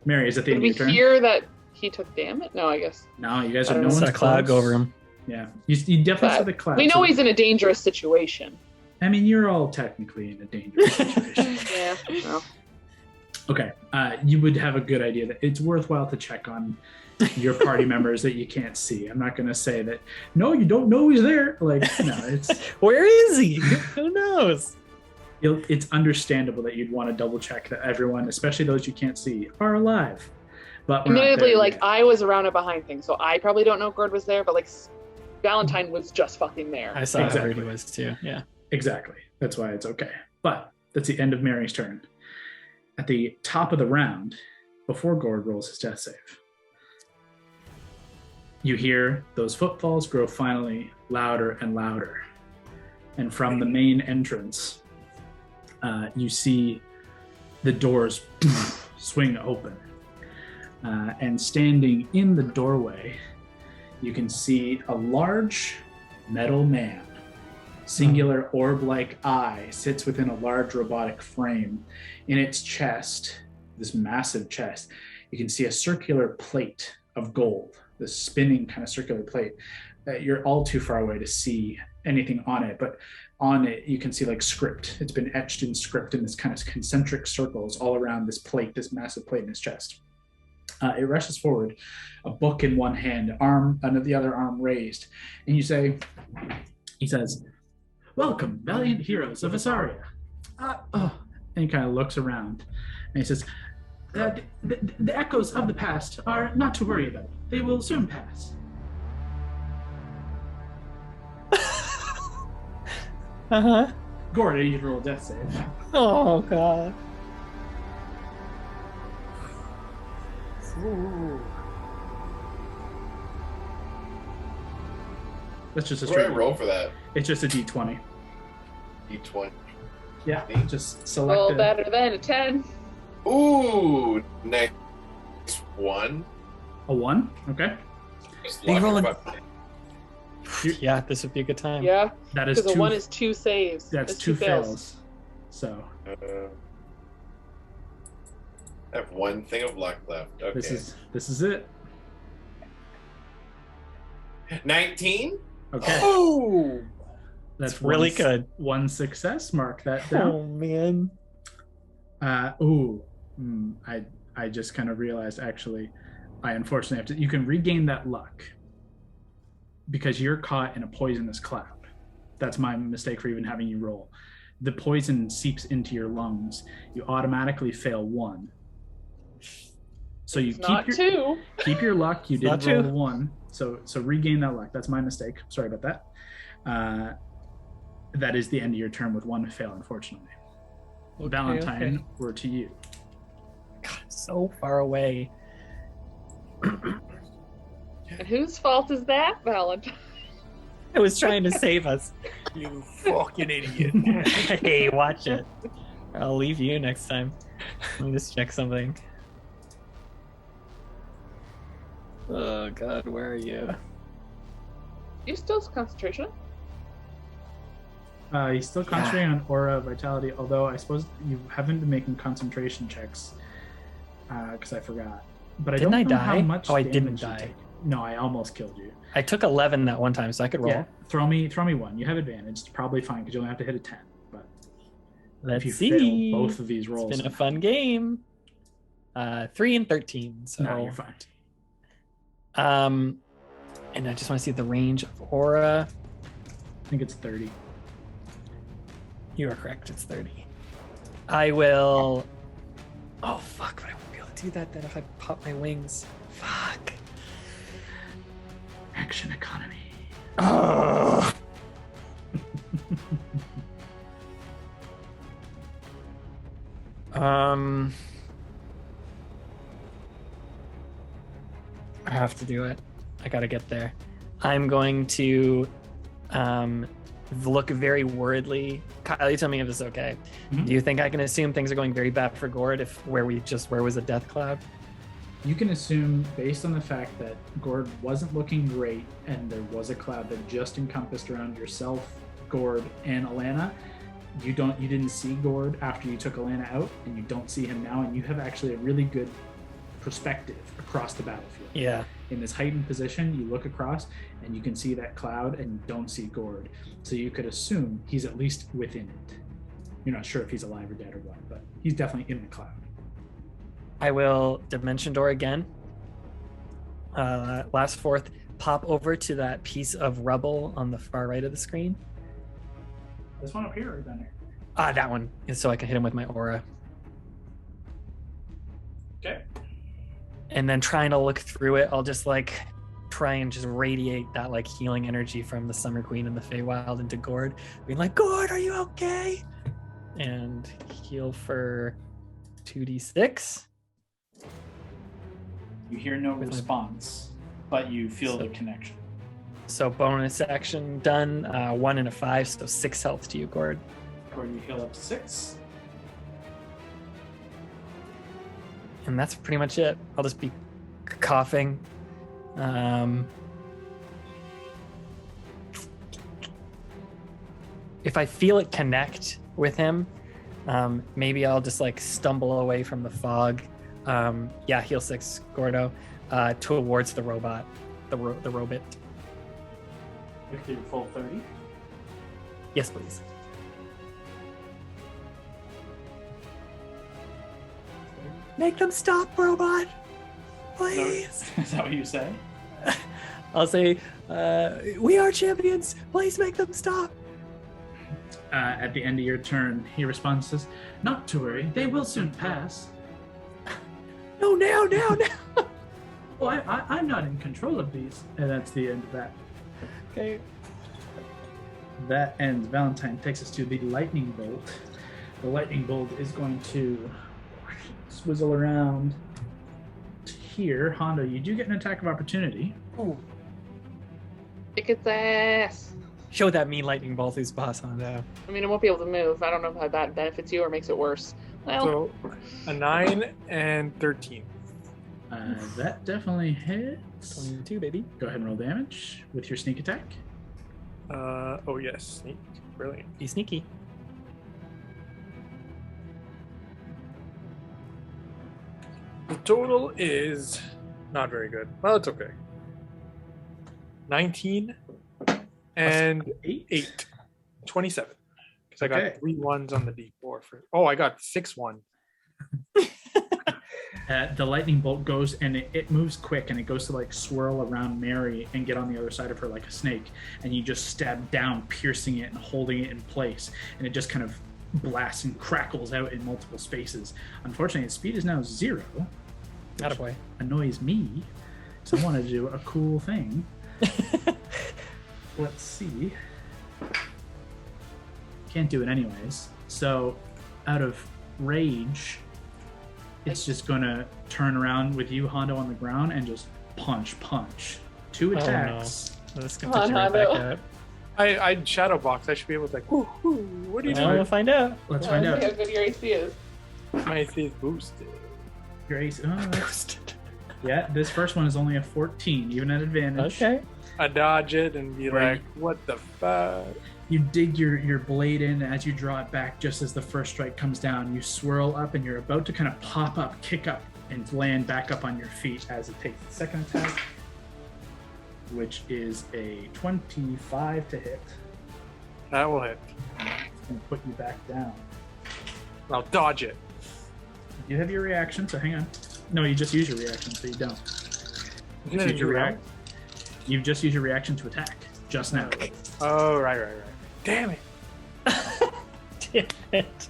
Speaker 1: Mary, is it the
Speaker 3: Did
Speaker 1: end
Speaker 3: we
Speaker 1: of your turn?
Speaker 3: hear that he took damage? No, I guess.
Speaker 1: No, you guys
Speaker 3: I
Speaker 1: are
Speaker 3: don't
Speaker 1: no
Speaker 3: know.
Speaker 1: one's
Speaker 2: a cloud go
Speaker 1: close.
Speaker 2: over him.
Speaker 1: Yeah, you definitely saw
Speaker 3: But
Speaker 1: the cloud.
Speaker 3: we know
Speaker 1: so-
Speaker 3: he's in a dangerous situation.
Speaker 1: I mean, you're all technically in a dangerous situation.
Speaker 3: Yeah. No.
Speaker 1: Okay, you would have a good idea that it's worthwhile to check on your party members that you can't see. I'm not going to say that, no, you don't know he's there. Like, no, it's
Speaker 2: Where is he? Who knows?
Speaker 1: it's understandable that you'd want to double check that everyone, especially those you can't see, are alive. But we're not
Speaker 3: Admittedly,
Speaker 1: there
Speaker 3: like,
Speaker 1: yet.
Speaker 3: I was around and behind things, so I probably don't know Gord was there, but, like, Valentine was just fucking there.
Speaker 2: I saw
Speaker 1: Exactly.
Speaker 2: where he was too. Yeah.
Speaker 1: Exactly. That's why it's okay. But that's the end of Mary's turn. At the top of the round, before Gord rolls his death save, you hear those footfalls grow finally louder and louder. And from the main entrance, you see the doors swing open. And standing in the doorway, you can see a large metal man. Singular orb-like eye sits within a large robotic frame. In its chest, this massive chest, you can see a circular plate of gold, this spinning kind of circular plate. You're all too far away to see anything on it, but on it you can see like script. It's been etched in script in this kind of concentric circles all around this plate, this massive plate in his chest. It rushes forward, a book in one hand, the other arm raised, and he says, "Welcome, valiant heroes of Vesaria." And he kind of looks around, and he says, the echoes of the past are not to worry about. They will soon pass.
Speaker 2: Uh-huh.
Speaker 1: Gordon, you roll a death save.
Speaker 2: Oh, God.
Speaker 4: Ooh.
Speaker 1: That's just a
Speaker 6: What do I
Speaker 1: straight
Speaker 6: roll for that?
Speaker 1: It's just a d20.
Speaker 6: D20.
Speaker 1: Yeah, just select
Speaker 3: Roll
Speaker 1: a...
Speaker 3: better than a 10.
Speaker 6: Ooh, next one.
Speaker 1: A 1? Okay.
Speaker 6: Just
Speaker 2: You
Speaker 6: lock
Speaker 2: roll
Speaker 6: it
Speaker 2: a-
Speaker 6: up.
Speaker 2: Yeah, this would be a good time.
Speaker 3: Yeah,
Speaker 1: That is
Speaker 3: because a
Speaker 1: two.
Speaker 3: 1 is 2 saves.
Speaker 1: That's
Speaker 3: It's
Speaker 1: 2 fails. So
Speaker 6: I have one thing of luck left. Okay.
Speaker 1: this is it.
Speaker 6: 19?
Speaker 1: Okay.
Speaker 4: Oh!
Speaker 1: That's
Speaker 2: It's really
Speaker 1: one,
Speaker 2: good.
Speaker 1: One success. Mark that down.
Speaker 2: Oh, man.
Speaker 1: I just kind of realized, actually, I unfortunately have to. You can regain that luck because you're caught in a poisonous cloud. That's my mistake for even having you roll. The poison seeps into your lungs. You automatically fail 1. So you
Speaker 3: It's not 2.
Speaker 1: keep your luck. You
Speaker 2: Not
Speaker 1: did roll
Speaker 2: true.
Speaker 1: 1. So regain that luck. That's my mistake. Sorry about that. That is the end of your turn with 1 fail, unfortunately.
Speaker 2: Okay,
Speaker 1: Valentine,
Speaker 2: okay.
Speaker 1: we're to you.
Speaker 2: God, so far away.
Speaker 3: And whose fault is that, Valentine?
Speaker 2: I was trying to save us.
Speaker 4: You fucking idiot.
Speaker 2: Hey, watch it. I'll leave you next time. Let me just check something. Oh, God, where are you?
Speaker 3: You still concentration?
Speaker 1: He's still concentrating on aura vitality, although I suppose you haven't been making concentration checks because I forgot. But I
Speaker 2: Didn't
Speaker 1: don't
Speaker 2: I
Speaker 1: know
Speaker 2: die?
Speaker 1: how much
Speaker 2: Oh, I
Speaker 1: damage
Speaker 2: didn't
Speaker 1: you
Speaker 2: die.
Speaker 1: take. No, I almost killed you.
Speaker 2: I took 11 that one time, so I could roll.
Speaker 1: Yeah, throw me 1. You have advantage. It's probably fine because you only have to hit a 10. But
Speaker 2: Let's
Speaker 1: if you
Speaker 2: see.
Speaker 1: fail both of these rolls,
Speaker 2: It's been a fun game. 3 and 13. So
Speaker 1: no, you're fine.
Speaker 2: And I just want to see the range of aura.
Speaker 1: I think it's 30.
Speaker 2: You are correct. It's 30. I will. Oh fuck! But I won't be able to do that then if I pop my wings? Fuck.
Speaker 1: Action economy.
Speaker 2: Oh. I have to do it. I gotta get there. I'm going to look very worriedly. Kyle, you tell me if this is okay.
Speaker 1: Mhm.
Speaker 2: Do you think I can assume things are going very bad for Gord if where was a death cloud?
Speaker 1: You can assume, based on the fact that Gord wasn't looking great and there was a cloud that just encompassed around yourself, Gord, and Alana, you didn't see Gord after you took Alana out, and you don't see him now, and you have actually a really good perspective across the battlefield.
Speaker 2: Yeah.
Speaker 1: In this heightened position, you look across and you can see that cloud and you don't see Gord. So you could assume he's at least within it. You're not sure if he's alive or dead or what, but he's definitely in the cloud.
Speaker 2: I will Dimension Door again. Last fourth, pop over to that piece of rubble on the far right of the screen.
Speaker 1: This one up here or down here?
Speaker 2: That one is so I can hit him with my aura.
Speaker 1: Okay.
Speaker 2: And then trying to look through it, I'll just like try and just radiate that like healing energy from the Summer Queen and the Feywild into Gord, being like, Gord, are you okay? And heal for 2d6.
Speaker 1: You hear no response, but you feel the connection.
Speaker 2: So bonus action done, 1 and a 5, so 6 health to you, Gord.
Speaker 1: Gord, you heal up to 6.
Speaker 2: And that's pretty much it. I'll just be coughing. If I feel it connect with him, maybe I'll just like stumble away from the fog. Heal 6, Gordo, towards the robot, the robot.
Speaker 1: With your full 30?
Speaker 2: Yes, please. Make them stop, robot! Please!
Speaker 1: Is that what you say?
Speaker 2: I'll say, we are champions! Please make them stop!
Speaker 1: At the end of your turn, he responds, says, not to worry, they will soon pass.
Speaker 2: No, now!
Speaker 1: Well, I'm not in control of these. And that's the end of that.
Speaker 2: Okay.
Speaker 1: That ends. Valentine takes us to the lightning bolt. The lightning bolt is going to swizzle around to here. Hondo, you do get an attack of opportunity.
Speaker 2: Ooh.
Speaker 3: Kick its ass.
Speaker 2: Show that mean lightning bolt who's boss, Hondo.
Speaker 3: I mean, it won't be able to move. I don't know how that benefits you or makes it worse. Well,
Speaker 4: So a 9 and 13.
Speaker 1: That definitely hits.
Speaker 2: 22, baby.
Speaker 1: Go ahead and roll damage with your sneak attack.
Speaker 4: Oh yes, sneak. Brilliant.
Speaker 2: Be sneaky.
Speaker 4: The total is not very good. Well, it's okay. 19 and 8. 27. Because I got 3 1s on the D4. I got 6 1s.
Speaker 1: The lightning bolt goes and it moves quick and it goes to like swirl around Mary and get on the other side of her like a snake, and you just stab down, piercing it and holding it in place, and it just kind of blasts and crackles out in multiple spaces. Unfortunately, its speed is now 0.
Speaker 2: Attaboy.
Speaker 1: Annoys me, so I want to do a cool thing. Let's see. Can't do it anyways. So out of rage, it's just gonna turn around with you, Hondo, on the ground and just punch. 2 attacks.
Speaker 2: Oh, no. Let's get
Speaker 3: Come on,
Speaker 2: right back
Speaker 3: Hondo.
Speaker 2: out.
Speaker 4: I shadow box. I should be able to like, woo, what are you
Speaker 2: Well,
Speaker 4: doing?
Speaker 2: we'll find out.
Speaker 1: Let's find out.
Speaker 3: See how good your AC is.
Speaker 4: My AC is boosted.
Speaker 1: Grace. Yeah, this first one is only a 14, even at advantage.
Speaker 2: Okay.
Speaker 4: I dodge it and be
Speaker 1: Right.
Speaker 4: like, what the fuck?
Speaker 1: You dig your blade in as you draw it back just as the first strike comes down. You swirl up and you're about to kind of pop up, kick up, and land back up on your feet as it takes the second attack, which is a 25 to hit.
Speaker 4: That will hit.
Speaker 1: It's going to put you back down.
Speaker 4: I'll dodge it.
Speaker 1: You have your reaction, so hang on. No, you just use your reaction, so you don't.
Speaker 4: Isn't
Speaker 1: Just
Speaker 4: it
Speaker 1: use your
Speaker 4: a
Speaker 1: react- You've just used your reaction to attack just now.
Speaker 4: Oh, right. Damn it.
Speaker 2: Damn it.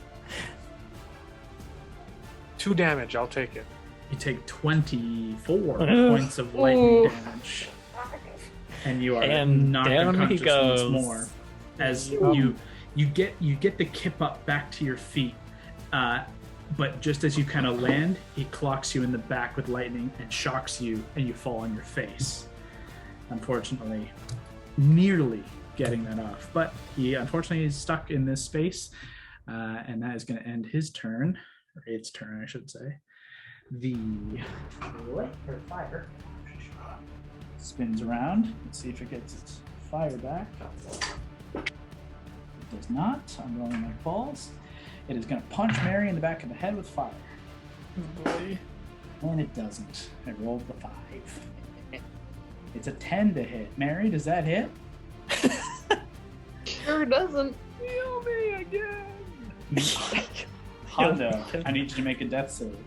Speaker 4: 2 damage. I'll take it.
Speaker 1: You take 24 points of lightning damage. And you are knocked unconscious once more. As you get the kip up back to your feet. But just as you kind of land, he clocks you in the back with lightning and shocks you, and you fall on your face. Unfortunately, nearly getting that off. But he unfortunately is stuck in this space, and that is going to end his turn, or its turn, I should say. The fire spins around. Let's see if it gets its fire back. It does not. I'm rolling my balls. It is going to punch Mary in the back of the head with fire.
Speaker 2: Oh boy.
Speaker 1: And it doesn't. I rolled the 5. It's a 10 to hit. Mary, does that hit?
Speaker 3: Sure doesn't.
Speaker 1: Heal me again. Hondo, I need you to make a death save.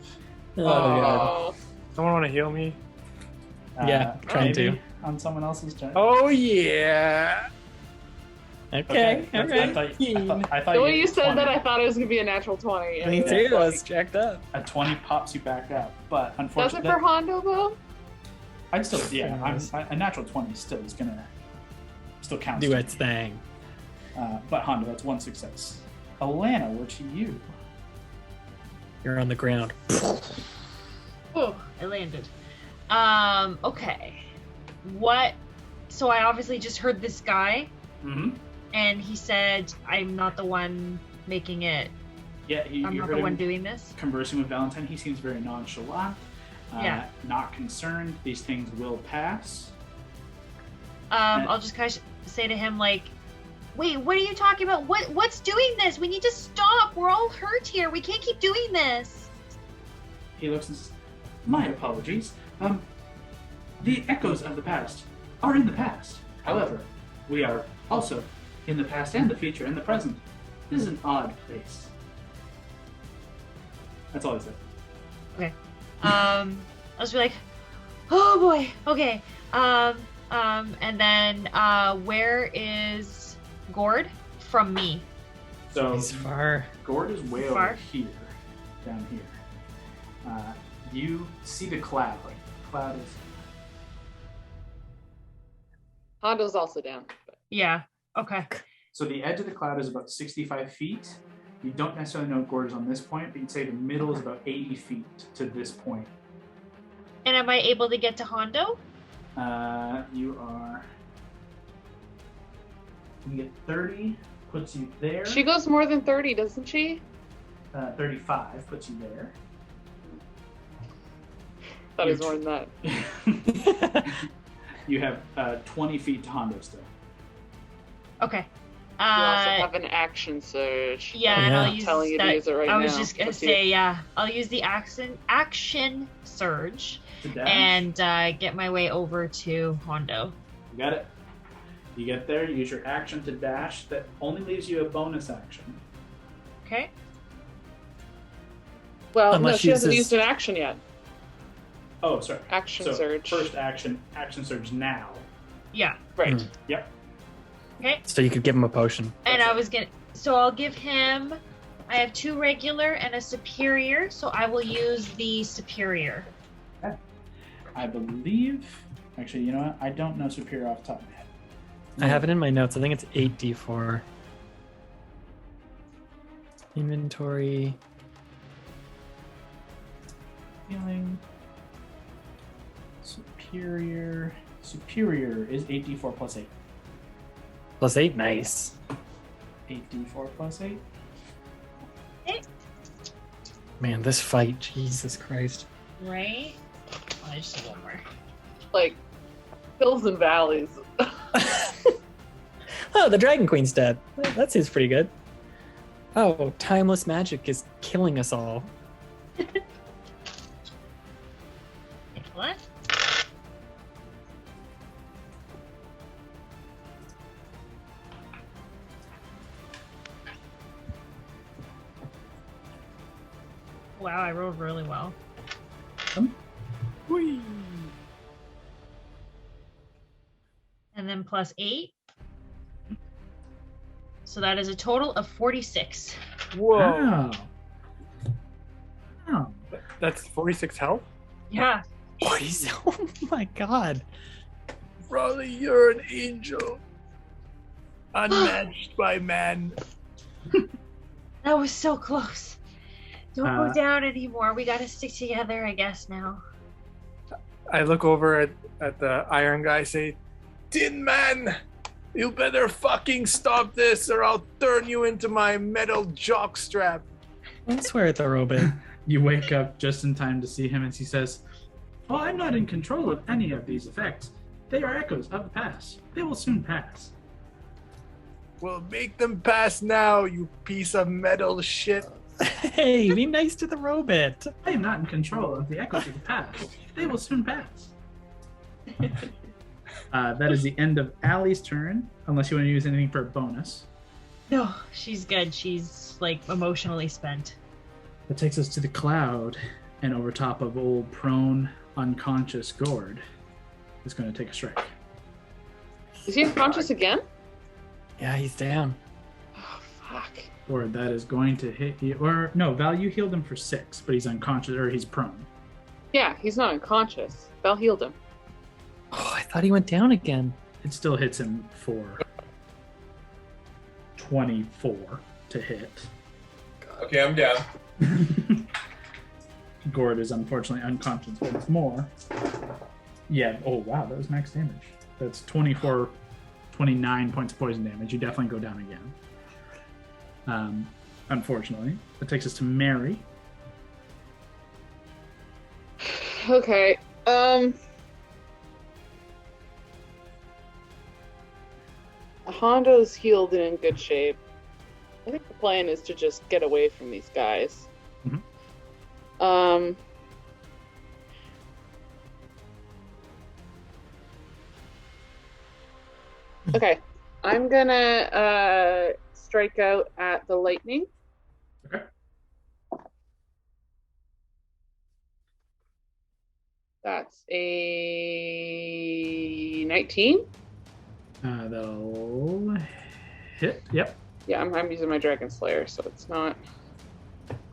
Speaker 2: God.
Speaker 4: Someone want to heal me?
Speaker 2: Yeah, trying to.
Speaker 1: On someone else's turn.
Speaker 4: Oh yeah.
Speaker 2: Okay.
Speaker 1: I thought
Speaker 3: The way you said
Speaker 1: 20.
Speaker 3: that, I thought it was going to be a natural 20.
Speaker 2: Me too, I was jacked up.
Speaker 1: A 20 pops you back up, but
Speaker 3: Does
Speaker 1: unfortunately,
Speaker 3: it for Hondo, though?
Speaker 1: I'd still, a natural 20 still is gonna still count.
Speaker 2: Do its thing.
Speaker 1: But Hondo, that's 1 success. Alana, we're to you.
Speaker 2: You're on the ground.
Speaker 5: Oh, I landed. Okay. What? So I obviously just heard this guy, and he said, I'm not the one making it.
Speaker 1: Yeah,
Speaker 5: I'm not the one doing this.
Speaker 1: Conversing with Valentine, he seems very nonchalant. Not concerned. These things will pass.
Speaker 5: I'll just kind of say to him, like, wait, what are you talking about? What's doing this? We need to stop. We're all hurt here. We can't keep doing this.
Speaker 1: He looks and says, my apologies. The echoes of the past are in the past. However, we are also in the past and the future and the present. This is an odd place. That's all he said.
Speaker 5: Okay. I'll just be like, oh boy, okay. And then, where is Gord from me?
Speaker 1: So
Speaker 2: He's far.
Speaker 1: Gord is way
Speaker 5: Far?
Speaker 1: over here, down here. You see the cloud. Like, the cloud is.
Speaker 3: Hondo's also down.
Speaker 5: Yeah. Okay.
Speaker 1: So the edge of the cloud is about 65 feet. You don't necessarily know Gord is on this point, but you'd say the middle is about 80 feet to this point.
Speaker 5: And am I able to get to Hondo?
Speaker 1: You are. You get 30, puts you there.
Speaker 3: She goes more than 30, doesn't she?
Speaker 1: 35 puts you there.
Speaker 3: Thought it was more than that.
Speaker 1: You have 20 feet to Hondo still.
Speaker 5: Okay.
Speaker 3: You also have an action surge.
Speaker 5: Yeah, and I'll use
Speaker 3: telling you
Speaker 5: that.
Speaker 3: to use it right now.
Speaker 5: I was just gonna say, yeah, I'll use the action surge and get my way over to Hondo.
Speaker 1: You got it. You get there, you use your action to dash. That only leaves you a bonus action.
Speaker 5: Okay.
Speaker 3: Well,
Speaker 2: Unless
Speaker 3: no, she hasn't
Speaker 2: uses-
Speaker 3: used an action yet.
Speaker 1: Oh, sorry.
Speaker 3: Action
Speaker 1: so
Speaker 3: surge.
Speaker 1: First action surge now.
Speaker 5: Yeah.
Speaker 3: Right.
Speaker 1: Yep.
Speaker 5: Okay.
Speaker 2: So you could give him a potion.
Speaker 5: And I was gonna. So I'll give him. I have 2 regular and a superior, so I will use the superior.
Speaker 1: Okay. I believe. Actually, you know what? I don't know superior off the top of my head.
Speaker 2: I have it in my notes. I think it's 8d4. Inventory.
Speaker 1: Healing. Superior. Superior is 8d4 plus 8.
Speaker 2: Plus 8, nice.
Speaker 1: 8d4 plus 8.
Speaker 2: Man, this fight, Jesus Christ.
Speaker 5: Right. I just need one more.
Speaker 3: Like, hills and valleys.
Speaker 2: Oh, the Dragon Queen's dead. That seems pretty good. Oh, timeless magic is killing us all.
Speaker 5: What? Wow, I rolled really well.
Speaker 2: Whee!
Speaker 5: And then plus 8. So that is a total of 46.
Speaker 4: Whoa.
Speaker 1: Wow. Oh.
Speaker 4: That's 46 health?
Speaker 5: Yeah.
Speaker 2: Oh my god.
Speaker 4: Raleigh, you're an angel. Unmatched by man.
Speaker 5: That was so close. Don't go down anymore. We gotta stick together, I guess, now.
Speaker 4: I look over at the iron guy, say, Tin Man, you better fucking stop this or I'll turn you into my metal jockstrap.
Speaker 2: I swear at the robot.
Speaker 1: You wake up just in time to see him as he says, "Oh, I'm not in control of any of these effects. They are echoes of the past. They will soon pass."
Speaker 4: Well, make them pass now, you piece of metal shit.
Speaker 2: Hey, be nice to the robot.
Speaker 1: I am not in control of the echoes of the past. They will soon pass. That is the end of Allie's turn, unless you want to use anything for a bonus.
Speaker 5: No, she's good. She's, like, emotionally spent.
Speaker 1: That takes us to the cloud, and over top of old prone, unconscious Gord is going to take a strike.
Speaker 3: Is he unconscious again?
Speaker 2: Yeah, he's down.
Speaker 3: Oh, fuck.
Speaker 1: Gord, that is going to hit you. Or, no, Val, you healed him for 6, but he's unconscious, or he's prone.
Speaker 3: Yeah, he's not unconscious. Val healed him.
Speaker 2: Oh, I thought he went down again.
Speaker 1: It still hits him for 24 to hit.
Speaker 6: Okay, I'm down.
Speaker 1: Gord is unfortunately unconscious once more. Yeah, oh wow, that was max damage. That's 29 points of poison damage. You definitely go down again. Unfortunately. That takes us to Mary.
Speaker 3: Okay, Hondo's healed and in good shape. I think the plan is to just get away from these guys.
Speaker 1: Mhm.
Speaker 3: Okay, I'm gonna strike out at the lightning.
Speaker 1: Okay.
Speaker 3: That's a 19.
Speaker 1: That'll hit. Yep.
Speaker 3: Yeah, I'm using my Dragon Slayer, so it's not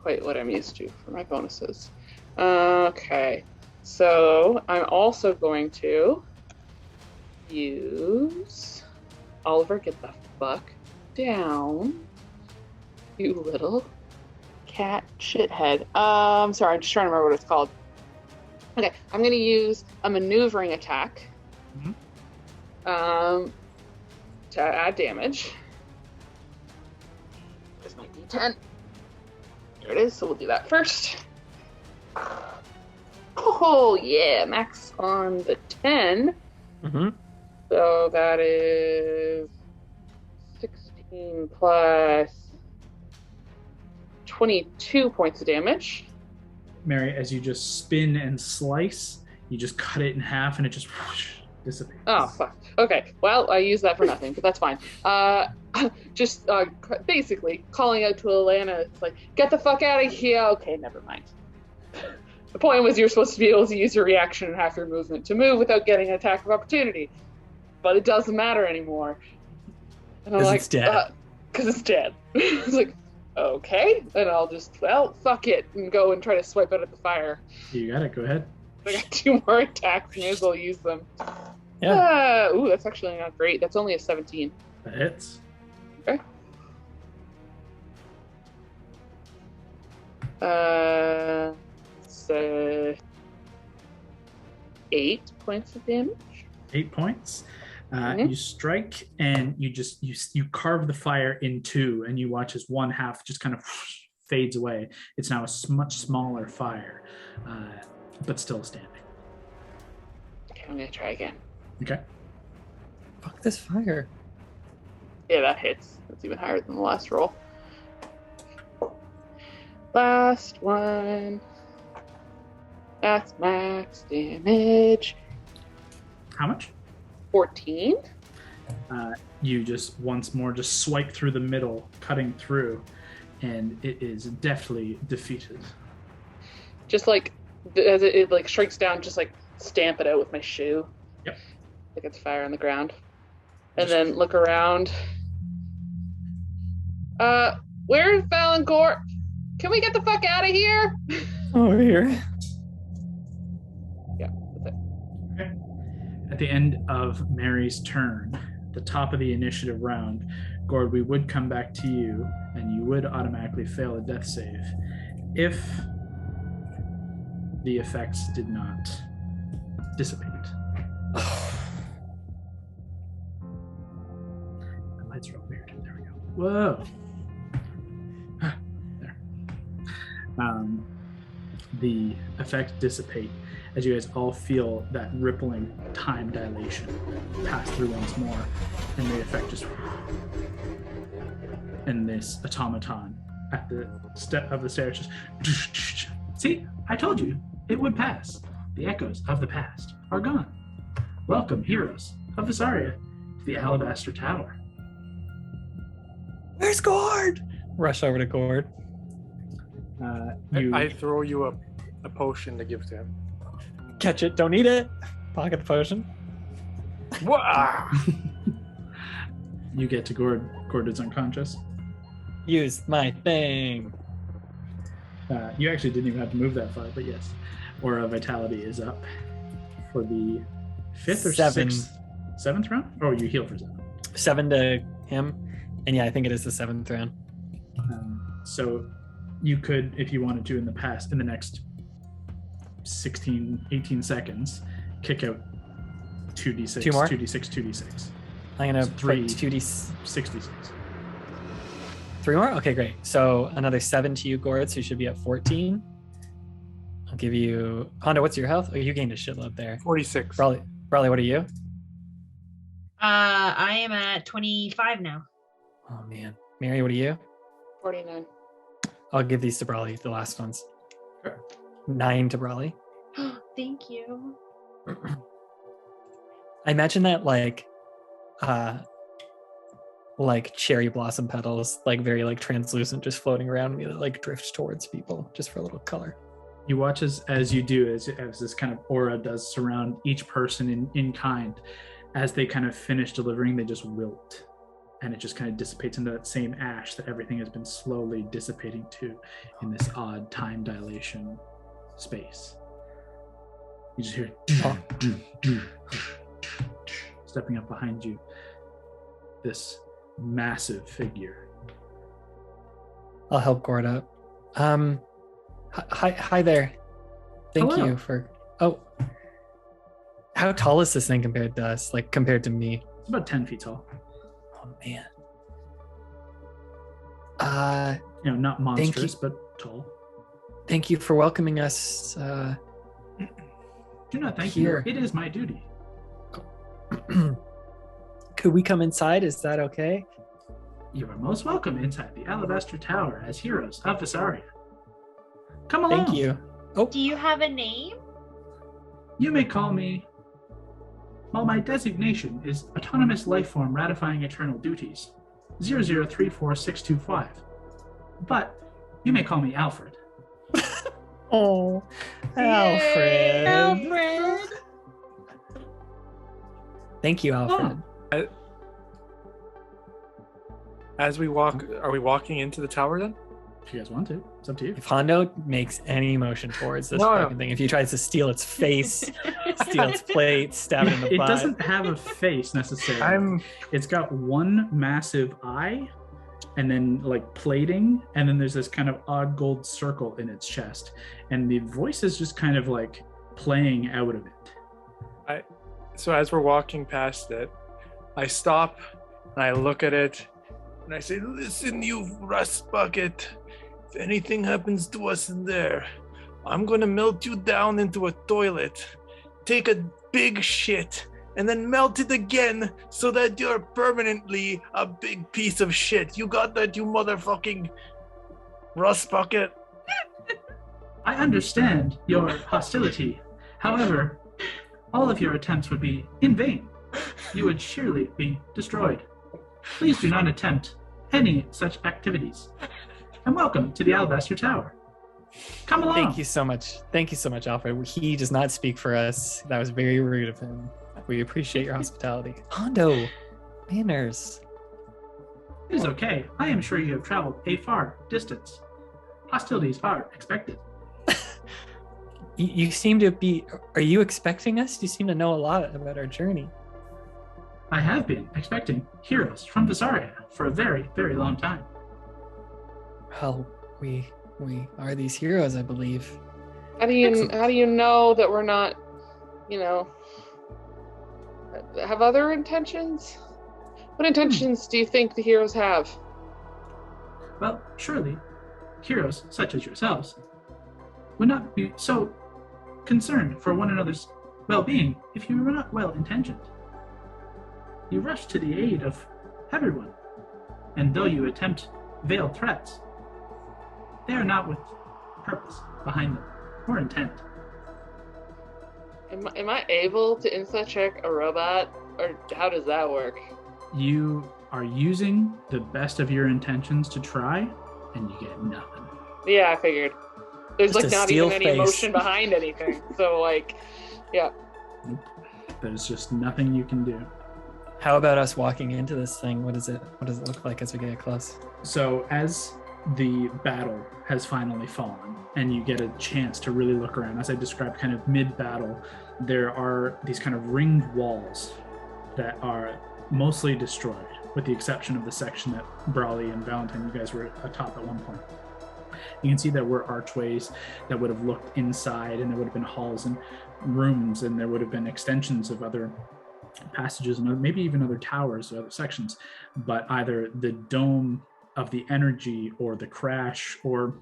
Speaker 3: quite what I'm used to for my bonuses. Okay, so I'm also going to use Oliver. Get the fuck down, you little cat shithead. Sorry, I'm just trying to remember what it's called. Okay, I'm going to use a maneuvering attack. To add damage. There's my D10. There it is, so we'll do that first. Oh, yeah, max on the 10. So that is 16 plus 22 points of damage.
Speaker 1: Mary, as you just spin and slice, you just cut it in half and it just dissipates.
Speaker 3: Oh, fuck. Okay, well, I used that for nothing, but that's fine. Just basically calling out to Alana, it's like, get the fuck out of here. Okay, never mind. The point was you're supposed to be able to use your reaction and half your movement to move without getting an attack of opportunity. But it doesn't matter anymore. And I'm like,
Speaker 2: it's dead.
Speaker 3: Because it's dead. It's like, okay. And I'll just, well, fuck it, and go and try to swipe out at the fire.
Speaker 1: You got it, go ahead.
Speaker 3: I got 2 more attacks, may as well use them.
Speaker 2: Yeah.
Speaker 3: Ooh, that's actually not great. That's only a 17.
Speaker 1: That hits.
Speaker 3: Okay. So 8 points of damage.
Speaker 1: 8 points. You strike and you carve the fire in two, and you watch as one half just kind of fades away. It's now a much smaller fire, but still standing.
Speaker 3: Okay, I'm gonna try again.
Speaker 1: Okay.
Speaker 2: Fuck this fire.
Speaker 3: Yeah, that hits. That's even higher than the last roll. Last one. That's max damage.
Speaker 1: How much?
Speaker 3: 14.
Speaker 1: You just once more just swipe through the middle, cutting through, and it is deftly defeated.
Speaker 3: Just like as it like strikes down, just like stamp it out with my shoe.
Speaker 1: Yep.
Speaker 3: Like it's fire on the ground. And then look around. Where's Valancourt? Can we get the fuck out of here?
Speaker 2: Over here.
Speaker 1: At the end of Mary's turn, the top of the initiative round, Gord, we would come back to you, and you would automatically fail a death save if the effects did not dissipate. The lights are all weird. There we go. Whoa. There. The effects dissipate as you guys all feel that rippling time dilation pass through once more, and the effect just, and this automaton at the step of the stairs just, see, I told you it would pass. The echoes of the past are gone. Welcome, heroes of Vesaria, to the Alabaster Tower.
Speaker 2: Where's Gord? Rush over to Gord.
Speaker 4: I throw you a potion to give to him.
Speaker 2: Catch it, don't eat it. Pocket the potion.
Speaker 4: Wah!
Speaker 1: You get to Gord. Gord is unconscious.
Speaker 2: Use my thing.
Speaker 1: You actually didn't even have to move that far, but yes. Aura Vitality is up for the 5th or 7th round? Oh, you heal for 7.
Speaker 2: 7 to him. And yeah, I think it is the 7th round.
Speaker 1: So you could, if you wanted to in the next 16, 18 seconds, kick out 2d6,
Speaker 2: 2 more?
Speaker 1: 2d6, 2d6.
Speaker 2: I'm going to put
Speaker 1: 2d6. 66.
Speaker 2: 3 more? Okay, great. So another 7 to you, Gord, so you should be at 14. I'll give you... Hondo, what's your health? Oh, you gained a shitload there.
Speaker 4: 46.
Speaker 2: Brawley, what are you?
Speaker 5: I am at 25 now.
Speaker 2: Oh, man. Mary, what are you?
Speaker 3: 49.
Speaker 2: I'll give these to Brawley, the last ones.
Speaker 1: Sure.
Speaker 2: 9 to Brawley.
Speaker 5: Thank you.
Speaker 2: I imagine that like cherry blossom petals, like very like translucent, just floating around me that like drifts towards people just for a little color.
Speaker 1: You watch as you do, as this kind of aura does surround each person in kind. As they kind of finish delivering, they just wilt. And it just kind of dissipates into that same ash that everything has been slowly dissipating to in this odd time dilation space. You just hear stepping up behind you, this massive figure.
Speaker 2: I'll help Gord up. Hi there. Thank
Speaker 1: Hello.
Speaker 2: you for... Oh. How tall is this thing compared to us? Like, compared to me?
Speaker 1: It's about 10 feet tall.
Speaker 2: Oh, man.
Speaker 1: Not monstrous, but tall.
Speaker 2: Thank you for welcoming us.
Speaker 1: Do not thank
Speaker 2: Here.
Speaker 1: you. It is my duty.
Speaker 2: Could we come inside? Is that okay?
Speaker 1: You are most welcome inside the Alabaster Tower as heroes of Vesaria. Come along.
Speaker 2: Thank you. Oh,
Speaker 5: Do you have a name?
Speaker 1: You may call me... Well, my designation is Autonomous Lifeform Ratifying Eternal Duties, 0034625. But you may call me Alfred.
Speaker 2: oh, Alfred.
Speaker 5: Alfred.
Speaker 2: Thank you, Alfred.
Speaker 4: As we walk, are we walking into the tower then?
Speaker 1: If you guys want to, it's up to you.
Speaker 2: If Hondo makes any motion towards this
Speaker 4: No.
Speaker 2: fucking thing, if he tries to steal its face, steal its plate, stab it in the
Speaker 1: It
Speaker 2: butt.
Speaker 1: doesn't have a face necessarily. It's got one massive eye, and then like plating, and then there's this kind of odd gold circle in its chest, and the voice is just kind of like playing out of it.
Speaker 4: So as we're walking past it, I stop and I look at it and I say, "Listen, you rust bucket. If anything happens to us in there, I'm gonna melt you down into a toilet, take a big shit, and then melt it again so that you're permanently a big piece of shit. You got that, you motherfucking rust bucket?"
Speaker 1: I understand your hostility. However, all of your attempts would be in vain. You would surely be destroyed. Please do not attempt any such activities. And welcome to the Alabaster Tower. Come along.
Speaker 2: Thank you so much. Thank you so much, Alfred. He does not speak for us. That was very rude of him. We appreciate your hospitality. Hondo, manners.
Speaker 1: It is okay. I am sure you have traveled a far distance. Hostilities are expected.
Speaker 2: You seem to be... Are you expecting us? You seem to know a lot about our journey.
Speaker 1: I have been expecting heroes from Vesaria for a very, very long time.
Speaker 2: Well, we are these heroes, I believe.
Speaker 3: How do you know that we're not, have other intentions? What intentions do you think the heroes have?
Speaker 1: Well, surely heroes such as yourselves would not be so concerned for one another's well-being if you were not well-intentioned. You rush to the aid of everyone, and though you attempt veiled threats, they are not with purpose behind them or intent.
Speaker 3: Am I able to insight check a robot, or how does that work?
Speaker 1: You are using the best of your intentions to try, and you get nothing.
Speaker 3: Yeah, I figured. There's
Speaker 2: Just
Speaker 3: like
Speaker 2: a
Speaker 3: not
Speaker 2: steel
Speaker 3: even any
Speaker 2: face.
Speaker 3: emotion behind anything. So like, yeah.
Speaker 1: Nope. There's just nothing you can do.
Speaker 2: How about us walking into this thing? What does it look like as we get close?
Speaker 1: So as the battle has finally fallen and you get a chance to really look around, as I described kind of mid-battle, there are these kind of ringed walls that are mostly destroyed, with the exception of the section that Brawley and Valentine, you guys were atop at one point. You can see there were archways that would have looked inside, and there would have been halls and rooms, and there would have been extensions of other passages and maybe even other towers or other sections, but either the dome of the energy or the crash, or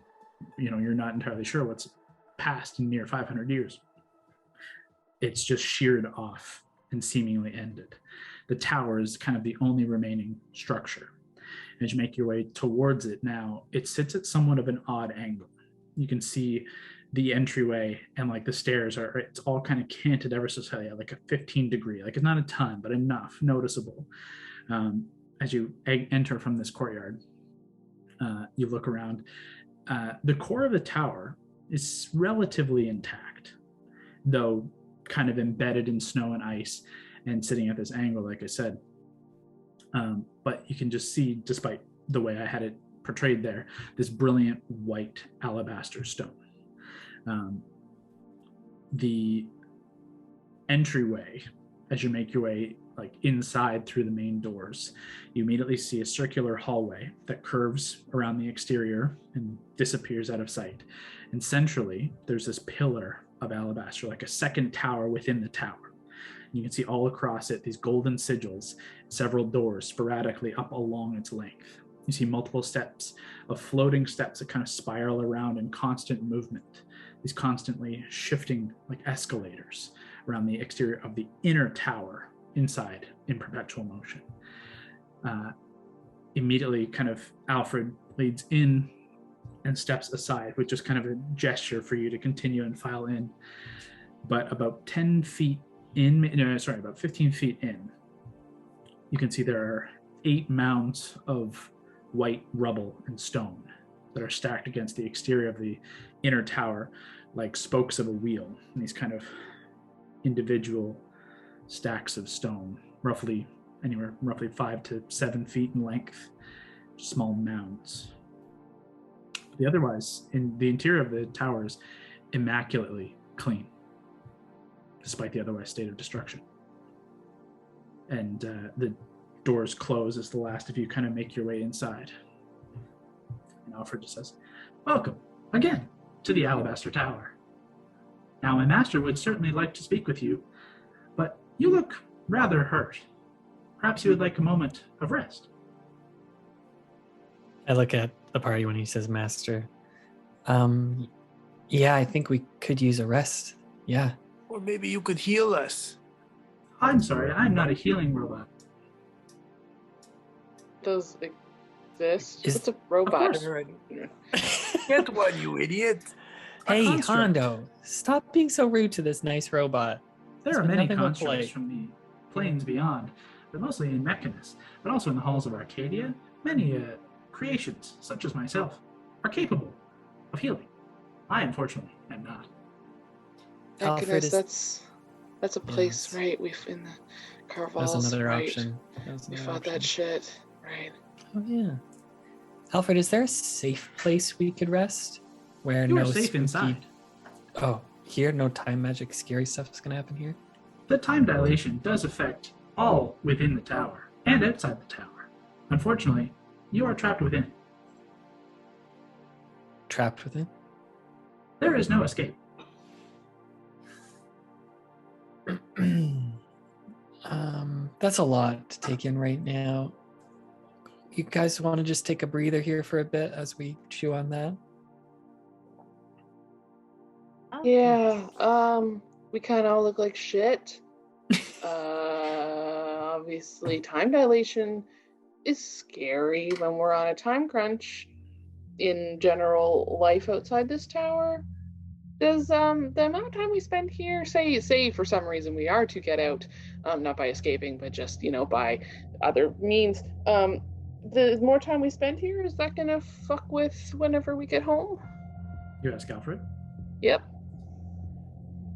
Speaker 1: you're not entirely sure what's passed in near 500 years. It's just sheared off and seemingly ended. The tower is kind of the only remaining structure. As you make your way towards it now, it sits at somewhat of an odd angle. You can see the entryway and like the stairs it's all kind of canted ever so slightly, like a 15-degree, like it's not a ton, but enough noticeable. As you enter from this courtyard, you look around. The core of the tower is relatively intact, though kind of embedded in snow and ice and sitting at this angle, like I said. But you can just see, despite the way I had it portrayed there, this brilliant white alabaster stone. The entryway, as you make your way like inside through the main doors, you immediately see a circular hallway that curves around the exterior and disappears out of sight. And centrally, there's this pillar of alabaster, like a second tower within the tower. You can see all across it these golden sigils, several doors sporadically up along its length. You see multiple steps of floating steps that kind of spiral around in constant movement, these constantly shifting like escalators around the exterior of the inner tower, inside in perpetual motion. Immediately, kind of Alfred leads in and steps aside with just kind of a gesture for you to continue and file in. But about 15 feet in, you can see there are 8 mounds of white rubble and stone that are stacked against the exterior of the inner tower like spokes of a wheel, and these kind of individual stacks of stone, roughly 5 to 7 feet in length, small mounds. The otherwise, in the interior of the tower is immaculately clean, despite the otherwise state of destruction. And the doors close as the last of you kind of make your way inside. And Alfred just says, "Welcome again to the Alabaster Tower. Now, my master would certainly like to speak with you, but you look rather hurt. Perhaps you would like a moment of rest."
Speaker 2: I look at the party when he says master. Yeah, I think we could use a rest. Yeah.
Speaker 4: Or maybe you could heal us.
Speaker 1: I'm sorry, I'm not a healing robot.
Speaker 3: Does exist? It's a robot.
Speaker 4: Get one, you idiot.
Speaker 2: Hey, Hondo, stop being so rude to this nice robot.
Speaker 1: There are many constructs from the planes beyond, but mostly in Mechanus, but also in the halls of Arcadia. Many creations, such as myself, are capable of healing. I, unfortunately, am not.
Speaker 3: Thank goodness, that's a place, right? We've in the Carvals.
Speaker 2: That's another
Speaker 3: right?
Speaker 2: option.
Speaker 3: We fought that shit, right?
Speaker 2: Oh yeah. Alfred, is there a safe place we could rest? Where
Speaker 1: You
Speaker 2: no
Speaker 1: are safe
Speaker 2: spooky...
Speaker 1: inside.
Speaker 2: Oh, here? No time magic scary stuff's gonna happen here?
Speaker 1: The time dilation does affect all within the tower and outside the tower. Unfortunately, you are trapped within.
Speaker 2: Trapped within?
Speaker 1: There is no escape.
Speaker 2: That's a lot to take in right now. You guys want to just take a breather here for a bit as we chew on that?
Speaker 3: Yeah, we kind of all look like shit. Obviously, time dilation is scary when we're on a time crunch. In general, life outside this tower, does the amount of time we spend here, say for some reason we are to get out, not by escaping, but just by other means, the more time we spend here, is that gonna fuck with whenever we get home?
Speaker 1: You ask Alfred.
Speaker 3: Yep.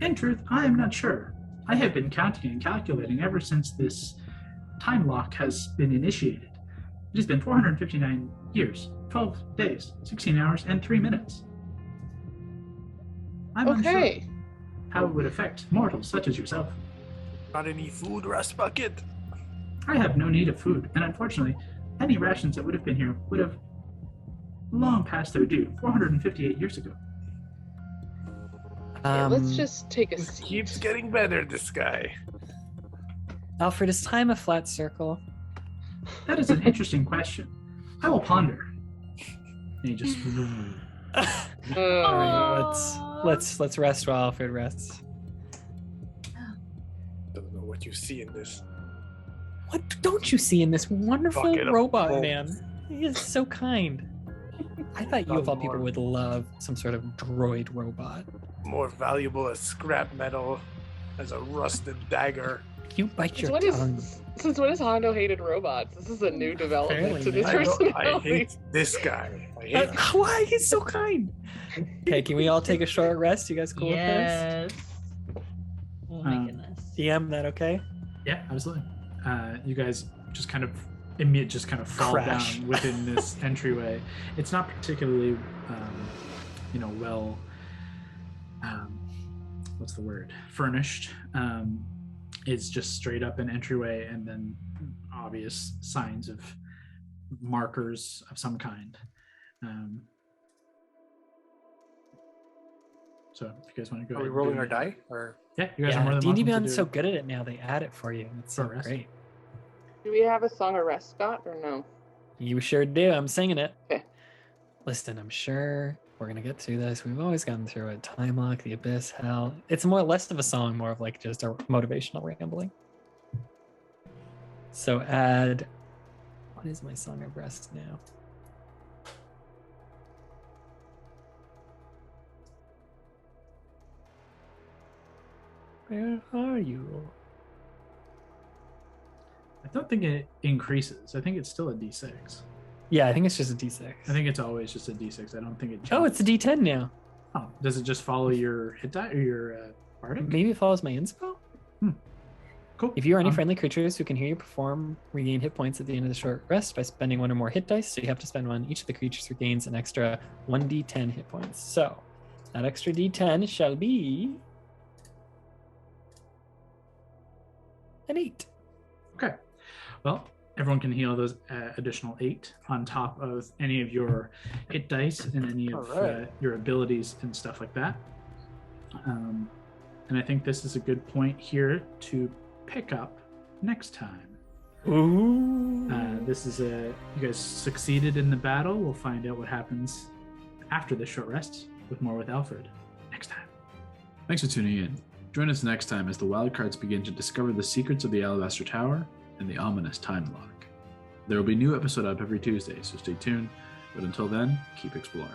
Speaker 1: In truth, I am not sure. I have been counting and calculating ever since this time lock has been initiated. It has been 459 years, 12 days, 16 hours, and 3 minutes. I'm unsure how it would affect mortals such as yourself.
Speaker 4: Got any food, Rust Bucket?
Speaker 1: I have no need of food, and unfortunately, any rations that would have been here would have long past their due 458 years ago.
Speaker 3: Let's just take a
Speaker 4: This
Speaker 3: seat.
Speaker 4: keeps getting better, this guy.
Speaker 2: Alfred, is time a flat circle?
Speaker 1: That is an interesting question. I will ponder. And he just...
Speaker 2: All right, let's rest while Alfred rests.
Speaker 4: Don't know what you see in this.
Speaker 2: What don't you see in this wonderful
Speaker 4: Bucket of
Speaker 2: robot
Speaker 4: bones.
Speaker 2: man? He is so kind. I thought you of all people would love some sort of droid robot.
Speaker 4: More valuable as scrap metal, as a rusted dagger.
Speaker 2: You bite your
Speaker 3: Since
Speaker 2: tongue.
Speaker 3: since when has Hondo hated robots? This is a new development to this
Speaker 4: I
Speaker 3: personality.
Speaker 4: hate this guy. I hate him.
Speaker 2: Why? He's so kind. Okay, can we all take a short rest? You guys cool with
Speaker 5: Yes. Oh my goodness.
Speaker 2: this? DM, that okay?
Speaker 1: Yeah, absolutely. You guys just kind of fall
Speaker 2: Crash.
Speaker 1: down within this entryway. It's not particularly, well, what's the word? Furnished. It's just straight up an entryway and then obvious signs of markers of some kind. So if you guys want to go
Speaker 4: Are we
Speaker 1: ahead and
Speaker 4: rolling
Speaker 1: do
Speaker 4: our
Speaker 1: it.
Speaker 4: die? Or
Speaker 1: Yeah, you guys are more
Speaker 2: Yeah,
Speaker 1: than
Speaker 2: D&D
Speaker 1: welcome to
Speaker 2: Beyond's
Speaker 1: do
Speaker 2: so
Speaker 1: it.
Speaker 2: good at it now. They add it for you. It's so
Speaker 1: For rest.
Speaker 2: great.
Speaker 3: Do we have a song of rest, Scott, or no?
Speaker 2: You sure do. I'm singing it.
Speaker 3: Okay.
Speaker 2: Listen, I'm sure we're gonna get through this. We've always gotten through it. Time Lock, The Abyss, Hell. It's more less of a song, more of like just a motivational rambling. So add. What is my song of rest now? Where are you?
Speaker 1: I don't think it increases. I think it's still a D6.
Speaker 2: Yeah, I think it's just a D6.
Speaker 1: I think it's always just a D6. I don't think it changes.
Speaker 2: Oh, it's a D10 now.
Speaker 1: Oh, does it just follow your hit die or your bardic?
Speaker 2: Maybe it follows my inspo.
Speaker 1: Cool.
Speaker 2: If you or any friendly creatures who can hear you perform regain hit points at the end of the short rest by spending one or more hit dice, so you have to spend one. Each of the creatures regains an extra 1d10 hit points. So that extra d10 shall be an 8.
Speaker 1: Okay. Well, everyone can heal those additional 8 on top of any of your hit dice and any of
Speaker 4: Alright.
Speaker 1: your abilities and stuff like that. And I think this is a good point here to pick up next time.
Speaker 2: Ooh.
Speaker 1: This is you guys succeeded in the battle. We'll find out what happens after this short rest with Alfred next time. Thanks for tuning in. Join us next time as the Wildcards begin to discover the secrets of the Alabaster Tower and the ominous time lock. There will be a new episode up every Tuesday, so stay tuned. But until then, keep exploring.